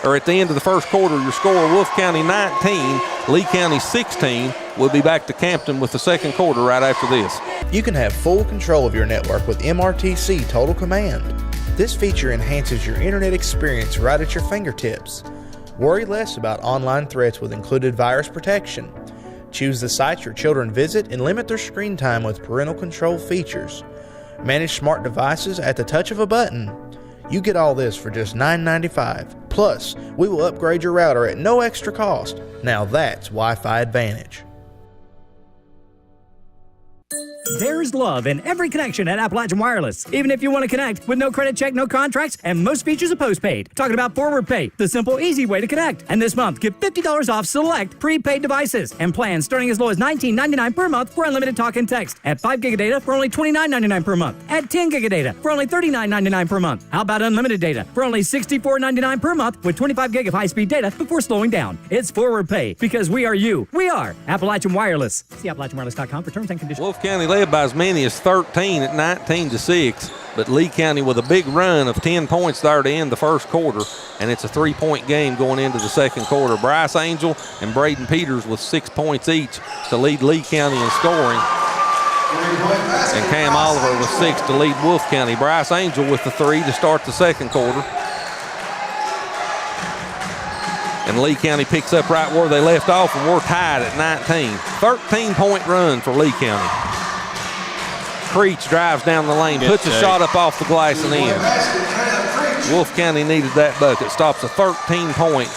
or at the end of the first quarter. Your score, Wolfe County 19, Lee County 16. We'll be back to Campton with the second quarter right after this. You can have full control of your network with MRTC Total Command. This feature enhances your internet experience right at your fingertips. Worry less about online threats with included virus protection. Choose the sites your children visit and limit their screen time with parental control features. Manage smart devices at the touch of a button. You get all this for just $9.95. Plus, we will upgrade your router at no extra cost. Now that's Wi-Fi Advantage. There's love in every connection at Appalachian Wireless. Even if you want to connect with no credit check, no contracts, and most features are postpaid. Talking about Forward Pay, the simple, easy way to connect. And this month, get $50 off select prepaid devices and plans starting as low as $19.99 per month for unlimited talk and text. At 5 gig of data for only $29.99 per month. At 10 gig of data for only $39.99 per month. How about unlimited data for only $64.99 per month with 25 gig of high-speed data before slowing down? It's Forward Pay because we are you. We are Appalachian Wireless. See AppalachianWireless.com for terms and conditions. Wolfe County led by as many as 13 at 19-6, but Lee County with a big run of 10 points there to end the first quarter, and it's a 3-point game going into the second quarter. Bryce Angel and Braden Peters with 6 points each to lead Lee County in scoring, and Cam Oliver with 6 to lead Wolfe County. Bryce Angel with the 3 to start the second quarter. And Lee County picks up right where they left off, and we're tied at 19. 13-point run for Lee County. Creech drives down the lane, puts a shot up off the glass and in. Wolfe County needed that bucket. Stops a 13-point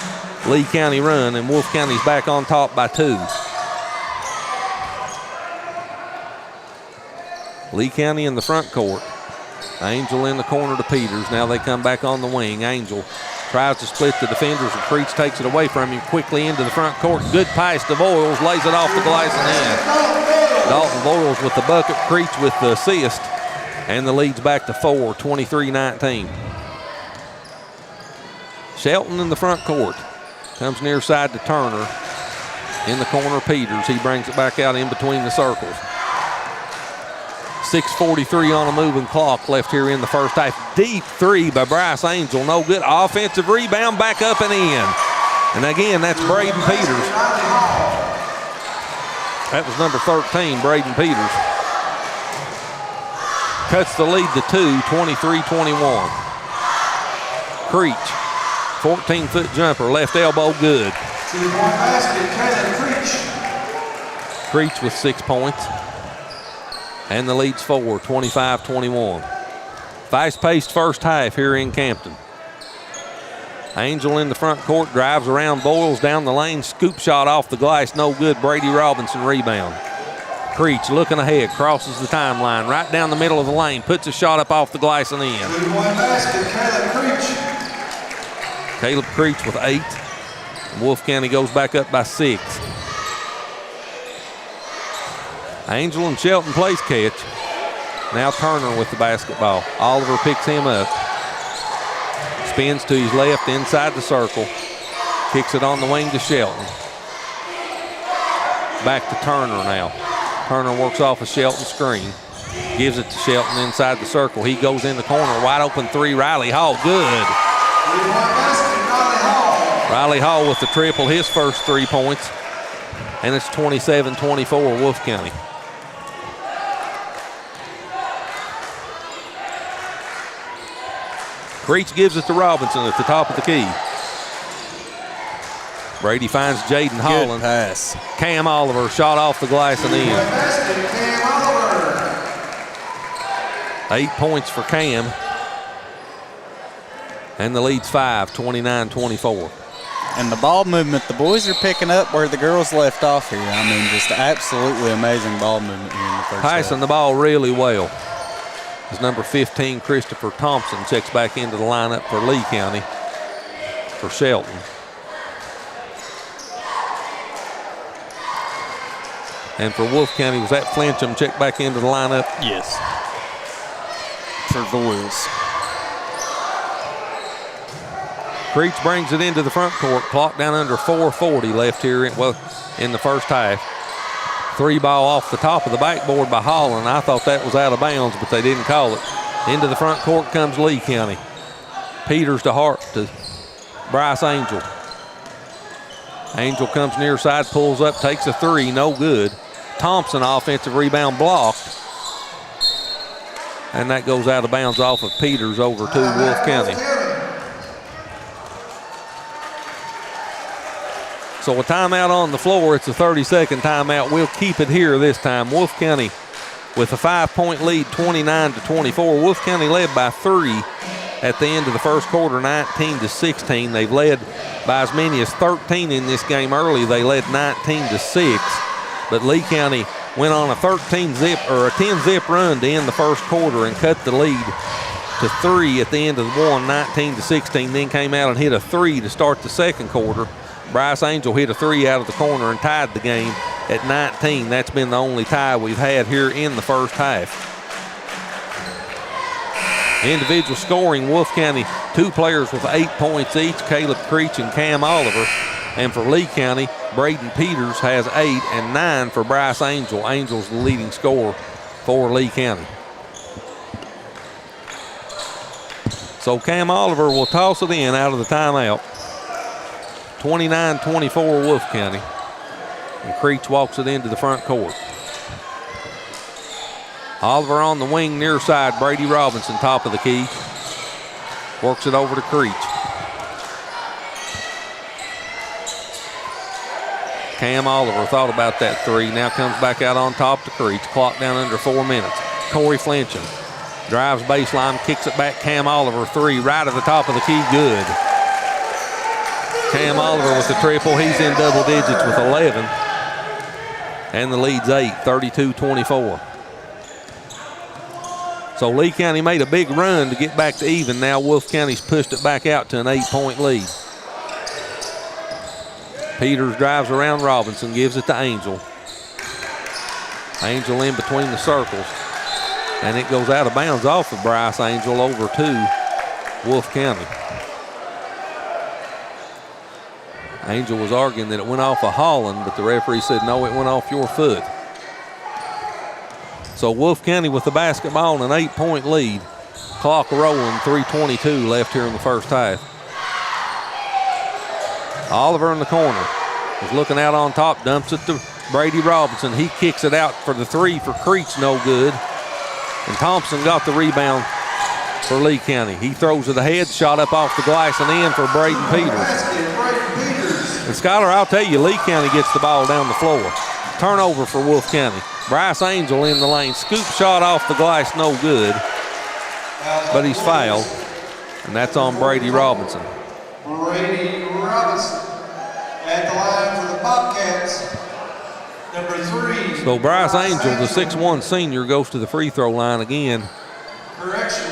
Lee County run, and Wolfe County's back on top by 2. Lee County in the front court. Angel in the corner to Peters. Now they come back on the wing. Angel tries to split the defenders, and Creech takes it away from him quickly into the front court. Good pass to Voiles, lays it off the glass and in. Dalton Voiles with the bucket, Creech with the assist. And the lead's back to 4, 23-19. Shelton in the front court. Comes near side to Turner. In the corner, Peters. He brings it back out in between the circles. 6:43 on a moving clock left here in the first half. Deep three by Bryce Angel. No good. Offensive rebound back up and in. And again, that's Braden Peters. That was number 13, Braden Peters. Cuts the lead to 2, 23-21. Creech, 14-foot jumper, left elbow, good. Creech with 6 points. And the lead's 4, 25-21. Fast-paced first half here in Campton. Angel in the front court, drives around, Boyles down the lane, scoop shot off the glass, no good. Brady Robinson rebound. Creech looking ahead, crosses the timeline, right down the middle of the lane, puts a shot up off the glass and in. Caleb Creech with 8. Wolfe County goes back up by 6. Angel and Shelton place catch. Now Turner with the basketball. Oliver picks him up. Spins to his left inside the circle. Kicks it on the wing to Shelton. Back to Turner now. Turner works off a Shelton screen. Gives it to Shelton inside the circle. He goes in the corner. Wide open three. Riley Hall, good. Riley Hall with the triple, his first 3 points. And it's 27-24 Wolfe County. Creech gives it to Robinson at the top of the key. Brady finds Jaden Holland. Good pass. Cam Oliver shot off the glass and in. 8 points for Cam. And the lead's 5, 29-24. And the ball movement, the boys are picking up where the girls left off here. I mean, just absolutely amazing ball movement here in the first Passing half. the ball really well. As number 15, Christopher Thompson, checks back into the lineup for Lee County for Shelton. And for Wolfe County, was that Flincham checked back into the lineup? Yes. For Voiles. Creech brings it into the front court. Clock down under 4:40 left here in the first half. 3 ball off the top of the backboard by Holland. I thought that was out of bounds, but they didn't call it. Into the front court comes Lee County. Peters to Hart to Bryce Angel. Angel comes near side, pulls up, takes a 3, no good. Thompson offensive rebound blocked. And that goes out of bounds off of Peters over to Wolfe County. So a timeout on the floor. It's a 30-second timeout. We'll keep it here this time. Wolfe County with a 5-point lead, 29-24. Wolfe County led by 3 at the end of the first quarter, 19-16. They've led by as many as 13 in this game early. They led 19-6. But Lee County went on a 10-zip run to end the first quarter and cut the lead to 3 at the end of the one, 19-16. Then came out and hit a 3 to start the second quarter. Bryce Angel hit a 3 out of the corner and tied the game at 19. That's been the only tie we've had here in the first half. Individual scoring, Wolfe County, 2 players with 8 points each, Caleb Creech and Cam Oliver. And for Lee County, Braden Peters has 8 and 9 for Bryce Angel. Angel's the leading scorer for Lee County. So Cam Oliver will toss it in out of the timeout. 29-24 Wolfe County. And Creech walks it into the front court. Oliver on the wing near side. Brady Robinson top of the key. Works it over to Creech. Cam Oliver thought about that 3. Now comes back out on top to Creech. Clock down under 4 minutes. Corey Flincham drives baseline, kicks it back. Cam Oliver 3 right at the top of the key. Good. Cam Oliver with the triple. He's in double digits with 11. And the lead's 8, 32-24. So Lee County made a big run to get back to even. Now Wolfe County's pushed it back out to an 8-point lead. Peters drives around Robinson, gives it to Angel. Angel in between the circles. And it goes out of bounds off of Bryce Angel over to Wolfe County. Angel was arguing that it went off of Holland, but the referee said, no, it went off your foot. So Wolfe County with the basketball and an 8-point lead. Clock rolling, 3:22 left here in the first half. Oliver in the corner is looking out on top, dumps it to Brady Robinson. He kicks it out for the three for Creech, no good. And Thompson got the rebound for Lee County. He throws it ahead, shot up off the glass and in for Braden Peters. And Skylar, I'll tell you, Lee County gets the ball down the floor. Turnover for Wolfe County. Bryce Angel in the lane. Scoop shot off the glass, no good. But he's fouled. And that's on Brady Robinson. Brady Robinson at the line for the Bobcats. Number 3. So Bryce Angel, the 6'1 senior, goes to the free throw line again. Correction.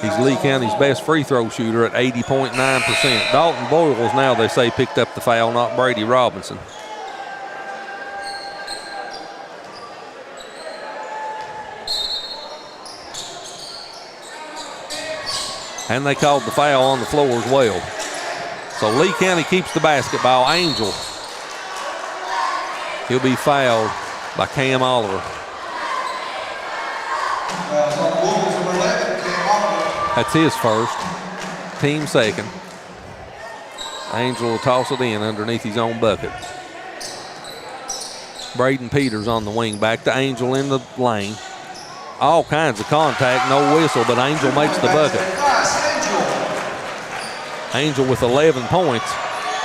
He's Lee County's best free throw shooter at 80.9%. Dalton Boyles now, they say, picked up the foul, not Brady Robinson. And they called the foul on the floor as well. So Lee County keeps the basketball. Angel, he'll be fouled by Cam Oliver. That's his first, team second. Angel will toss it in underneath his own bucket. Braden Peters on the wing, back to Angel in the lane. All kinds of contact, no whistle, but Angel makes the bucket. Angel with 11 points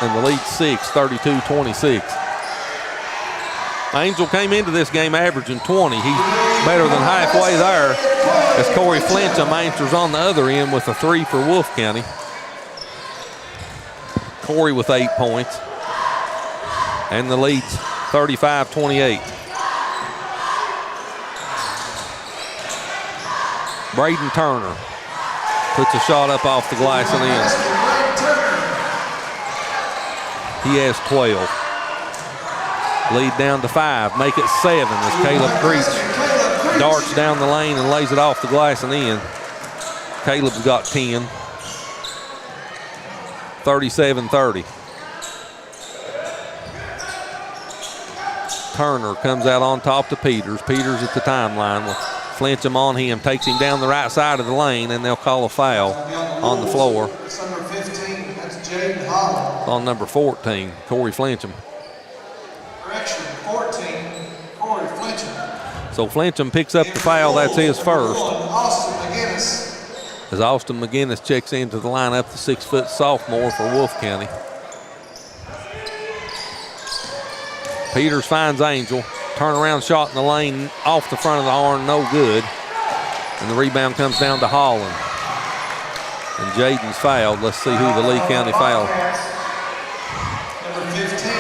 and the lead 6, 32-26. Angel came into this game averaging 20. He's better than halfway there as Corey Flincham answers on the other end with a 3 for Wolfe County. Corey with 8 points. And the lead's 35-28. Braden Turner puts a shot up off the glass and in. He has 12. Lead down to 5. Make it 7 as Caleb Creech darts down the lane and lays it off the glass and in. Caleb's got 10. 37-30. Turner comes out on top to Peters. Peters at the timeline with Flincham on him, takes him down the right side of the lane, and they'll call a foul on the floor. That's number 15. That's Jaden Holland. On number 14, Corey Flincham. Correction, 14, Corey Flincham. So Flincham picks up the foul. That's his first. Austin McGinnis. As Austin McGinnis checks into the lineup, the 6-foot sophomore for Wolfe County. Peters finds Angel. Turnaround shot in the lane off the front of the arm, no good. And the rebound comes down to Holland. And Jaden's fouled. Let's see who the Lee County fouled. Number 15.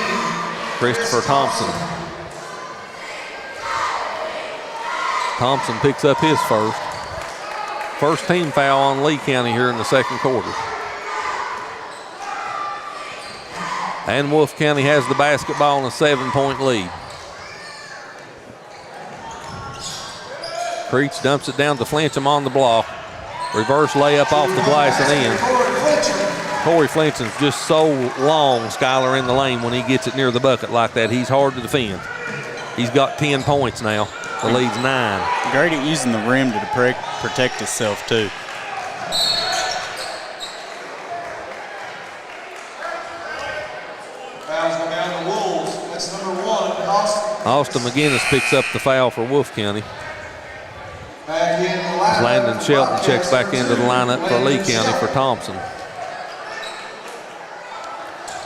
Christopher Thompson. Thompson picks up his first. First team foul on Lee County here in the second quarter. And Wolfe County has the basketball and a 7-point lead. Creech dumps it down to Flincham on the block. Reverse layup off the glass and in. Corey Flincham's just so long, Skylar, in the lane when he gets it near the bucket like that. He's hard to defend. He's got 10 points now. The lead's 9. Great at using the rim to protect himself, too. Fouls go down to Wolves. That's number 1, Austin. Austin McGinnis picks up the foul for Wolfe County. Back in the lineup. Landon Shelton checks back into the lineup for Lee County for Thompson.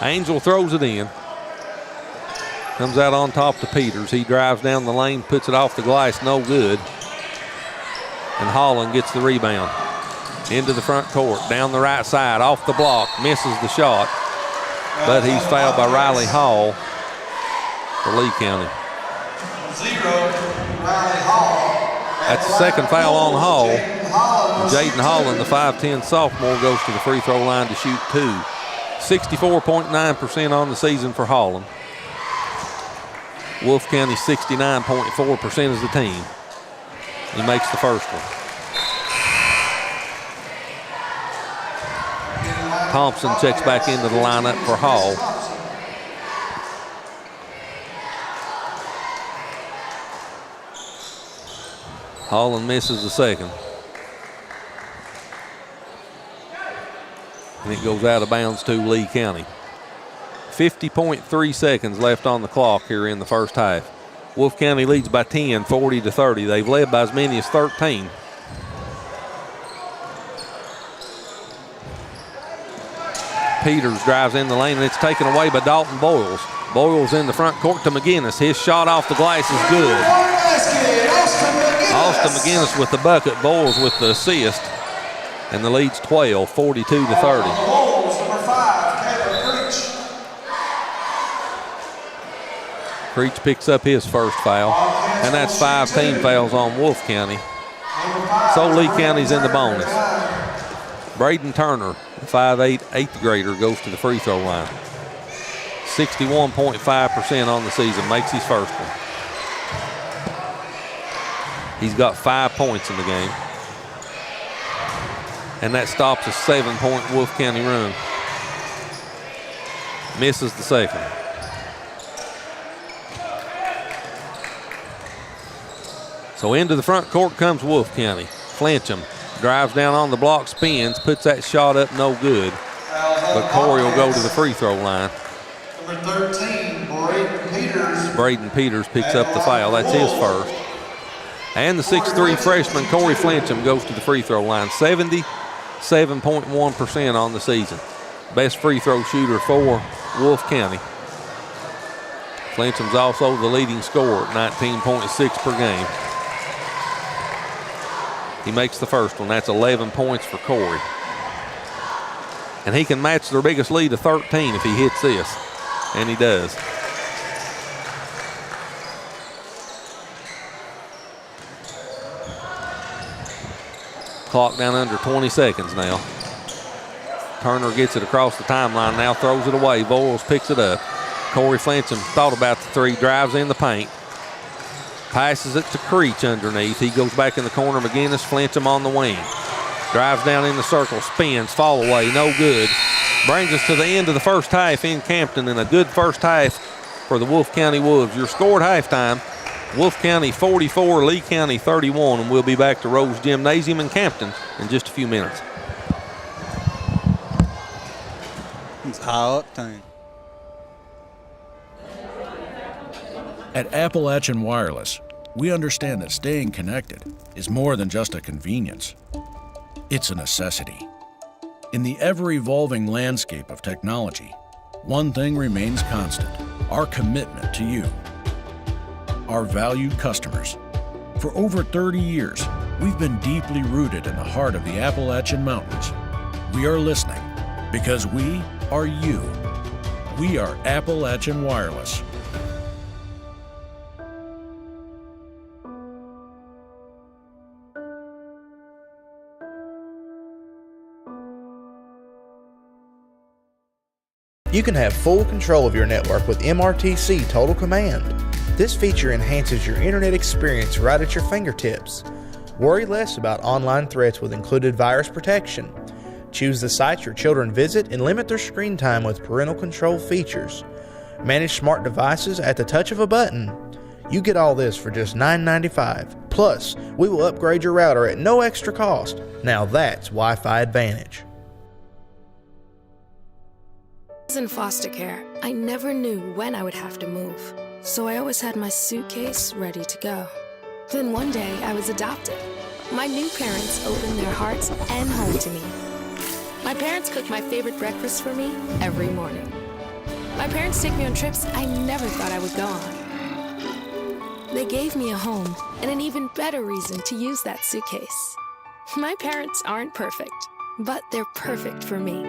Angel throws it in. Comes out on top to Peters. He drives down the lane, puts it off the glass, no good. And Holland gets the rebound. Into the front court, down the right side, off the block, misses the shot. But he's fouled by Riley Hall for Lee County. 0, Riley Hall. That's the second foul on Hall. Jaden Holland, the 5'10 sophomore, goes to the free throw line to shoot 2. 64.9% on the season for Holland. Wolfe County 69.4% as a team. He makes the first one. Thompson checks back into the lineup for Hall. Holland misses the second. And it goes out of bounds to Lee County. 50.3 seconds left on the clock here in the first half. Wolfe County leads by 10, 40-30. They've led by as many as 13. Peters drives in the lane, and it's taken away by Dalton Boyles. Boyles in the front court to McGinnis. His shot off the glass is good. Austin McGinnis with the bucket. Boyles with the assist. And the lead's 12, 42-30. Creech picks up his first foul, and that's 5 team fouls on Wolfe County. So Lee County's in the bonus. Braden Turner, 5'8", 8th grader, goes to the free throw line. 61.5% on the season, makes his first one. He's got 5 points in the game. And that stops a 7-point Wolfe County run. Misses the second. So into the front court comes Wolfe County. Flincham drives down on the block, spins, puts that shot up, no good. But Corey will go to the free throw line. Number 13, Braden Peters. Braden Peters picks up the foul. That's his first. And the 6'3" freshman, Corey Flincham, goes to the free throw line. 77.1% on the season. Best free throw shooter for Wolfe County. Flincham's also the leading scorer at 19.6 per game. He makes the first one. That's 11 points for Corey. And he can match their biggest lead of 13 if he hits this. And he does. Clock down under 20 seconds now. Turner gets it across the timeline now, throws it away. Boyles picks it up. Corey Flincham thought about the three, drives in the paint. Passes it to Creech underneath. He goes back in the corner. McGinnis, Flincham on the wing. Drives down in the circle, spins, fall away, no good. Brings us to the end of the first half in Campton, and a good first half for the Wolfe County Wolves. Your score at halftime, Wolfe County 44, Lee County 31, and we'll be back to Rose Gymnasium in Campton in just a few minutes. It's high octane. At Appalachian Wireless, we understand that staying connected is more than just a convenience. It's a necessity. In the ever-evolving landscape of technology, one thing remains constant: our commitment to you, our valued customers. For over 30 years, we've been deeply rooted in the heart of the Appalachian Mountains. We are listening because we are you. We are Appalachian Wireless. You can have full control of your network with MRTC Total Command. This feature enhances your internet experience right at your fingertips. Worry less about online threats with included virus protection. Choose the sites your children visit and limit their screen time with parental control features. Manage smart devices at the touch of a button. You get all this for just $9.95. Plus, we will upgrade your router at no extra cost. Now that's Wi-Fi Advantage. In foster care, I never knew when I would have to move, so I always had my suitcase ready to go. Then one day, I was adopted. My new parents opened their hearts and home to me. My parents cook my favorite breakfast for me every morning. My parents take me on trips I never thought I would go on. They gave me a home and an even better reason to use that suitcase. My parents aren't perfect, but they're perfect for me.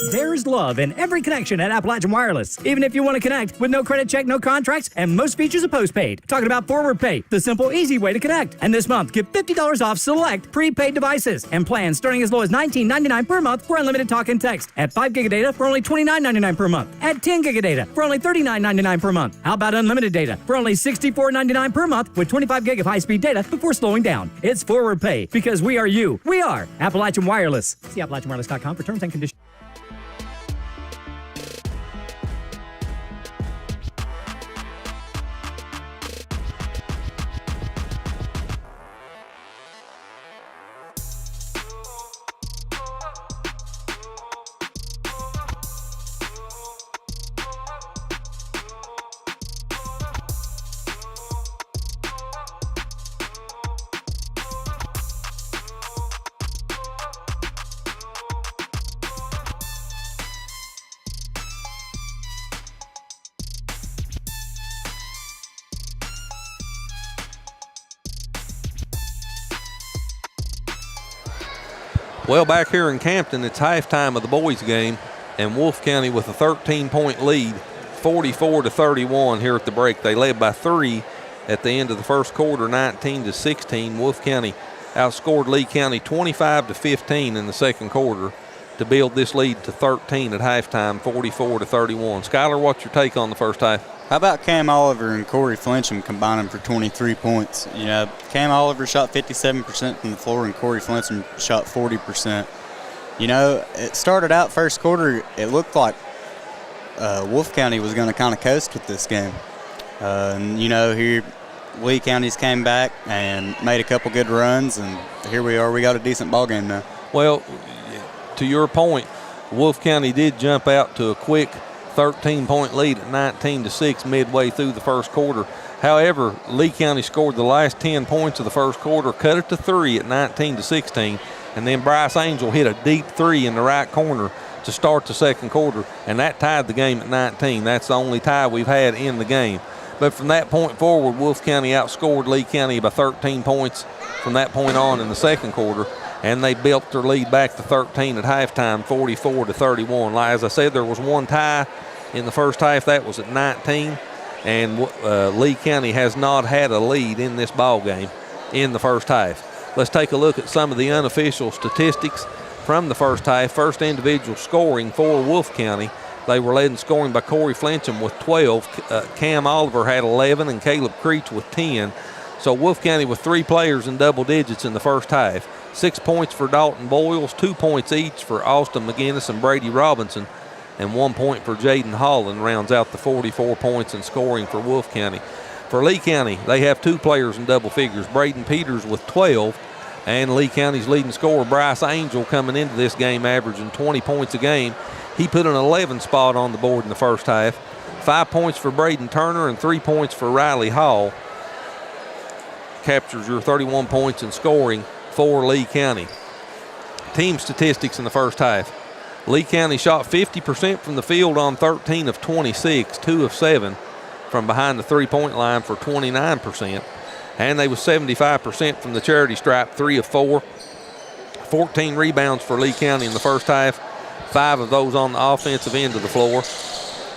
There's love in every connection at Appalachian Wireless. Even if you want to connect with no credit check, no contracts, and most features are postpaid. Talking about Forward Pay, the simple, easy way to connect. And this month, get $50 off select prepaid devices and plans starting as low as $19.99 per month for unlimited talk and text. At 5 gig of data for only $29.99 per month. At 10 gig of data for only $39.99 per month. How about unlimited data for only $64.99 per month with 25 gig of high-speed data before slowing down? It's Forward Pay because we are you. We are Appalachian Wireless. See AppalachianWireless.com for terms and conditions. Well, back here in Campton, it's halftime of the boys' game, and Wolfe County with a 13-point lead, 44-31 here at the break. They led by 3 at the end of the first quarter, 19-16. Wolfe County outscored Lee County 25-15 in the second quarter to build this lead to 13 at halftime, 44-31. Skylar, what's your take on the first half? How about Cam Oliver and Corey Flincham combining for 23 points? You know, Cam Oliver shot 57% from the floor and Corey Flincham shot 40%. You know, it started out first quarter, it looked like Wolfe County was going to kind of coast with this game. And, you know, here Lee County's came back and made a couple good runs, and here we are. We got a decent ball game now. Well, to your point, Wolfe County did jump out to a quick 13-point lead at 19-6 midway through the first quarter. However, Lee County scored the last 10 points of the first quarter, cut it to 3 at 19-16, and then Bryce Angel hit a deep 3 in the right corner to start the second quarter, and that tied the game at 19. That's the only tie we've had in the game. But from that point forward, Wolfe County outscored Lee County by 13 points from that point on in the second quarter, and they built their lead back to 13 at halftime, 44-31. As I said, there was one tie in the first half. That was at 19, and Lee County has not had a lead in this ball game in the first half. Let's take a look at some of the unofficial statistics from the first half. First individual scoring for Wolfe County. They were led in scoring by Corey Flincham with 12. Cam Oliver had 11 and Caleb Creech with 10. So Wolfe County with 3 players in double digits in the first half. 6 points for Dalton Boyles, 2 points each for Austin McGinnis and Brady Robinson, and 1 point for Jaden Holland rounds out the 44 points in scoring for Wolfe County. For Lee County, they have 2 players in double figures, Braden Peters with 12, and Lee County's leading scorer, Bryce Angel, coming into this game averaging 20 points a game. He put an 11 spot on the board in the first half. 5 points for Braden Turner and 3 points for Riley Hall. Captures your 31 points in scoring for Lee County. Team statistics in the first half. Lee County shot 50% from the field on 13 of 26, 2 of 7 from behind the three-point line for 29%. And they was 75% from the charity stripe, 3 of 4. 14 rebounds for Lee County in the first half, 5 of those on the offensive end of the floor.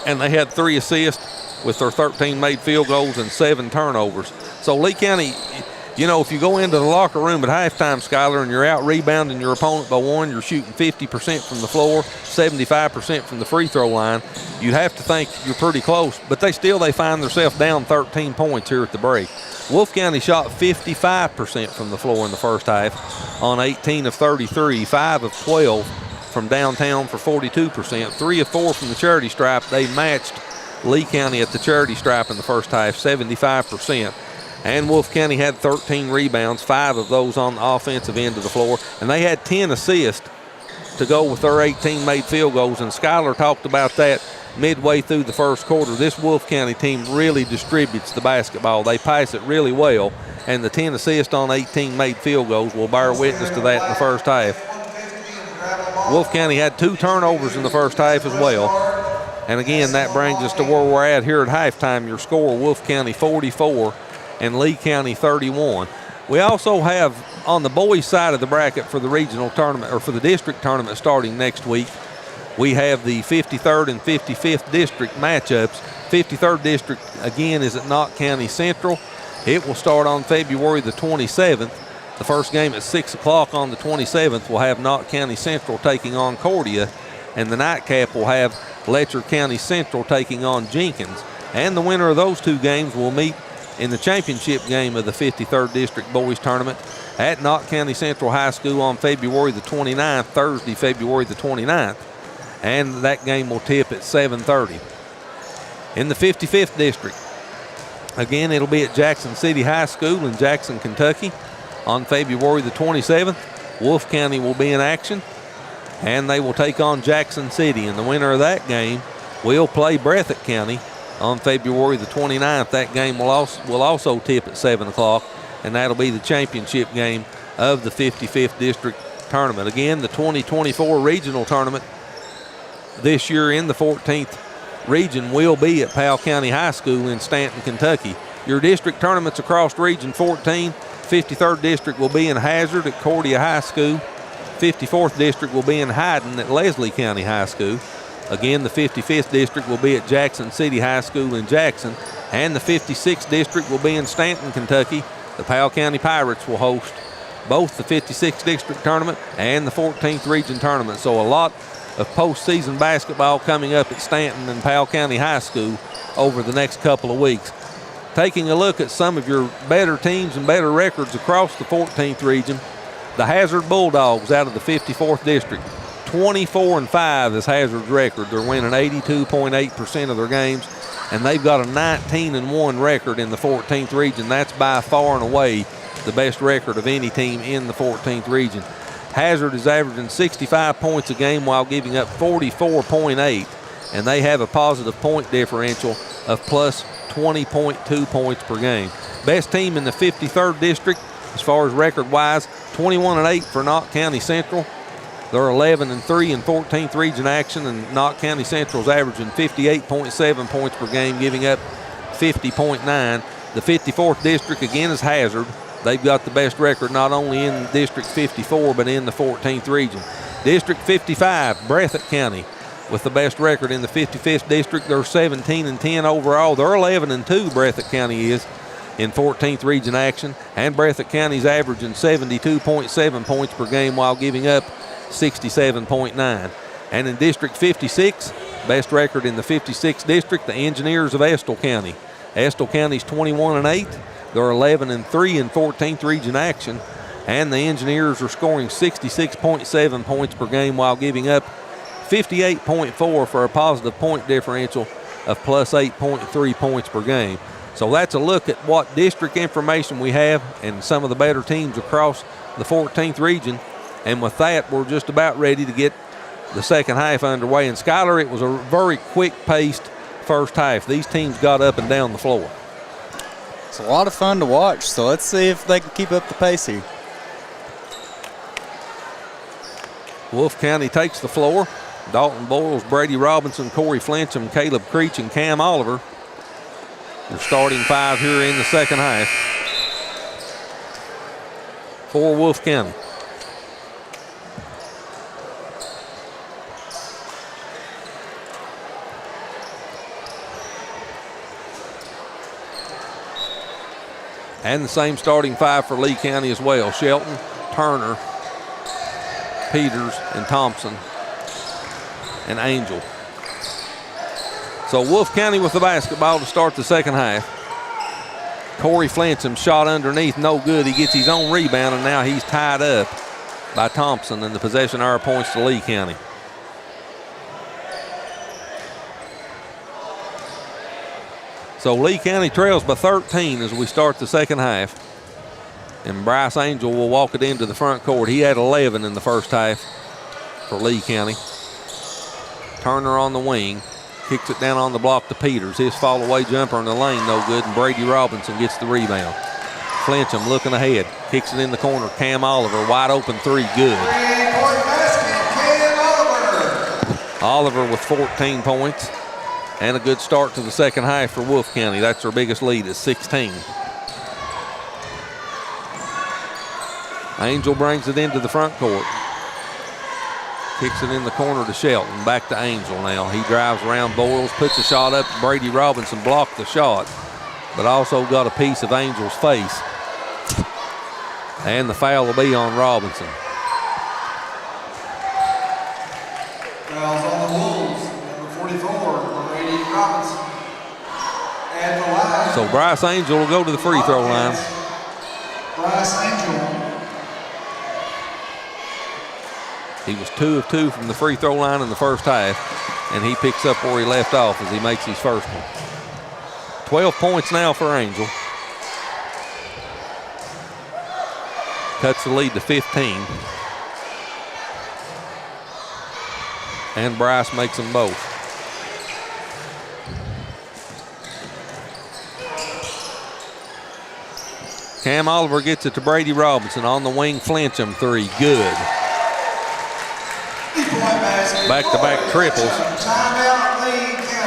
And they had 3 assists with their 13 made field goals and 7 turnovers. So Lee County, you know, if you go into the locker room at halftime, Skyler, and you're out rebounding your opponent by 1, you're shooting 50% from the floor, 75% from the free throw line, you'd have to think you're pretty close. But they find themselves down 13 points here at the break. Wolfe County shot 55% from the floor in the first half on 18 of 33, 5 of 12 from downtown for 42%, 3 of 4 from the charity stripe. They matched Lee County at the charity stripe in the first half, 75%. And Wolfe County had 13 rebounds, 5 of those on the offensive end of the floor. And they had 10 assists to go with their 18 made field goals. And Skylar talked about that midway through the first quarter. This Wolfe County team really distributes the basketball. They pass it really well. And the 10 assists on 18 made field goals will bear witness to that in the first half. Wolfe County had 2 turnovers in the first half as well. And again, that brings us to where we're at here at halftime. Your score, Wolfe County 44 and Lee County 31. We also have on the boys side of the bracket for the regional tournament, or for the district tournament starting next week, we have the 53rd and 55th district matchups. 53rd district, again, is at Knott County Central. It will start on February the 27th. The first game at 6 o'clock on the 27th will have Knott County Central taking on Cordia, and the nightcap will have Letcher County Central taking on Jenkins. And the winner of those two games will meet in the championship game of the 53rd District Boys Tournament at Knott County Central High School on February the 29th, Thursday, February the 29th. And that game will tip at 7:30. In the 55th District, again, it'll be at Jackson City High School in Jackson, Kentucky on February the 27th. Wolfe County will be in action, and they will take on Jackson City. And the winner of that game will play Breathitt County on February the 29th. That game will also tip at 7 o'clock, and that'll be the championship game of the 55th District Tournament. Again, the 2024 Regional Tournament this year in the 14th Region will be at Powell County High School in Stanton, Kentucky. Your district tournaments across Region 14, 53rd District will be in Hazard at Cordia High School. 54th District will be in Hyden at Leslie County High School. Again, the 55th District will be at Jackson City High School in Jackson. And the 56th District will be in Stanton, Kentucky. The Powell County Pirates will host both the 56th District Tournament and the 14th Region Tournament. So a lot of postseason basketball coming up at Stanton and Powell County High School over the next couple of weeks. Taking a look at some of your better teams and better records across the 14th Region, the Hazard Bulldogs out of the 54th District, 24-5 is Hazard's record. They're winning 82.8% of their games, and they've got a 19-1 record in the 14th Region. That's by far and away the best record of any team in the 14th Region. Hazard is averaging 65 points a game while giving up 44.8, and they have a positive point differential of plus 20.2 points per game. Best team in the 53rd District as far as record-wise, 21-8 for Knott County Central. They're 11-3 in 14th Region action, and Knott County Central's averaging 58.7 points per game, giving up 50.9. The 54th District, again, is Hazard. They've got the best record not only in District 54, but in the 14th Region. District 55, Breathitt County, with the best record in the 55th District. They're 17-10 overall. They're 11-2, Breathitt County is, in 14th Region action. And Breathitt County's averaging 72.7 points per game while giving up 67.9. And in District 56, best record in the 56th District, the Engineers of Estill County. Estill County's 21-8. They're 11-3 in 14th Region action, and the Engineers are scoring 66.7 points per game while giving up 58.4 for a positive point differential of plus 8.3 points per game. So that's a look at what district information we have and some of the better teams across the 14th Region. And with that, we're just about ready to get the second half underway. And Skylar, it was a very quick-paced first half. These teams got up and down the floor. It's a lot of fun to watch, so let's see if they can keep up the pace here. Wolfe County takes the floor. Dalton Boyles, Brady Robinson, Corey Flincham, Caleb Creech, and Cam Oliver. Your starting five here in the second half for Wolfe County. And the same starting five for Lee County as well. Shelton, Turner, Peters, and Thompson, and Angel. So Wolfe County with the basketball to start the second half. Corey Flincham shot underneath, no good. He gets his own rebound, and now he's tied up by Thompson, and the possession arrow points to Lee County. So Lee County trails by 13 as we start the second half. And Bryce Angel will walk it into the front court. He had 11 in the first half for Lee County. Turner on the wing. Kicks it down on the block to Peters. His fall away jumper in the lane, no good, and Brady Robinson gets the rebound. Flincham looking ahead. Kicks it in the corner. Cam Oliver, wide open three, good. Oliver with 14 points. And a good start to the second half for Wolfe County. That's their biggest lead at 16. Angel brings it into the front court. Kicks it in the corner to Shelton. Back to Angel now. He drives around Boyles, puts a shot up. Brady Robinson blocked the shot, but also got a piece of Angel's face. And the foul will be on Robinson. Fouls on the Wolves. Number 44, Brady Robinson. At the line. So Bryce Angel will go to the free throw line. Bryce Angel. He was 2 of 2 from the free throw line in the first half, and he picks up where he left off as he makes his first one. 12 points now for Angel. Cuts the lead to 15. And Bryce makes them both. Cam Oliver gets it to Brady Robinson on the wing. Flincham three, good. Back-to-back triples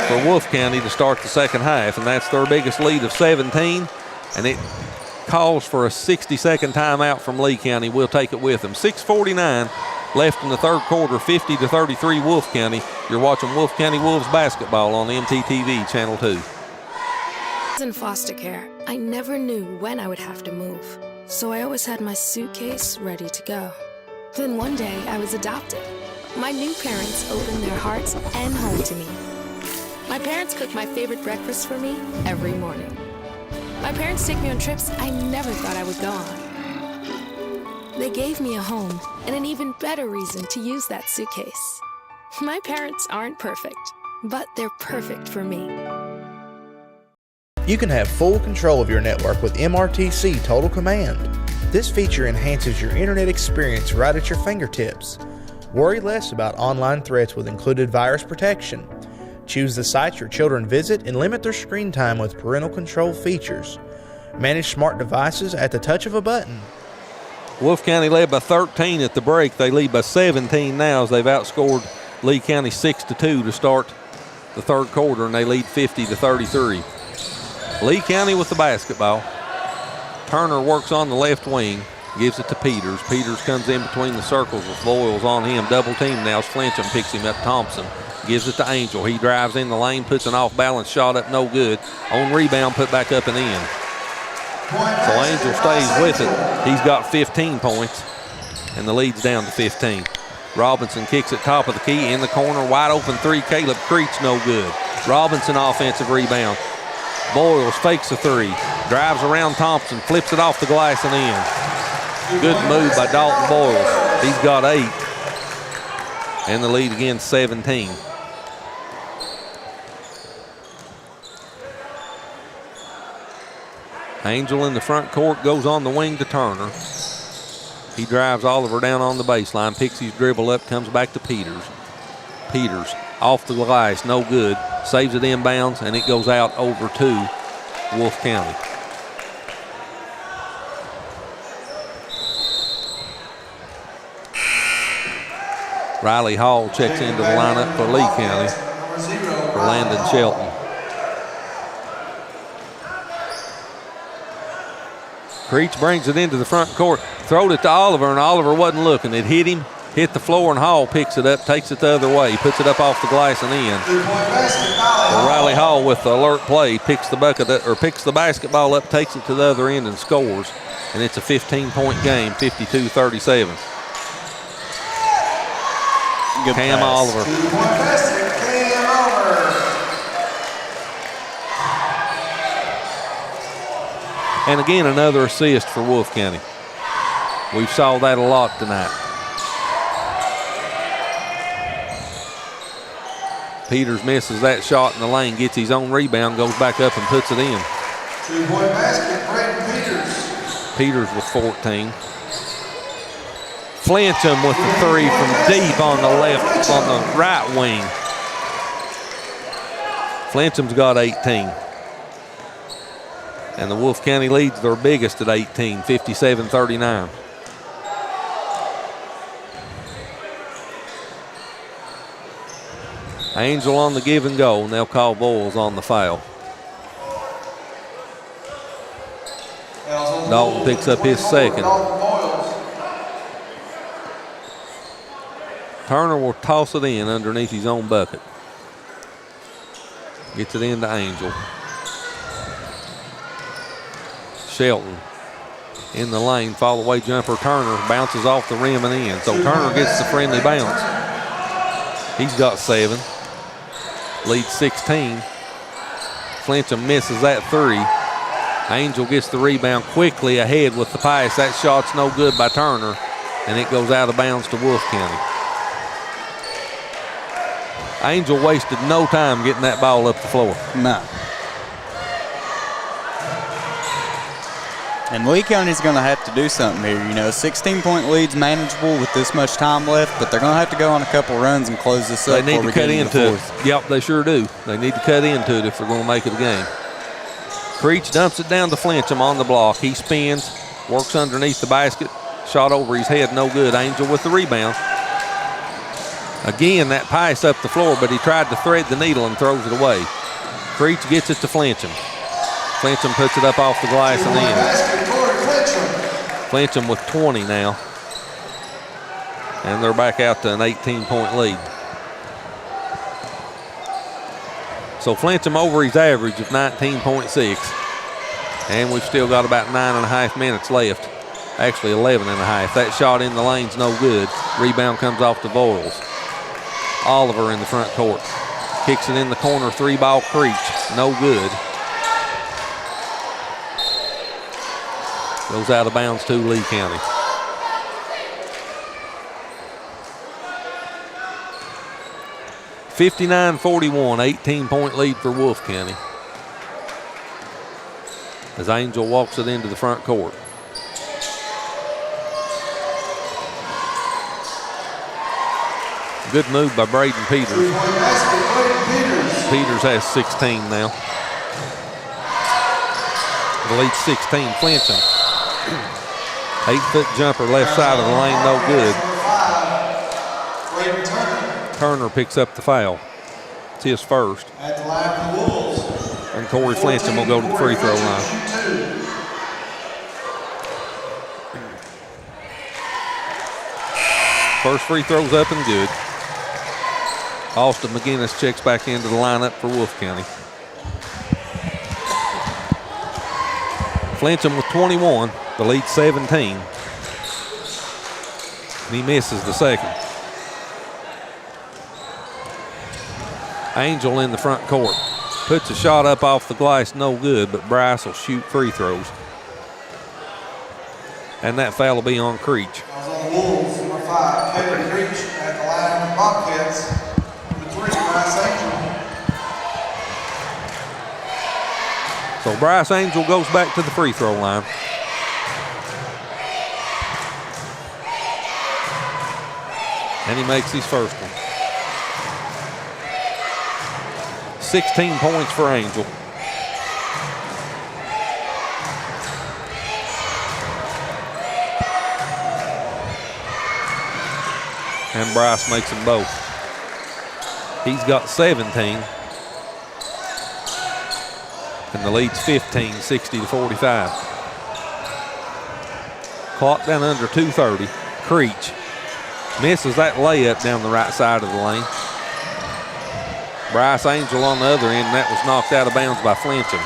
for Wolfe County to start the second half, and that's their biggest lead of 17, and it calls for a 60-second timeout from Lee County. We'll take it with them. 6:49 left in the third quarter, 50-33 Wolfe County. You're watching Wolfe County Wolves basketball on MTTV Channel 2. In foster care, I never knew when I would have to move, so I always had my suitcase ready to go. Then one day I was adopted. My new parents opened their hearts and home to me. My parents cook my favorite breakfast for me every morning. My parents take me on trips I never thought I would go on. They gave me a home and an even better reason to use that suitcase. My parents aren't perfect, but they're perfect for me. You can have full control of your network with MRTC Total Command. This feature enhances your internet experience right at your fingertips. Worry less about online threats with included virus protection. Choose the sites your children visit and limit their screen time with parental control features. Manage smart devices at the touch of a button. Wolfe County led by 13 at the break. They lead by 17 now as they've outscored Lee County 6-2 to start the third quarter, and they lead 50-33. Lee County with the basketball. Turner works on the left wing, gives it to Peters. Peters comes in between the circles with Boyles on him. Double team now. Flincham picks him up. Thompson gives it to Angel. He drives in the lane, puts an off-balance shot up, no good. On rebound, put back up and in. So Angel stays with it. He's got 15 points, and the lead's down to 15. Robinson kicks it top of the key in the corner. Wide open three. Caleb Creech, no good. Robinson offensive rebound. Boyles fakes a three. Drives around Thompson, flips it off the glass and in. Good move by Dalton Boyles. He's got 8. And the lead again, 17. Angel in the front court, goes on the wing to Turner. He drives Oliver down on the baseline, picks his dribble up, comes back to Peters. Peters off the glass, no good. Saves it inbounds, and it goes out over to Wolfe County. Riley Hall checks into the lineup for Lee County for Landon Shelton. Creech brings it into the front court, throwed it to Oliver, and Oliver wasn't looking. It hit him, hit the floor, and Hall picks it up, takes it the other way, puts it up off the glass and in. So Riley Hall with the alert play picks the bucket up, or picks the basketball up, takes it to the other end and scores. And it's a 15-point game, 52-37. Good Cam pass. Oliver. And again, another assist for Wolfe County. We saw that a lot tonight. Peters misses that shot in the lane, gets his own rebound, goes back up and puts it in. 2-point basket, Brayton Peters. Peters with 14. Flincham with the three from deep on the left, on the right wing. Flincham's got 18. And the Wolfe County leads their biggest at 18, 57-39. Angel on the give and go, and they'll call Boyles on the foul. Dalton picks up his second. Turner will toss it in underneath his own bucket. Gets it into Angel. Shelton in the lane, fall away jumper. Turner bounces off the rim and in. So Turner gets the friendly bounce. He's got 7. Leads 16. Flincham misses that 3. Angel gets the rebound quickly ahead with the pass. That shot's no good by Turner, and it goes out of bounds to Wolfe County. Angel wasted no time getting that ball up the floor. No. And Lee County's going to have to do something here. You know, 16-point lead's manageable with this much time left, but they're going to have to go on a couple runs and close this up. They need to cut into it. Yep, they sure do. They need to cut into it if they're going to make it a game. Creech dumps it down to Flincham on the block. He spins, works underneath the basket. Shot over his head, no good. Angel with the rebound. Again, that pass up the floor, but he tried to thread the needle and throws it away. Creech gets it to Flincham. Flincham puts it up off the glass and in. Flincham with 20 now. And they're back out to an 18-point lead. So Flincham over his average of 19.6. And we've still got about 9.5 minutes left. Actually 11.5. That shot in the lane's no good. Rebound comes off the Voiles. Oliver in the front court. Kicks it in the corner, 3-ball Creech. No good. Goes out of bounds to Lee County. (59-41), 18-point lead for Wolfe County. As Angel walks it into the front court. Good move by Braden Peters. Peters has 16 now. The lead 16, Flincham. 8-foot jumper left side of the lane, no good. Turner picks up the foul. It's his first. And Corey Flincham will go to the free throw line. First free throw's up and good. Austin McGinnis checks back into the lineup for Wolfe County. Flincham with 21, the lead 17. And he misses the second. Angel in the front court. Puts a shot up off the glass, no good, but Bryce will shoot free throws. And that foul will be on Creech. On the Wolves, number 5, Kevin Creech at the line of the Bobcats. Number 3, Bryce Angel. So Bryce Angel goes back to the free throw line. And he makes his first one. 16 points for Angel. And Bryce makes them both. He's got 17. And the lead's 15, 60-45. Clock down under 2:30. Creech misses that layup down the right side of the lane. Bryce Angel on the other end, and that was knocked out of bounds by Flincham.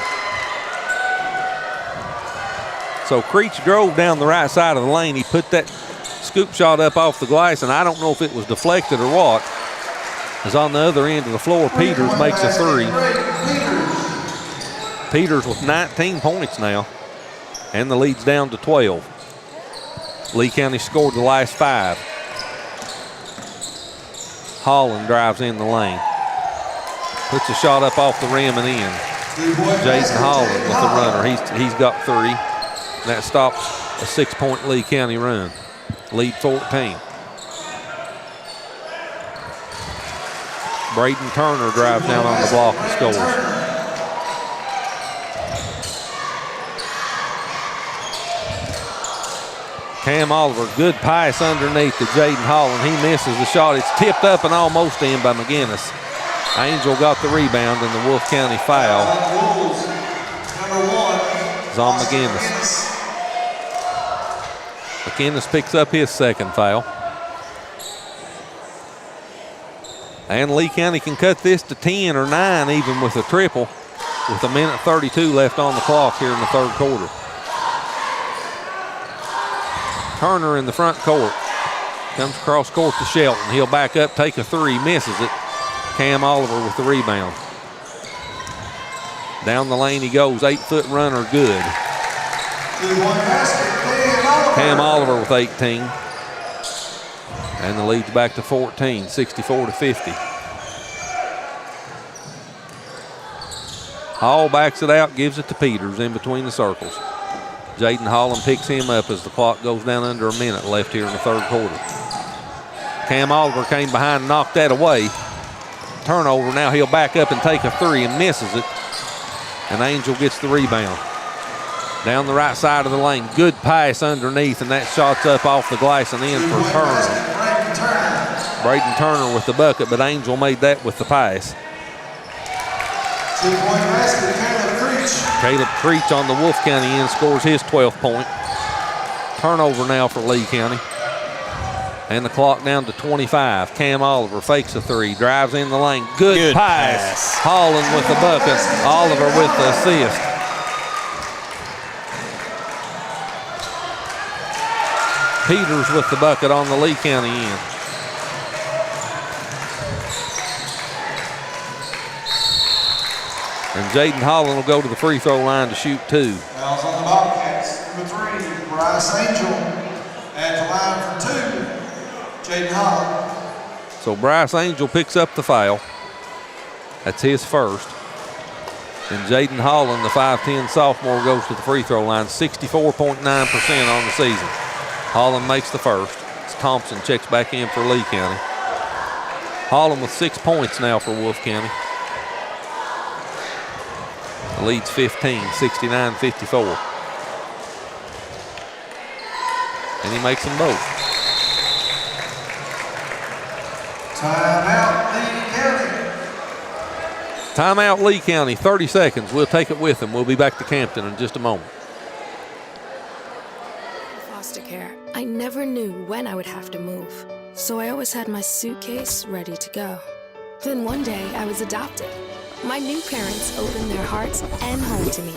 So Creech drove down the right side of the lane. He put that scoop shot up off the glass, and I don't know if it was deflected or what. As on the other end of the floor, Peters makes a 3. Peters with 19 points now, and the lead's down to 12. Lee County scored the last 5. Holland drives in the lane. Puts a shot up off the rim and in. Jaden Holland with the runner. He's got 3. That stops a 6-point Lee County run. Lead 14. Braden Turner drives down on the block and scores. Cam Oliver, good pass underneath to Jaden Holland. He misses the shot. It's tipped up and almost in by McGinnis. Angel got the rebound, and the Wolfe County foul is on McGinnis. McGinnis picks up his second foul. And Lee County can cut this to 10 or 9 even with a triple with 1:32 left on the clock here in the third quarter. Turner in the front court. Comes across court to Shelton. He'll back up, take a three, misses it. Cam Oliver with the rebound. Down the lane he goes, 8-foot runner, good. Cam Oliver with 18. And the lead's back to 14, 64-50. Hall backs it out, gives it to Peters in between the circles. Jaden Holland picks him up as the clock goes down under a minute left here in the third quarter. Cam Oliver came behind and knocked that away. Turnover, now he'll back up and take a three and misses it. And Angel gets the rebound. Down the right side of the lane, good pass underneath, and that shot's up off the glass and in for Turner. Braden Turner with the bucket, but Angel made that with the pass. 2-point basket, Caleb Creech on the Wolfe County end scores his 12th point. Turnover now for Lee County. And the clock down to 25. Cam Oliver fakes a three, drives in the lane. Good pass. Holland with the bucket. Oliver with the assist. Peters with the bucket on the Lee County end. And Jaden Holland will go to the free throw line to shoot two. Fouls on the Bobcats. Number 3, Bryce Angel. At the line for 2, Jaden Holland. So Bryce Angel picks up the foul. That's his first. And Jaden Holland, the 5'10 sophomore, goes to the free throw line, 64.9% on the season. Holland makes the first. It's Thompson checks back in for Lee County. Holland with 6 points now for Wolfe County. The lead's 15, 69-54. And he makes them both. Timeout, Lee County. Timeout, Lee County, 30 seconds. We'll take it with them. We'll be back to Campton in just a moment. Foster care. I never knew when I would have to move, so I always had my suitcase ready to go. Then one day I was adopted. My new parents opened their hearts and home to me.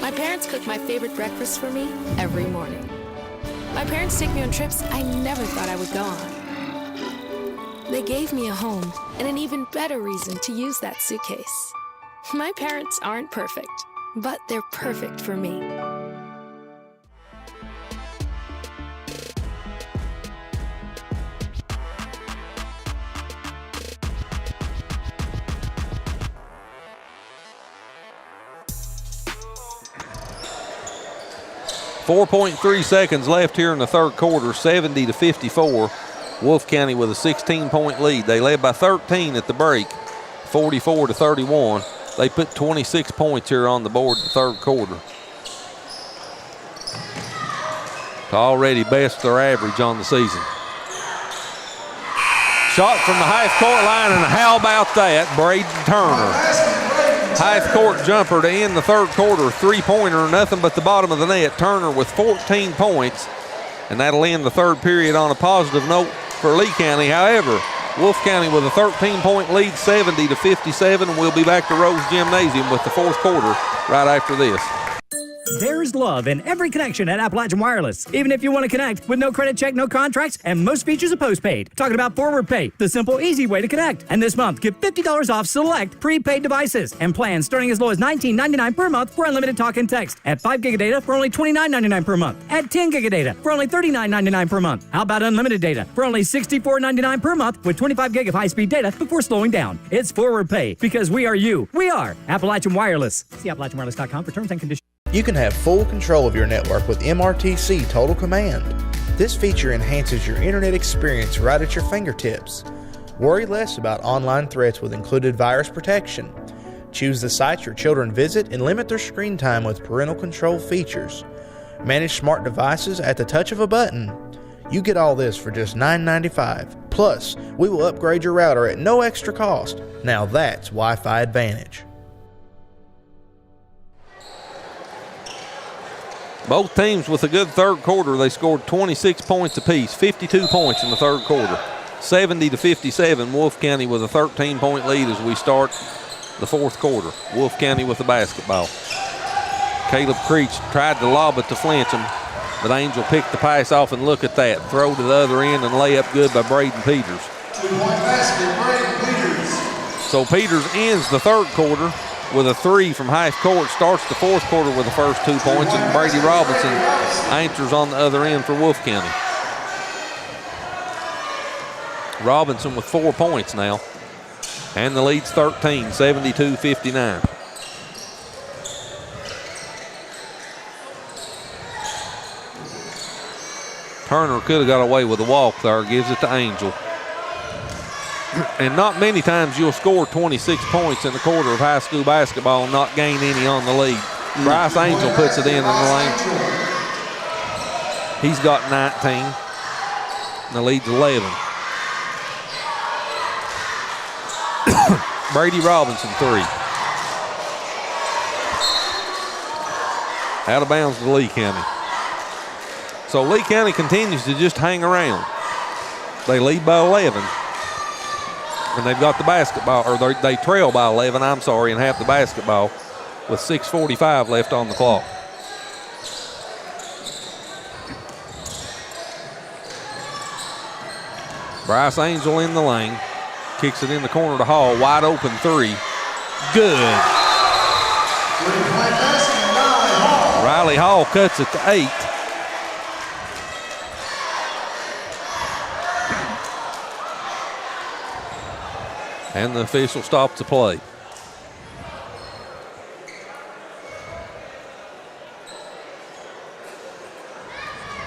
My parents cook my favorite breakfast for me every morning. My parents take me on trips I never thought I would go on. They gave me a home and an even better reason to use that suitcase. My parents aren't perfect, but they're perfect for me. .3 seconds left here in the third quarter, 70-54. Wolfe County with a 16-point lead. They led by 13 at the break, 44-31. They put 26 points here on the board in the third quarter. To already best their average on the season. Shot from the half-court line, and how about that? Braden Turner. Half-court jumper to end the third quarter. Three-pointer, nothing but the bottom of the net. Turner with 14 points, and that'll end the third period on a positive note for Lee County. However, Wolfe County with a 13-point lead, 70-57, and we'll be back to Rose Gymnasium with the fourth quarter right after this. There's love in every connection at Appalachian Wireless. Even if you want to connect with no credit check, no contracts, and most features are postpaid. Talking about Forward Pay, the simple, easy way to connect. And this month, get $50 off select prepaid devices and plans starting as low as $19.99 per month for unlimited talk and text. At 5 gig of data for only $29.99 per month. At 10 gig of data for only $39.99 per month. How about unlimited data for only $64.99 per month with 25 gig of high-speed data before slowing down? It's Forward Pay because we are you. We are Appalachian Wireless. See AppalachianWireless.com for terms and conditions. You can have full control of your network with MRTC Total Command. This feature enhances your internet experience right at your fingertips. Worry less about online threats with included virus protection. Choose the sites your children visit and limit their screen time with parental control features. Manage smart devices at the touch of a button. You get all this for just $9.95. Plus, we will upgrade your router at no extra cost. Now that's Wi-Fi Advantage. Both teams with a good third quarter. They scored 26 points apiece, 52 points in the third quarter. 70-57, Wolfe County with a 13-point lead as we start the fourth quarter. Wolfe County with the basketball. Caleb Creech tried to lob it to Flincham, but Angel picked the pass off, and look at that. Throw to the other end and lay up good by Braden Peters. 2-point basket, Braden Peters. So Peters ends the third quarter with a 3 from half court, starts the fourth quarter with the first 2 points, and Brady Robinson answers on the other end for Wolfe County. Robinson with 4 points now, and the lead's 13, 72-59. Turner could have got away with a walk there, gives it to Angel. And not many times you'll score 26 points in a quarter of high school basketball and not gain any on the lead. Bryce Angel puts it in the lane. He's got 19, and the lead's 11. Brady Robinson, 3. Out of bounds to Lee County. So Lee County continues to just hang around. They lead by 11. And they've got the basketball, or they trail by 11, and have the basketball with 6:45 left on the clock. Bryce Angel in the lane. Kicks it in the corner to Hall. Wide open 3. Good. Riley Hall cuts it to 8. And the official stops the play.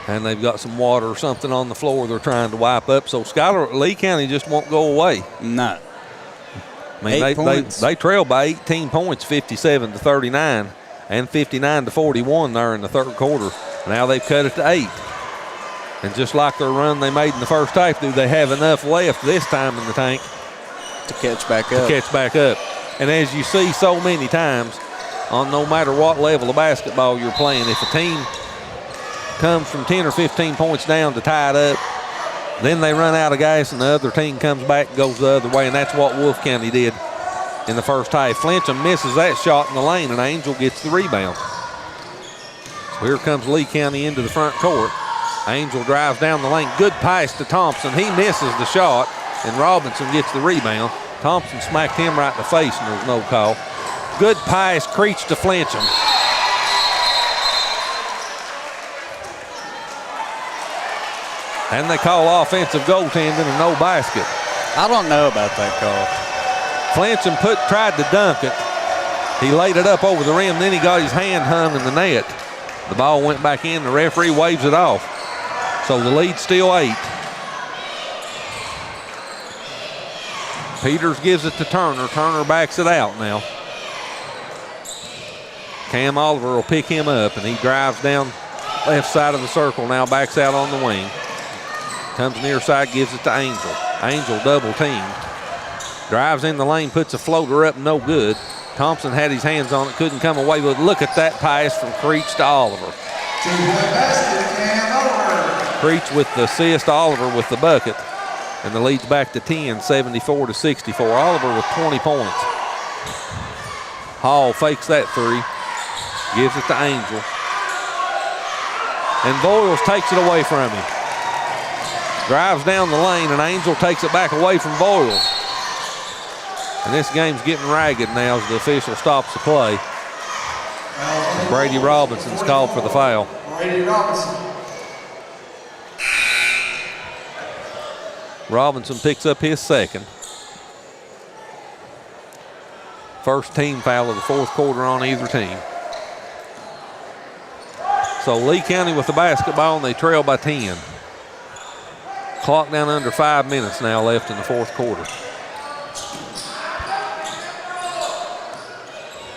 And they've got some water or something on the floor they're trying to wipe up. So Lee County just won't go away. No. I mean, they trail by 18 points, 57-39, and 59-41 there in the third quarter. Now they've cut it to 8. And just like their run they made in the first half, do they have enough left this time in the tank to catch back up? And as you see so many times, on no matter what level of basketball you're playing, if a team comes from 10 or 15 points down to tie it up, then they run out of gas and the other team comes back and goes the other way, and that's what Wolfe County did in the first half. Flincham misses that shot in the lane, and Angel gets the rebound. So here comes Lee County into the front court. Angel drives down the lane. Good pass to Thompson. He misses the shot, and Robinson gets the rebound. Thompson smacked him right in the face, and there's no call. Good pass, Creech to Flincham. And they call offensive goaltending and no basket. I don't know about that call. Flincham tried to dunk it. He laid it up over the rim, then he got his hand hung in the net. The ball went back in, the referee waves it off. So the lead's still 8. Peters gives it to Turner. Turner backs it out now. Cam Oliver will pick him up, and he drives down left side of the circle, now backs out on the wing. Comes near side, gives it to Angel. Angel double teamed. Drives in the lane, puts a floater up, no good. Thompson had his hands on it, couldn't come away with it. Look at that pass from Creech to Oliver. Creech with the assist, Oliver with the bucket. And the lead's back to 10, 74-64. Oliver with 20 points. Hall fakes that 3. Gives it to Angel. And Voiles takes it away from him. Drives down the lane, and Angel takes it back away from Voiles. And this game's getting ragged now as the official stops the play. And Brady Robinson's called for the foul. Brady Robinson. Robinson picks up his second. First team foul of the fourth quarter on either team. So Lee County with the basketball, and they trail by 10. Clock down under 5 minutes now left in the fourth quarter.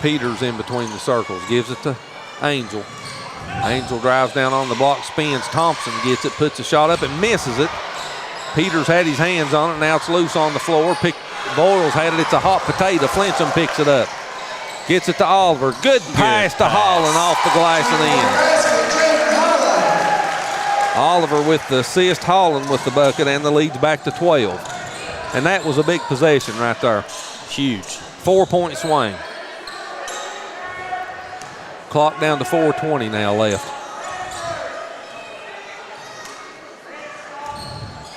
Peters in between the circles, gives it to Angel. Angel drives down on the block, spins. Thompson gets it, puts a shot up and misses it. Peters had his hands on it, now it's loose on the floor. Voiles had it, it's a hot potato. Flincham picks it up. Gets it to Oliver. Good pass to Holland off the glass and in. Oliver with the assist, Holland with the bucket, and the lead's back to 12. And that was a big possession right there. Huge. 4-point swing. Clock down to 4:20 now left.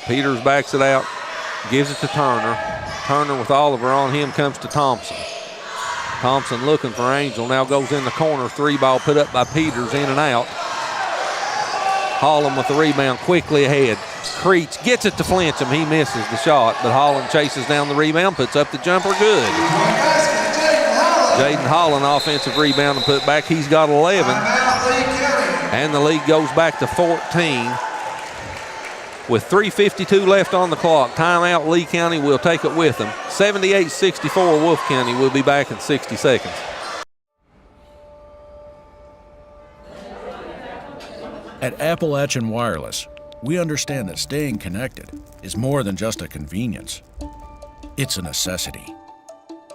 Peters backs it out, gives it to Turner. Turner with Oliver on him comes to Thompson. Thompson looking for Angel, now goes in the corner. 3-ball put up by Peters, in and out. Holland with the rebound, quickly ahead. Creech gets it to Flincham. He misses the shot, but Holland chases down the rebound, puts up the jumper, good. Jaden Holland, offensive rebound and put back. He's got 11. And the lead goes back to 14. With 3:52 left on the clock, timeout, Lee County will take it with them. 78-64, Wolfe County will be back in 60 seconds. At Appalachian Wireless, we understand that staying connected is more than just a convenience. It's a necessity.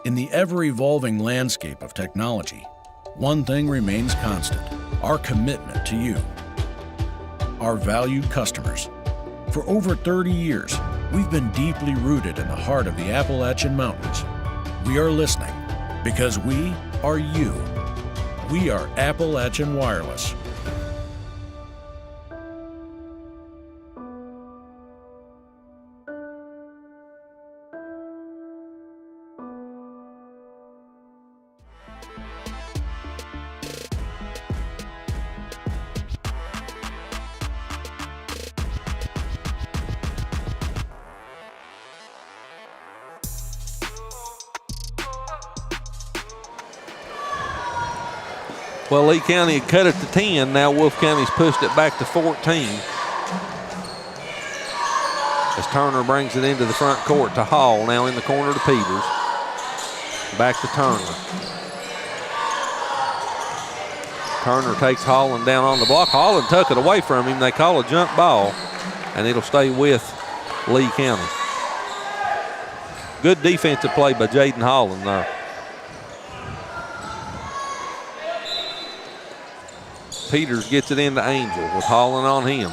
In the ever-evolving landscape of technology, one thing remains constant: our commitment to you, our valued customers. For over 30 years, we've been deeply rooted in the heart of the Appalachian Mountains. We are listening because we are you. We are Appalachian Wireless. Well, Lee County had cut it to 10. Now Wolfe County's pushed it back to 14. As Turner brings it into the front court to Hall. Now in the corner to Peters. Back to Turner. Turner takes Holland down on the block. Holland tuck it away from him. They call a jump ball, and it'll stay with Lee County. Good defensive play by Jaden Holland there. Peters gets it into Angel with Holland on him.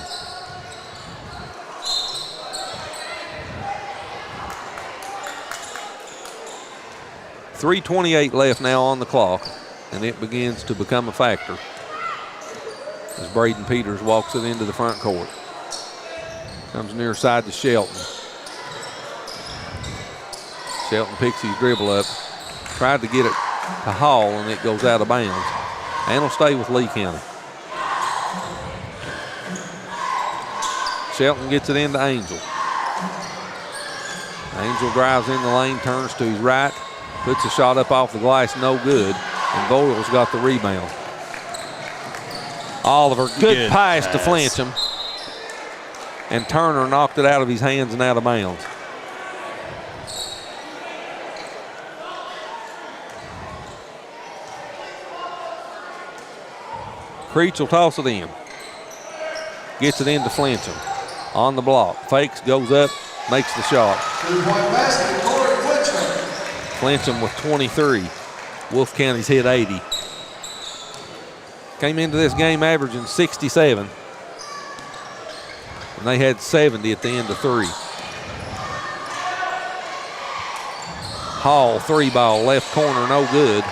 .328 left now on the clock, and it begins to become a factor as Braden Peters walks it into the front court. Comes near side to Shelton. Shelton picks his dribble up, tried to get it to Hall, and it goes out of bounds. And will stay with Lee County. Shelton gets it into Angel. Angel drives in the lane, turns to his right, puts a shot up off the glass, no good, and Boyle's got the rebound. Oliver, good pass to Flincham, and Turner knocked it out of his hands and out of bounds. Creech will toss it in. Gets it into Flincham. On the block. Fakes, goes up, makes the shot. Flincham with 23. Wolfe County's hit 80. Came into this game averaging 67. And they had 70 at the end of 3. Hall, 3-ball, left corner, no good.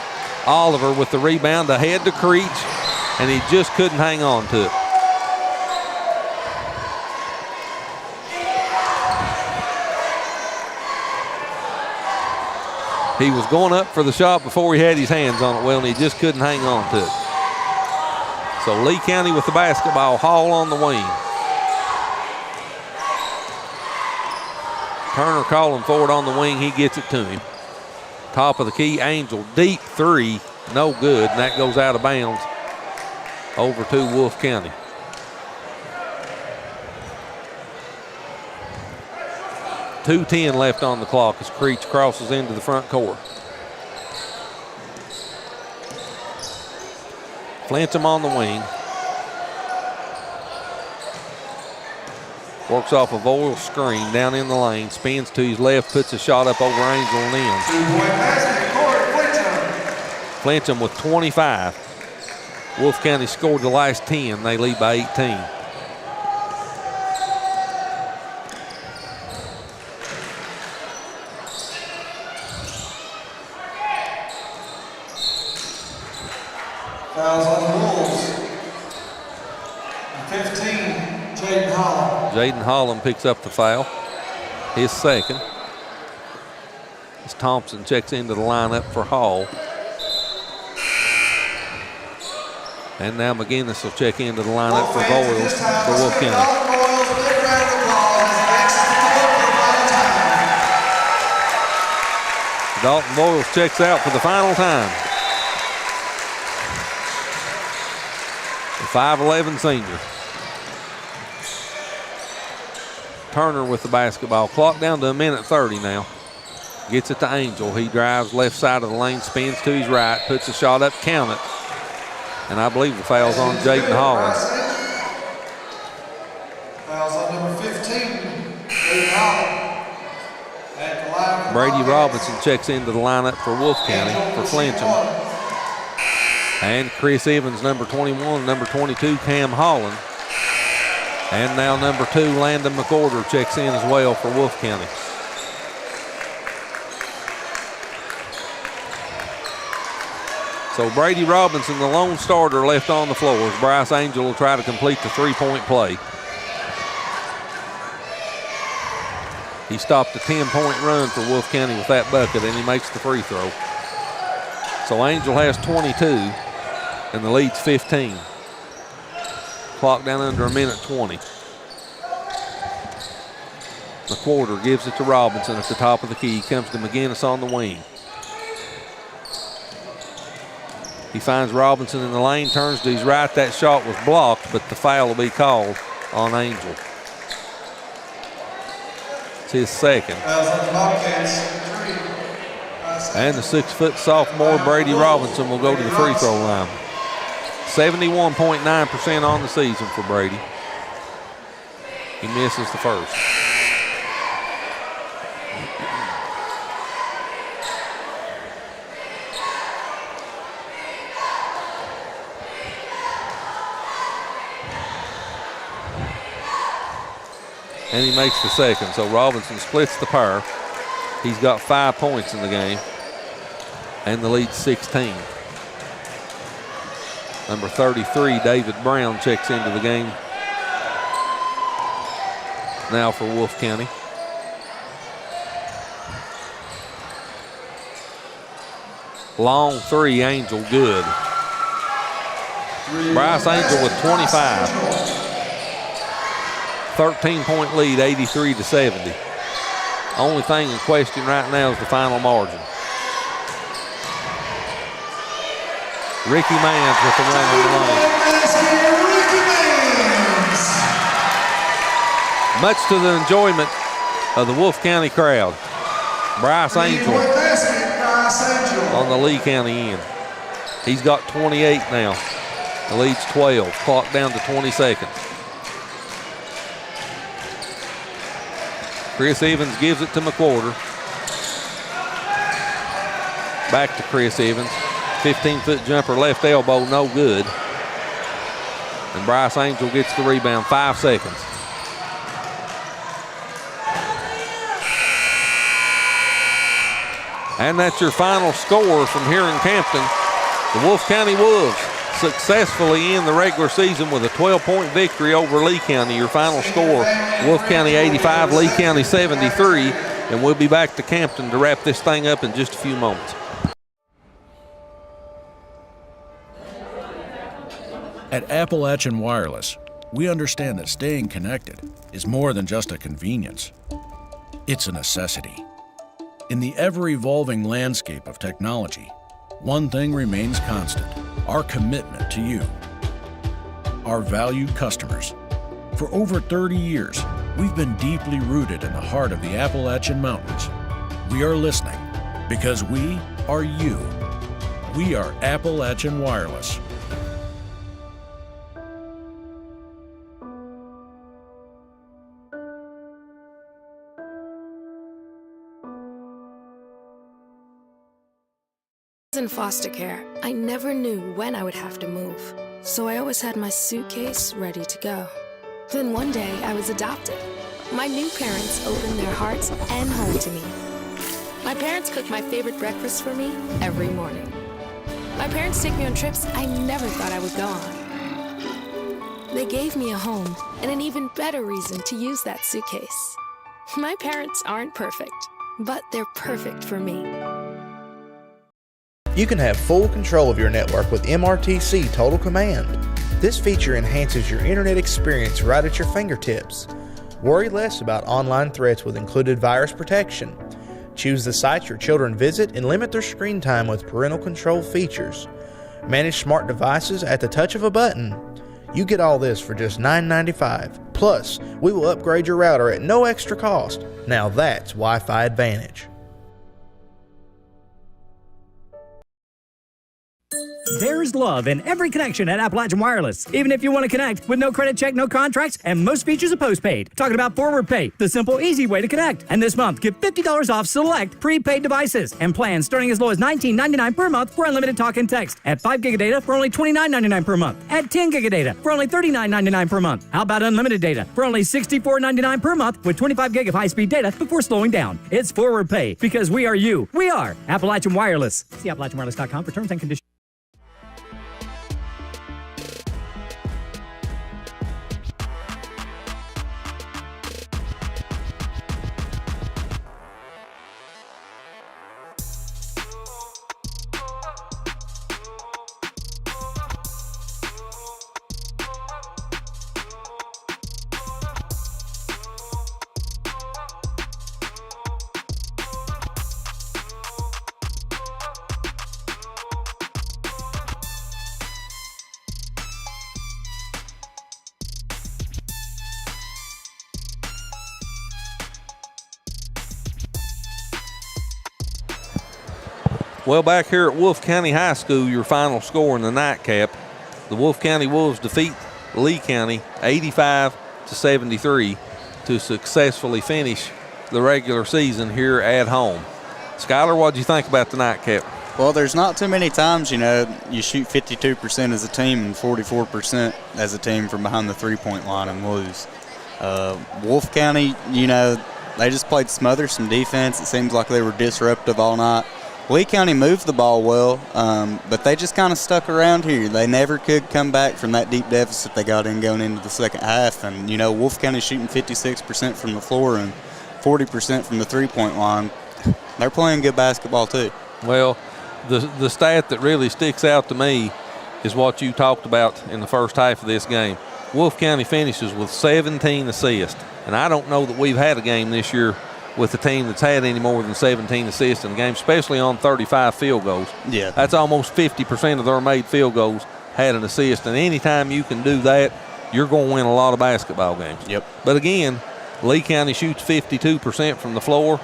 Oliver with the rebound, ahead to Creech, and he just couldn't hang on to it. He was going up for the shot before he had his hands on it well, and he just couldn't hang on to it. So Lee County with the basketball, Hall on the wing. Turner calling for it on the wing, he gets it to him. Top of the key, Angel, deep 3, no good, and that goes out of bounds over to Wolfe County. .210 left on the clock as Creech crosses into the front court. Flincham on the wing. Works off a Boyle screen down in the lane, spins to his left, puts a shot up over Angel and in. Flincham with 25. Wolfe County scored the last 10. They lead by 18. Fouls on the Wolves. 15, Jaden Holland. Jaden Holland picks up the foul, his second. As Thompson checks into the lineup for Hall. And now McGinnis will check into the lineup for Boyles for Wolfe County. Dalton Boyles checks out for the final time. The 5'11" senior. Turner with the basketball. Clock down to 1:30 now. Gets it to Angel. He drives left side of the lane, spins to his right, puts a shot up, count it. And I believe the foul's on Jaden Holland. Fouls on number 15, Jaden Holland. At the line. Brady Robinson checks into the lineup for Wolfe County for Flincham. And Chris Evans, number 21, number 22, Cam Holland. And now number 2, Landon McOrder checks in as well for Wolfe County. So Brady Robinson, the lone starter, left on the floor as Bryce Angel will try to complete the three-point play. He stopped a 10-point run for Wolfe County with that bucket, and he makes the free throw. So Angel has 22, and the lead's 15. Clock down under 1:20. McWhorter gives it to Robinson at the top of the key. Comes to McGinnis on the wing. He finds Robinson in the lane, turns to his right. That shot was blocked, but the foul will be called on Angel. It's his second. And the 6-foot sophomore Brady Robinson will go to the free throw line. 71.9% on the season for Brady. He misses the first. And he makes the second. So Robinson splits the pair. He's got 5 points in the game. And the lead's 16. Number 33, David Brown, checks into the game now for Wolfe County. Long three, Angel, good. Bryce Angel with 25. 13-point lead, 83-70. Only thing in question right now is the final margin. Ricky Mans with the run on the lane. Much to the enjoyment of the Wolfe County crowd. Bryce Angel on the Lee County end. He's got 28 now. The lead's 12. Clock down to 20 seconds. Chris Evans gives it to McWhorter. Back to Chris Evans. 15-foot jumper, left elbow, no good. And Bryce Angel gets the rebound, 5 seconds. And that's your final score from here in Campton. The Wolfe County Wolves successfully end the regular season with a 12-point victory over Lee County. Your final score, Wolfe County 85, Lee County 73. And we'll be back to Campton to wrap this thing up in just a few moments. At Appalachian Wireless, we understand that staying connected is more than just a convenience. It's a necessity. In the ever-evolving landscape of technology, one thing remains constant: our commitment to you, our valued customers. For over 30 years, we've been deeply rooted in the heart of the Appalachian Mountains. We are listening because we are you. We are Appalachian Wireless. In foster care, I never knew when I would have to move, so I always had my suitcase ready to go. Then one day I was adopted. My new parents opened their hearts and home to me. My parents cook my favorite breakfast for me every morning. My parents take me on trips I never thought I would go on. They gave me a home and an even better reason to use that suitcase. My parents aren't perfect, but they're perfect for me. You can have full control of your network with MRTC Total Command. This feature enhances your internet experience right at your fingertips. Worry less about online threats with included virus protection. Choose the sites your children visit and limit their screen time with parental control features. Manage smart devices at the touch of a button. You get all this for just $9.95. Plus, we will upgrade your router at no extra cost. Now that's Wi-Fi Advantage. There's love in every connection at Appalachian Wireless. Even if you want to connect with no credit check, no contracts, and most features are postpaid. Talking about Forward Pay, the simple, easy way to connect. And this month, get $50 off select prepaid devices and plans starting as low as $19.99 per month for unlimited talk and text. At 5 gig of data for only $29.99 per month. At 10 gig of data for only $39.99 per month. How about unlimited data for only $64.99 per month with 25 gig of high-speed data before slowing down? It's Forward Pay because we are you. We are Appalachian Wireless. See AppalachianWireless.com for terms and conditions. Well, back here at Wolfe County High School, your final score in the nightcap, the Wolfe County Wolves defeat Lee County 85-73 to successfully finish the regular season here at home. Skylar, what did you think about the nightcap? Well, there's not too many times, you shoot 52% as a team and 44% as a team from behind the three-point line and lose. Wolfe County, they just played smother some defense. It seems like they were disruptive all night. Lee County moved the ball well, but they just kind of stuck around here. They never could come back from that deep deficit they got in going into the second half. And, Wolfe County shooting 56% from the floor and 40% from the three-point line. They're playing good basketball too. Well, the stat that really sticks out to me is what you talked about in the first half of this game. Wolfe County finishes with 17 assists. And I don't know that we've had a game this year with a team that's had any more than 17 assists in the game, especially on 35 field goals. Yeah. That's almost 50% of their made field goals had an assist. And anytime you can do that, you're going to win a lot of basketball games. Yep. But again, Lee County shoots 52% from the floor,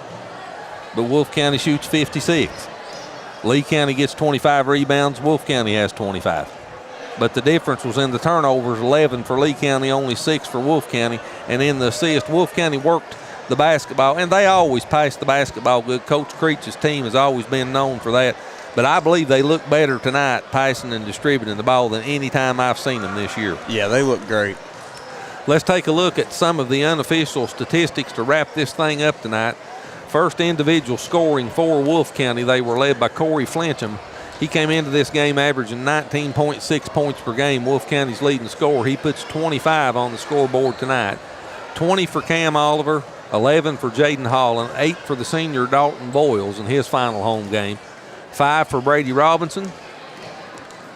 but Wolfe County shoots 56. Lee County gets 25 rebounds, Wolfe County has 25. But the difference was in the turnovers, 11 for Lee County, only 6 for Wolfe County. And in the assist, Wolfe County worked the basketball, and they always pass the basketball good. Coach Creech's team has always been known for that. But I believe they look better tonight passing and distributing the ball than any time I've seen them this year. Yeah, they look great. Let's take a look at some of the unofficial statistics to wrap this thing up tonight. First individual scoring for Wolfe County, they were led by Corey Flincham. He came into this game averaging 19.6 points per game, Wolfe County's leading scorer. He puts 25 on the scoreboard tonight. 20 for Cam Oliver, 11 for Jaden Holland, 8 for the senior Dalton Boyles in his final home game, 5 for Brady Robinson,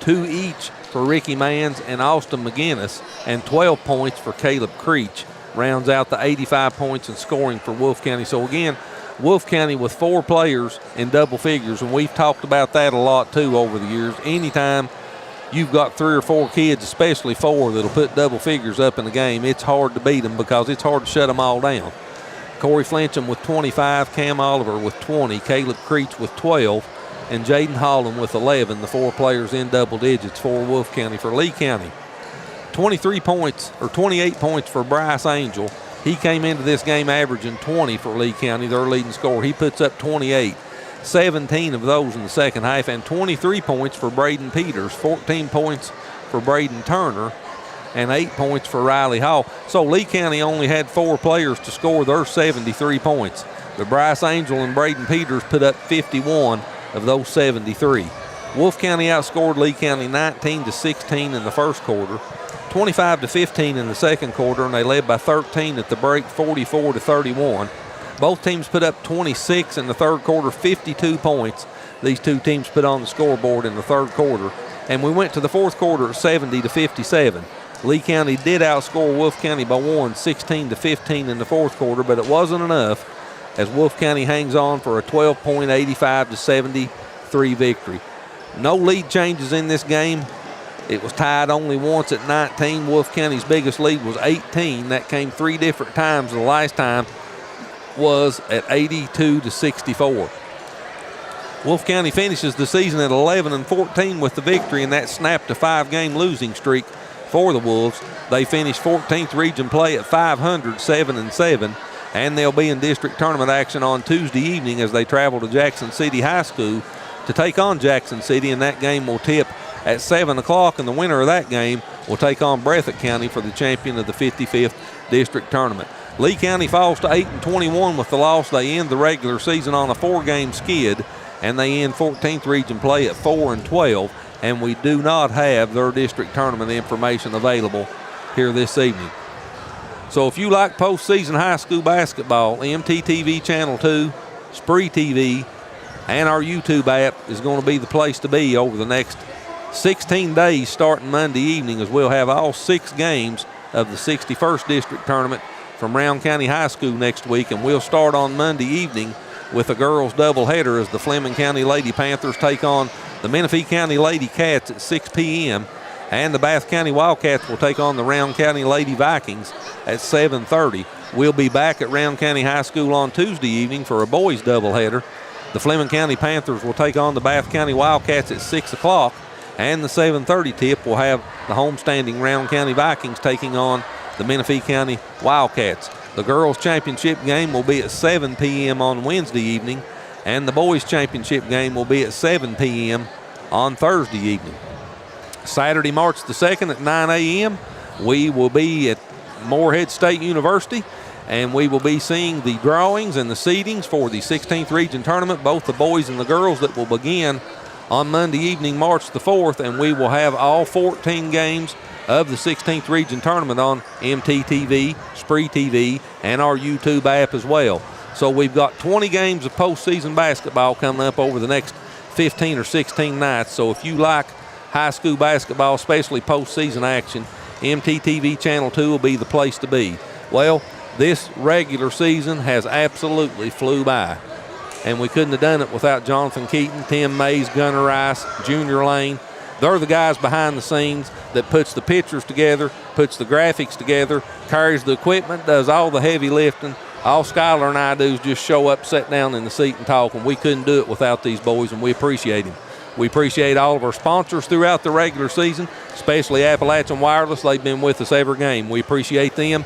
2 each for Ricky Manns and Austin McGinnis, and 12 points for Caleb Creech. Rounds out the 85 points in scoring for Wolfe County. So again, Wolfe County with 4 players in double figures, and we've talked about that a lot too over the years. Anytime you've got 3 or 4 kids, especially 4, that'll put double figures up in the game, it's hard to beat them because it's hard to shut them all down. Corey Flincham with 25, Cam Oliver with 20, Caleb Creech with 12, and Jaden Holland with 11, the 4 players in double digits for Wolfe County. For Lee County, 28 points for Bryce Angel. He came into this game averaging 20 for Lee County, their leading scorer. He puts up 28, 17 of those in the second half, and 23 points for Braden Peters, 14 points for Braden Turner, and 8 points for Riley Hall. So Lee County only had 4 players to score their 73 points. But Bryce Angel and Braden Peters put up 51 of those 73. Wolfe County outscored Lee County 19-16 in the first quarter, 25-15 in the second quarter, and they led by 13 at the break, 44-31. Both teams put up 26 in the third quarter, 52 points. These two teams put on the scoreboard in the third quarter. And we went to the fourth quarter at 70-57. Lee County did outscore Wolfe County by 16-15 in the fourth quarter, but it wasn't enough as Wolfe County hangs on for a 12-point, 85-73 victory. No lead changes in this game. It was tied only once at 19. Wolfe County's biggest lead was 18. That came 3 different times. The last time was at 82-64. Wolfe County finishes the season at 11-14 with the victory, and that snapped a 5-game losing streak for the Wolves. They finished 14th region play at 500, 7-7, and they'll be in district tournament action on Tuesday evening as they travel to Jackson City High School to take on Jackson City, and that game will tip at 7 o'clock, and the winner of that game will take on Breathitt County for the champion of the 55th district tournament. Lee County falls to 8-21 with the loss. They end the regular season on a 4-game skid, and they end 14th region play at 4-12, and we do not have their district tournament information available here this evening. So if you like postseason high school basketball, MTTV Channel 2, Spree TV, and our YouTube app is going to be the place to be over the next 16 days starting Monday evening, as we'll have all 6 games of the 61st district tournament from Round County High School next week, and we'll start on Monday evening with a girls doubleheader as the Fleming County Lady Panthers take on the Menifee County Lady Cats at 6 p.m. and the Bath County Wildcats will take on the Round County Lady Vikings at 7:30. We'll be back at Round County High School on Tuesday evening for a boys doubleheader. The Fleming County Panthers will take on the Bath County Wildcats at 6 o'clock, and the 7:30 tip will have the homestanding Round County Vikings taking on the Menifee County Wildcats. The girls' championship game will be at 7 p.m. on Wednesday evening, and the boys' championship game will be at 7 p.m. on Thursday evening. Saturday, March the 2nd at 9 a.m., we will be at Morehead State University, and we will be seeing the drawings and the seedings for the 16th region tournament, both the boys and the girls, that will begin on Monday evening, March the 4th, and we will have all 14 games of the 16th region tournament on MTTV, Spree TV, and our YouTube app as well. So we've got 20 games of postseason basketball coming up over the next 15 or 16 nights. So if you like high school basketball, especially postseason action, MTTV Channel 2 will be the place to be. Well, this regular season has absolutely flew by, and we couldn't have done it without Jonathan Keaton, Tim Mays, Gunnar Rice, Junior Lane. They're the guys behind the scenes that puts the pictures together, puts the graphics together, carries the equipment, does all the heavy lifting. All Skylar and I do is just show up, sit down in the seat and talk, and we couldn't do it without these boys, and we appreciate them. We appreciate all of our sponsors throughout the regular season, especially Appalachian Wireless. They've been with us every game. We appreciate them.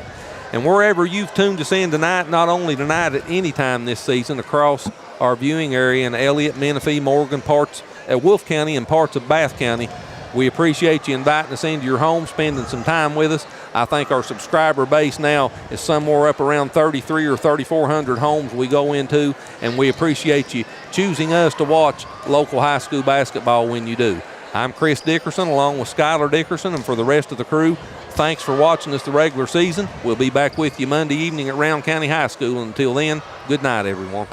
And wherever you've tuned us in tonight, not only tonight, at any time this season across our viewing area in Elliott, Menifee, Morgan, parts at Wolfe County and parts of Bath County, we appreciate you inviting us into your home, spending some time with us. I think our subscriber base now is somewhere up around 33 or 3,400 homes we go into, and we appreciate you choosing us to watch local high school basketball when you do. I'm Chris Dickerson along with Skylar Dickerson, and for the rest of the crew, thanks for watching us the regular season. We'll be back with you Monday evening at Round County High School. Until then, good night, everyone.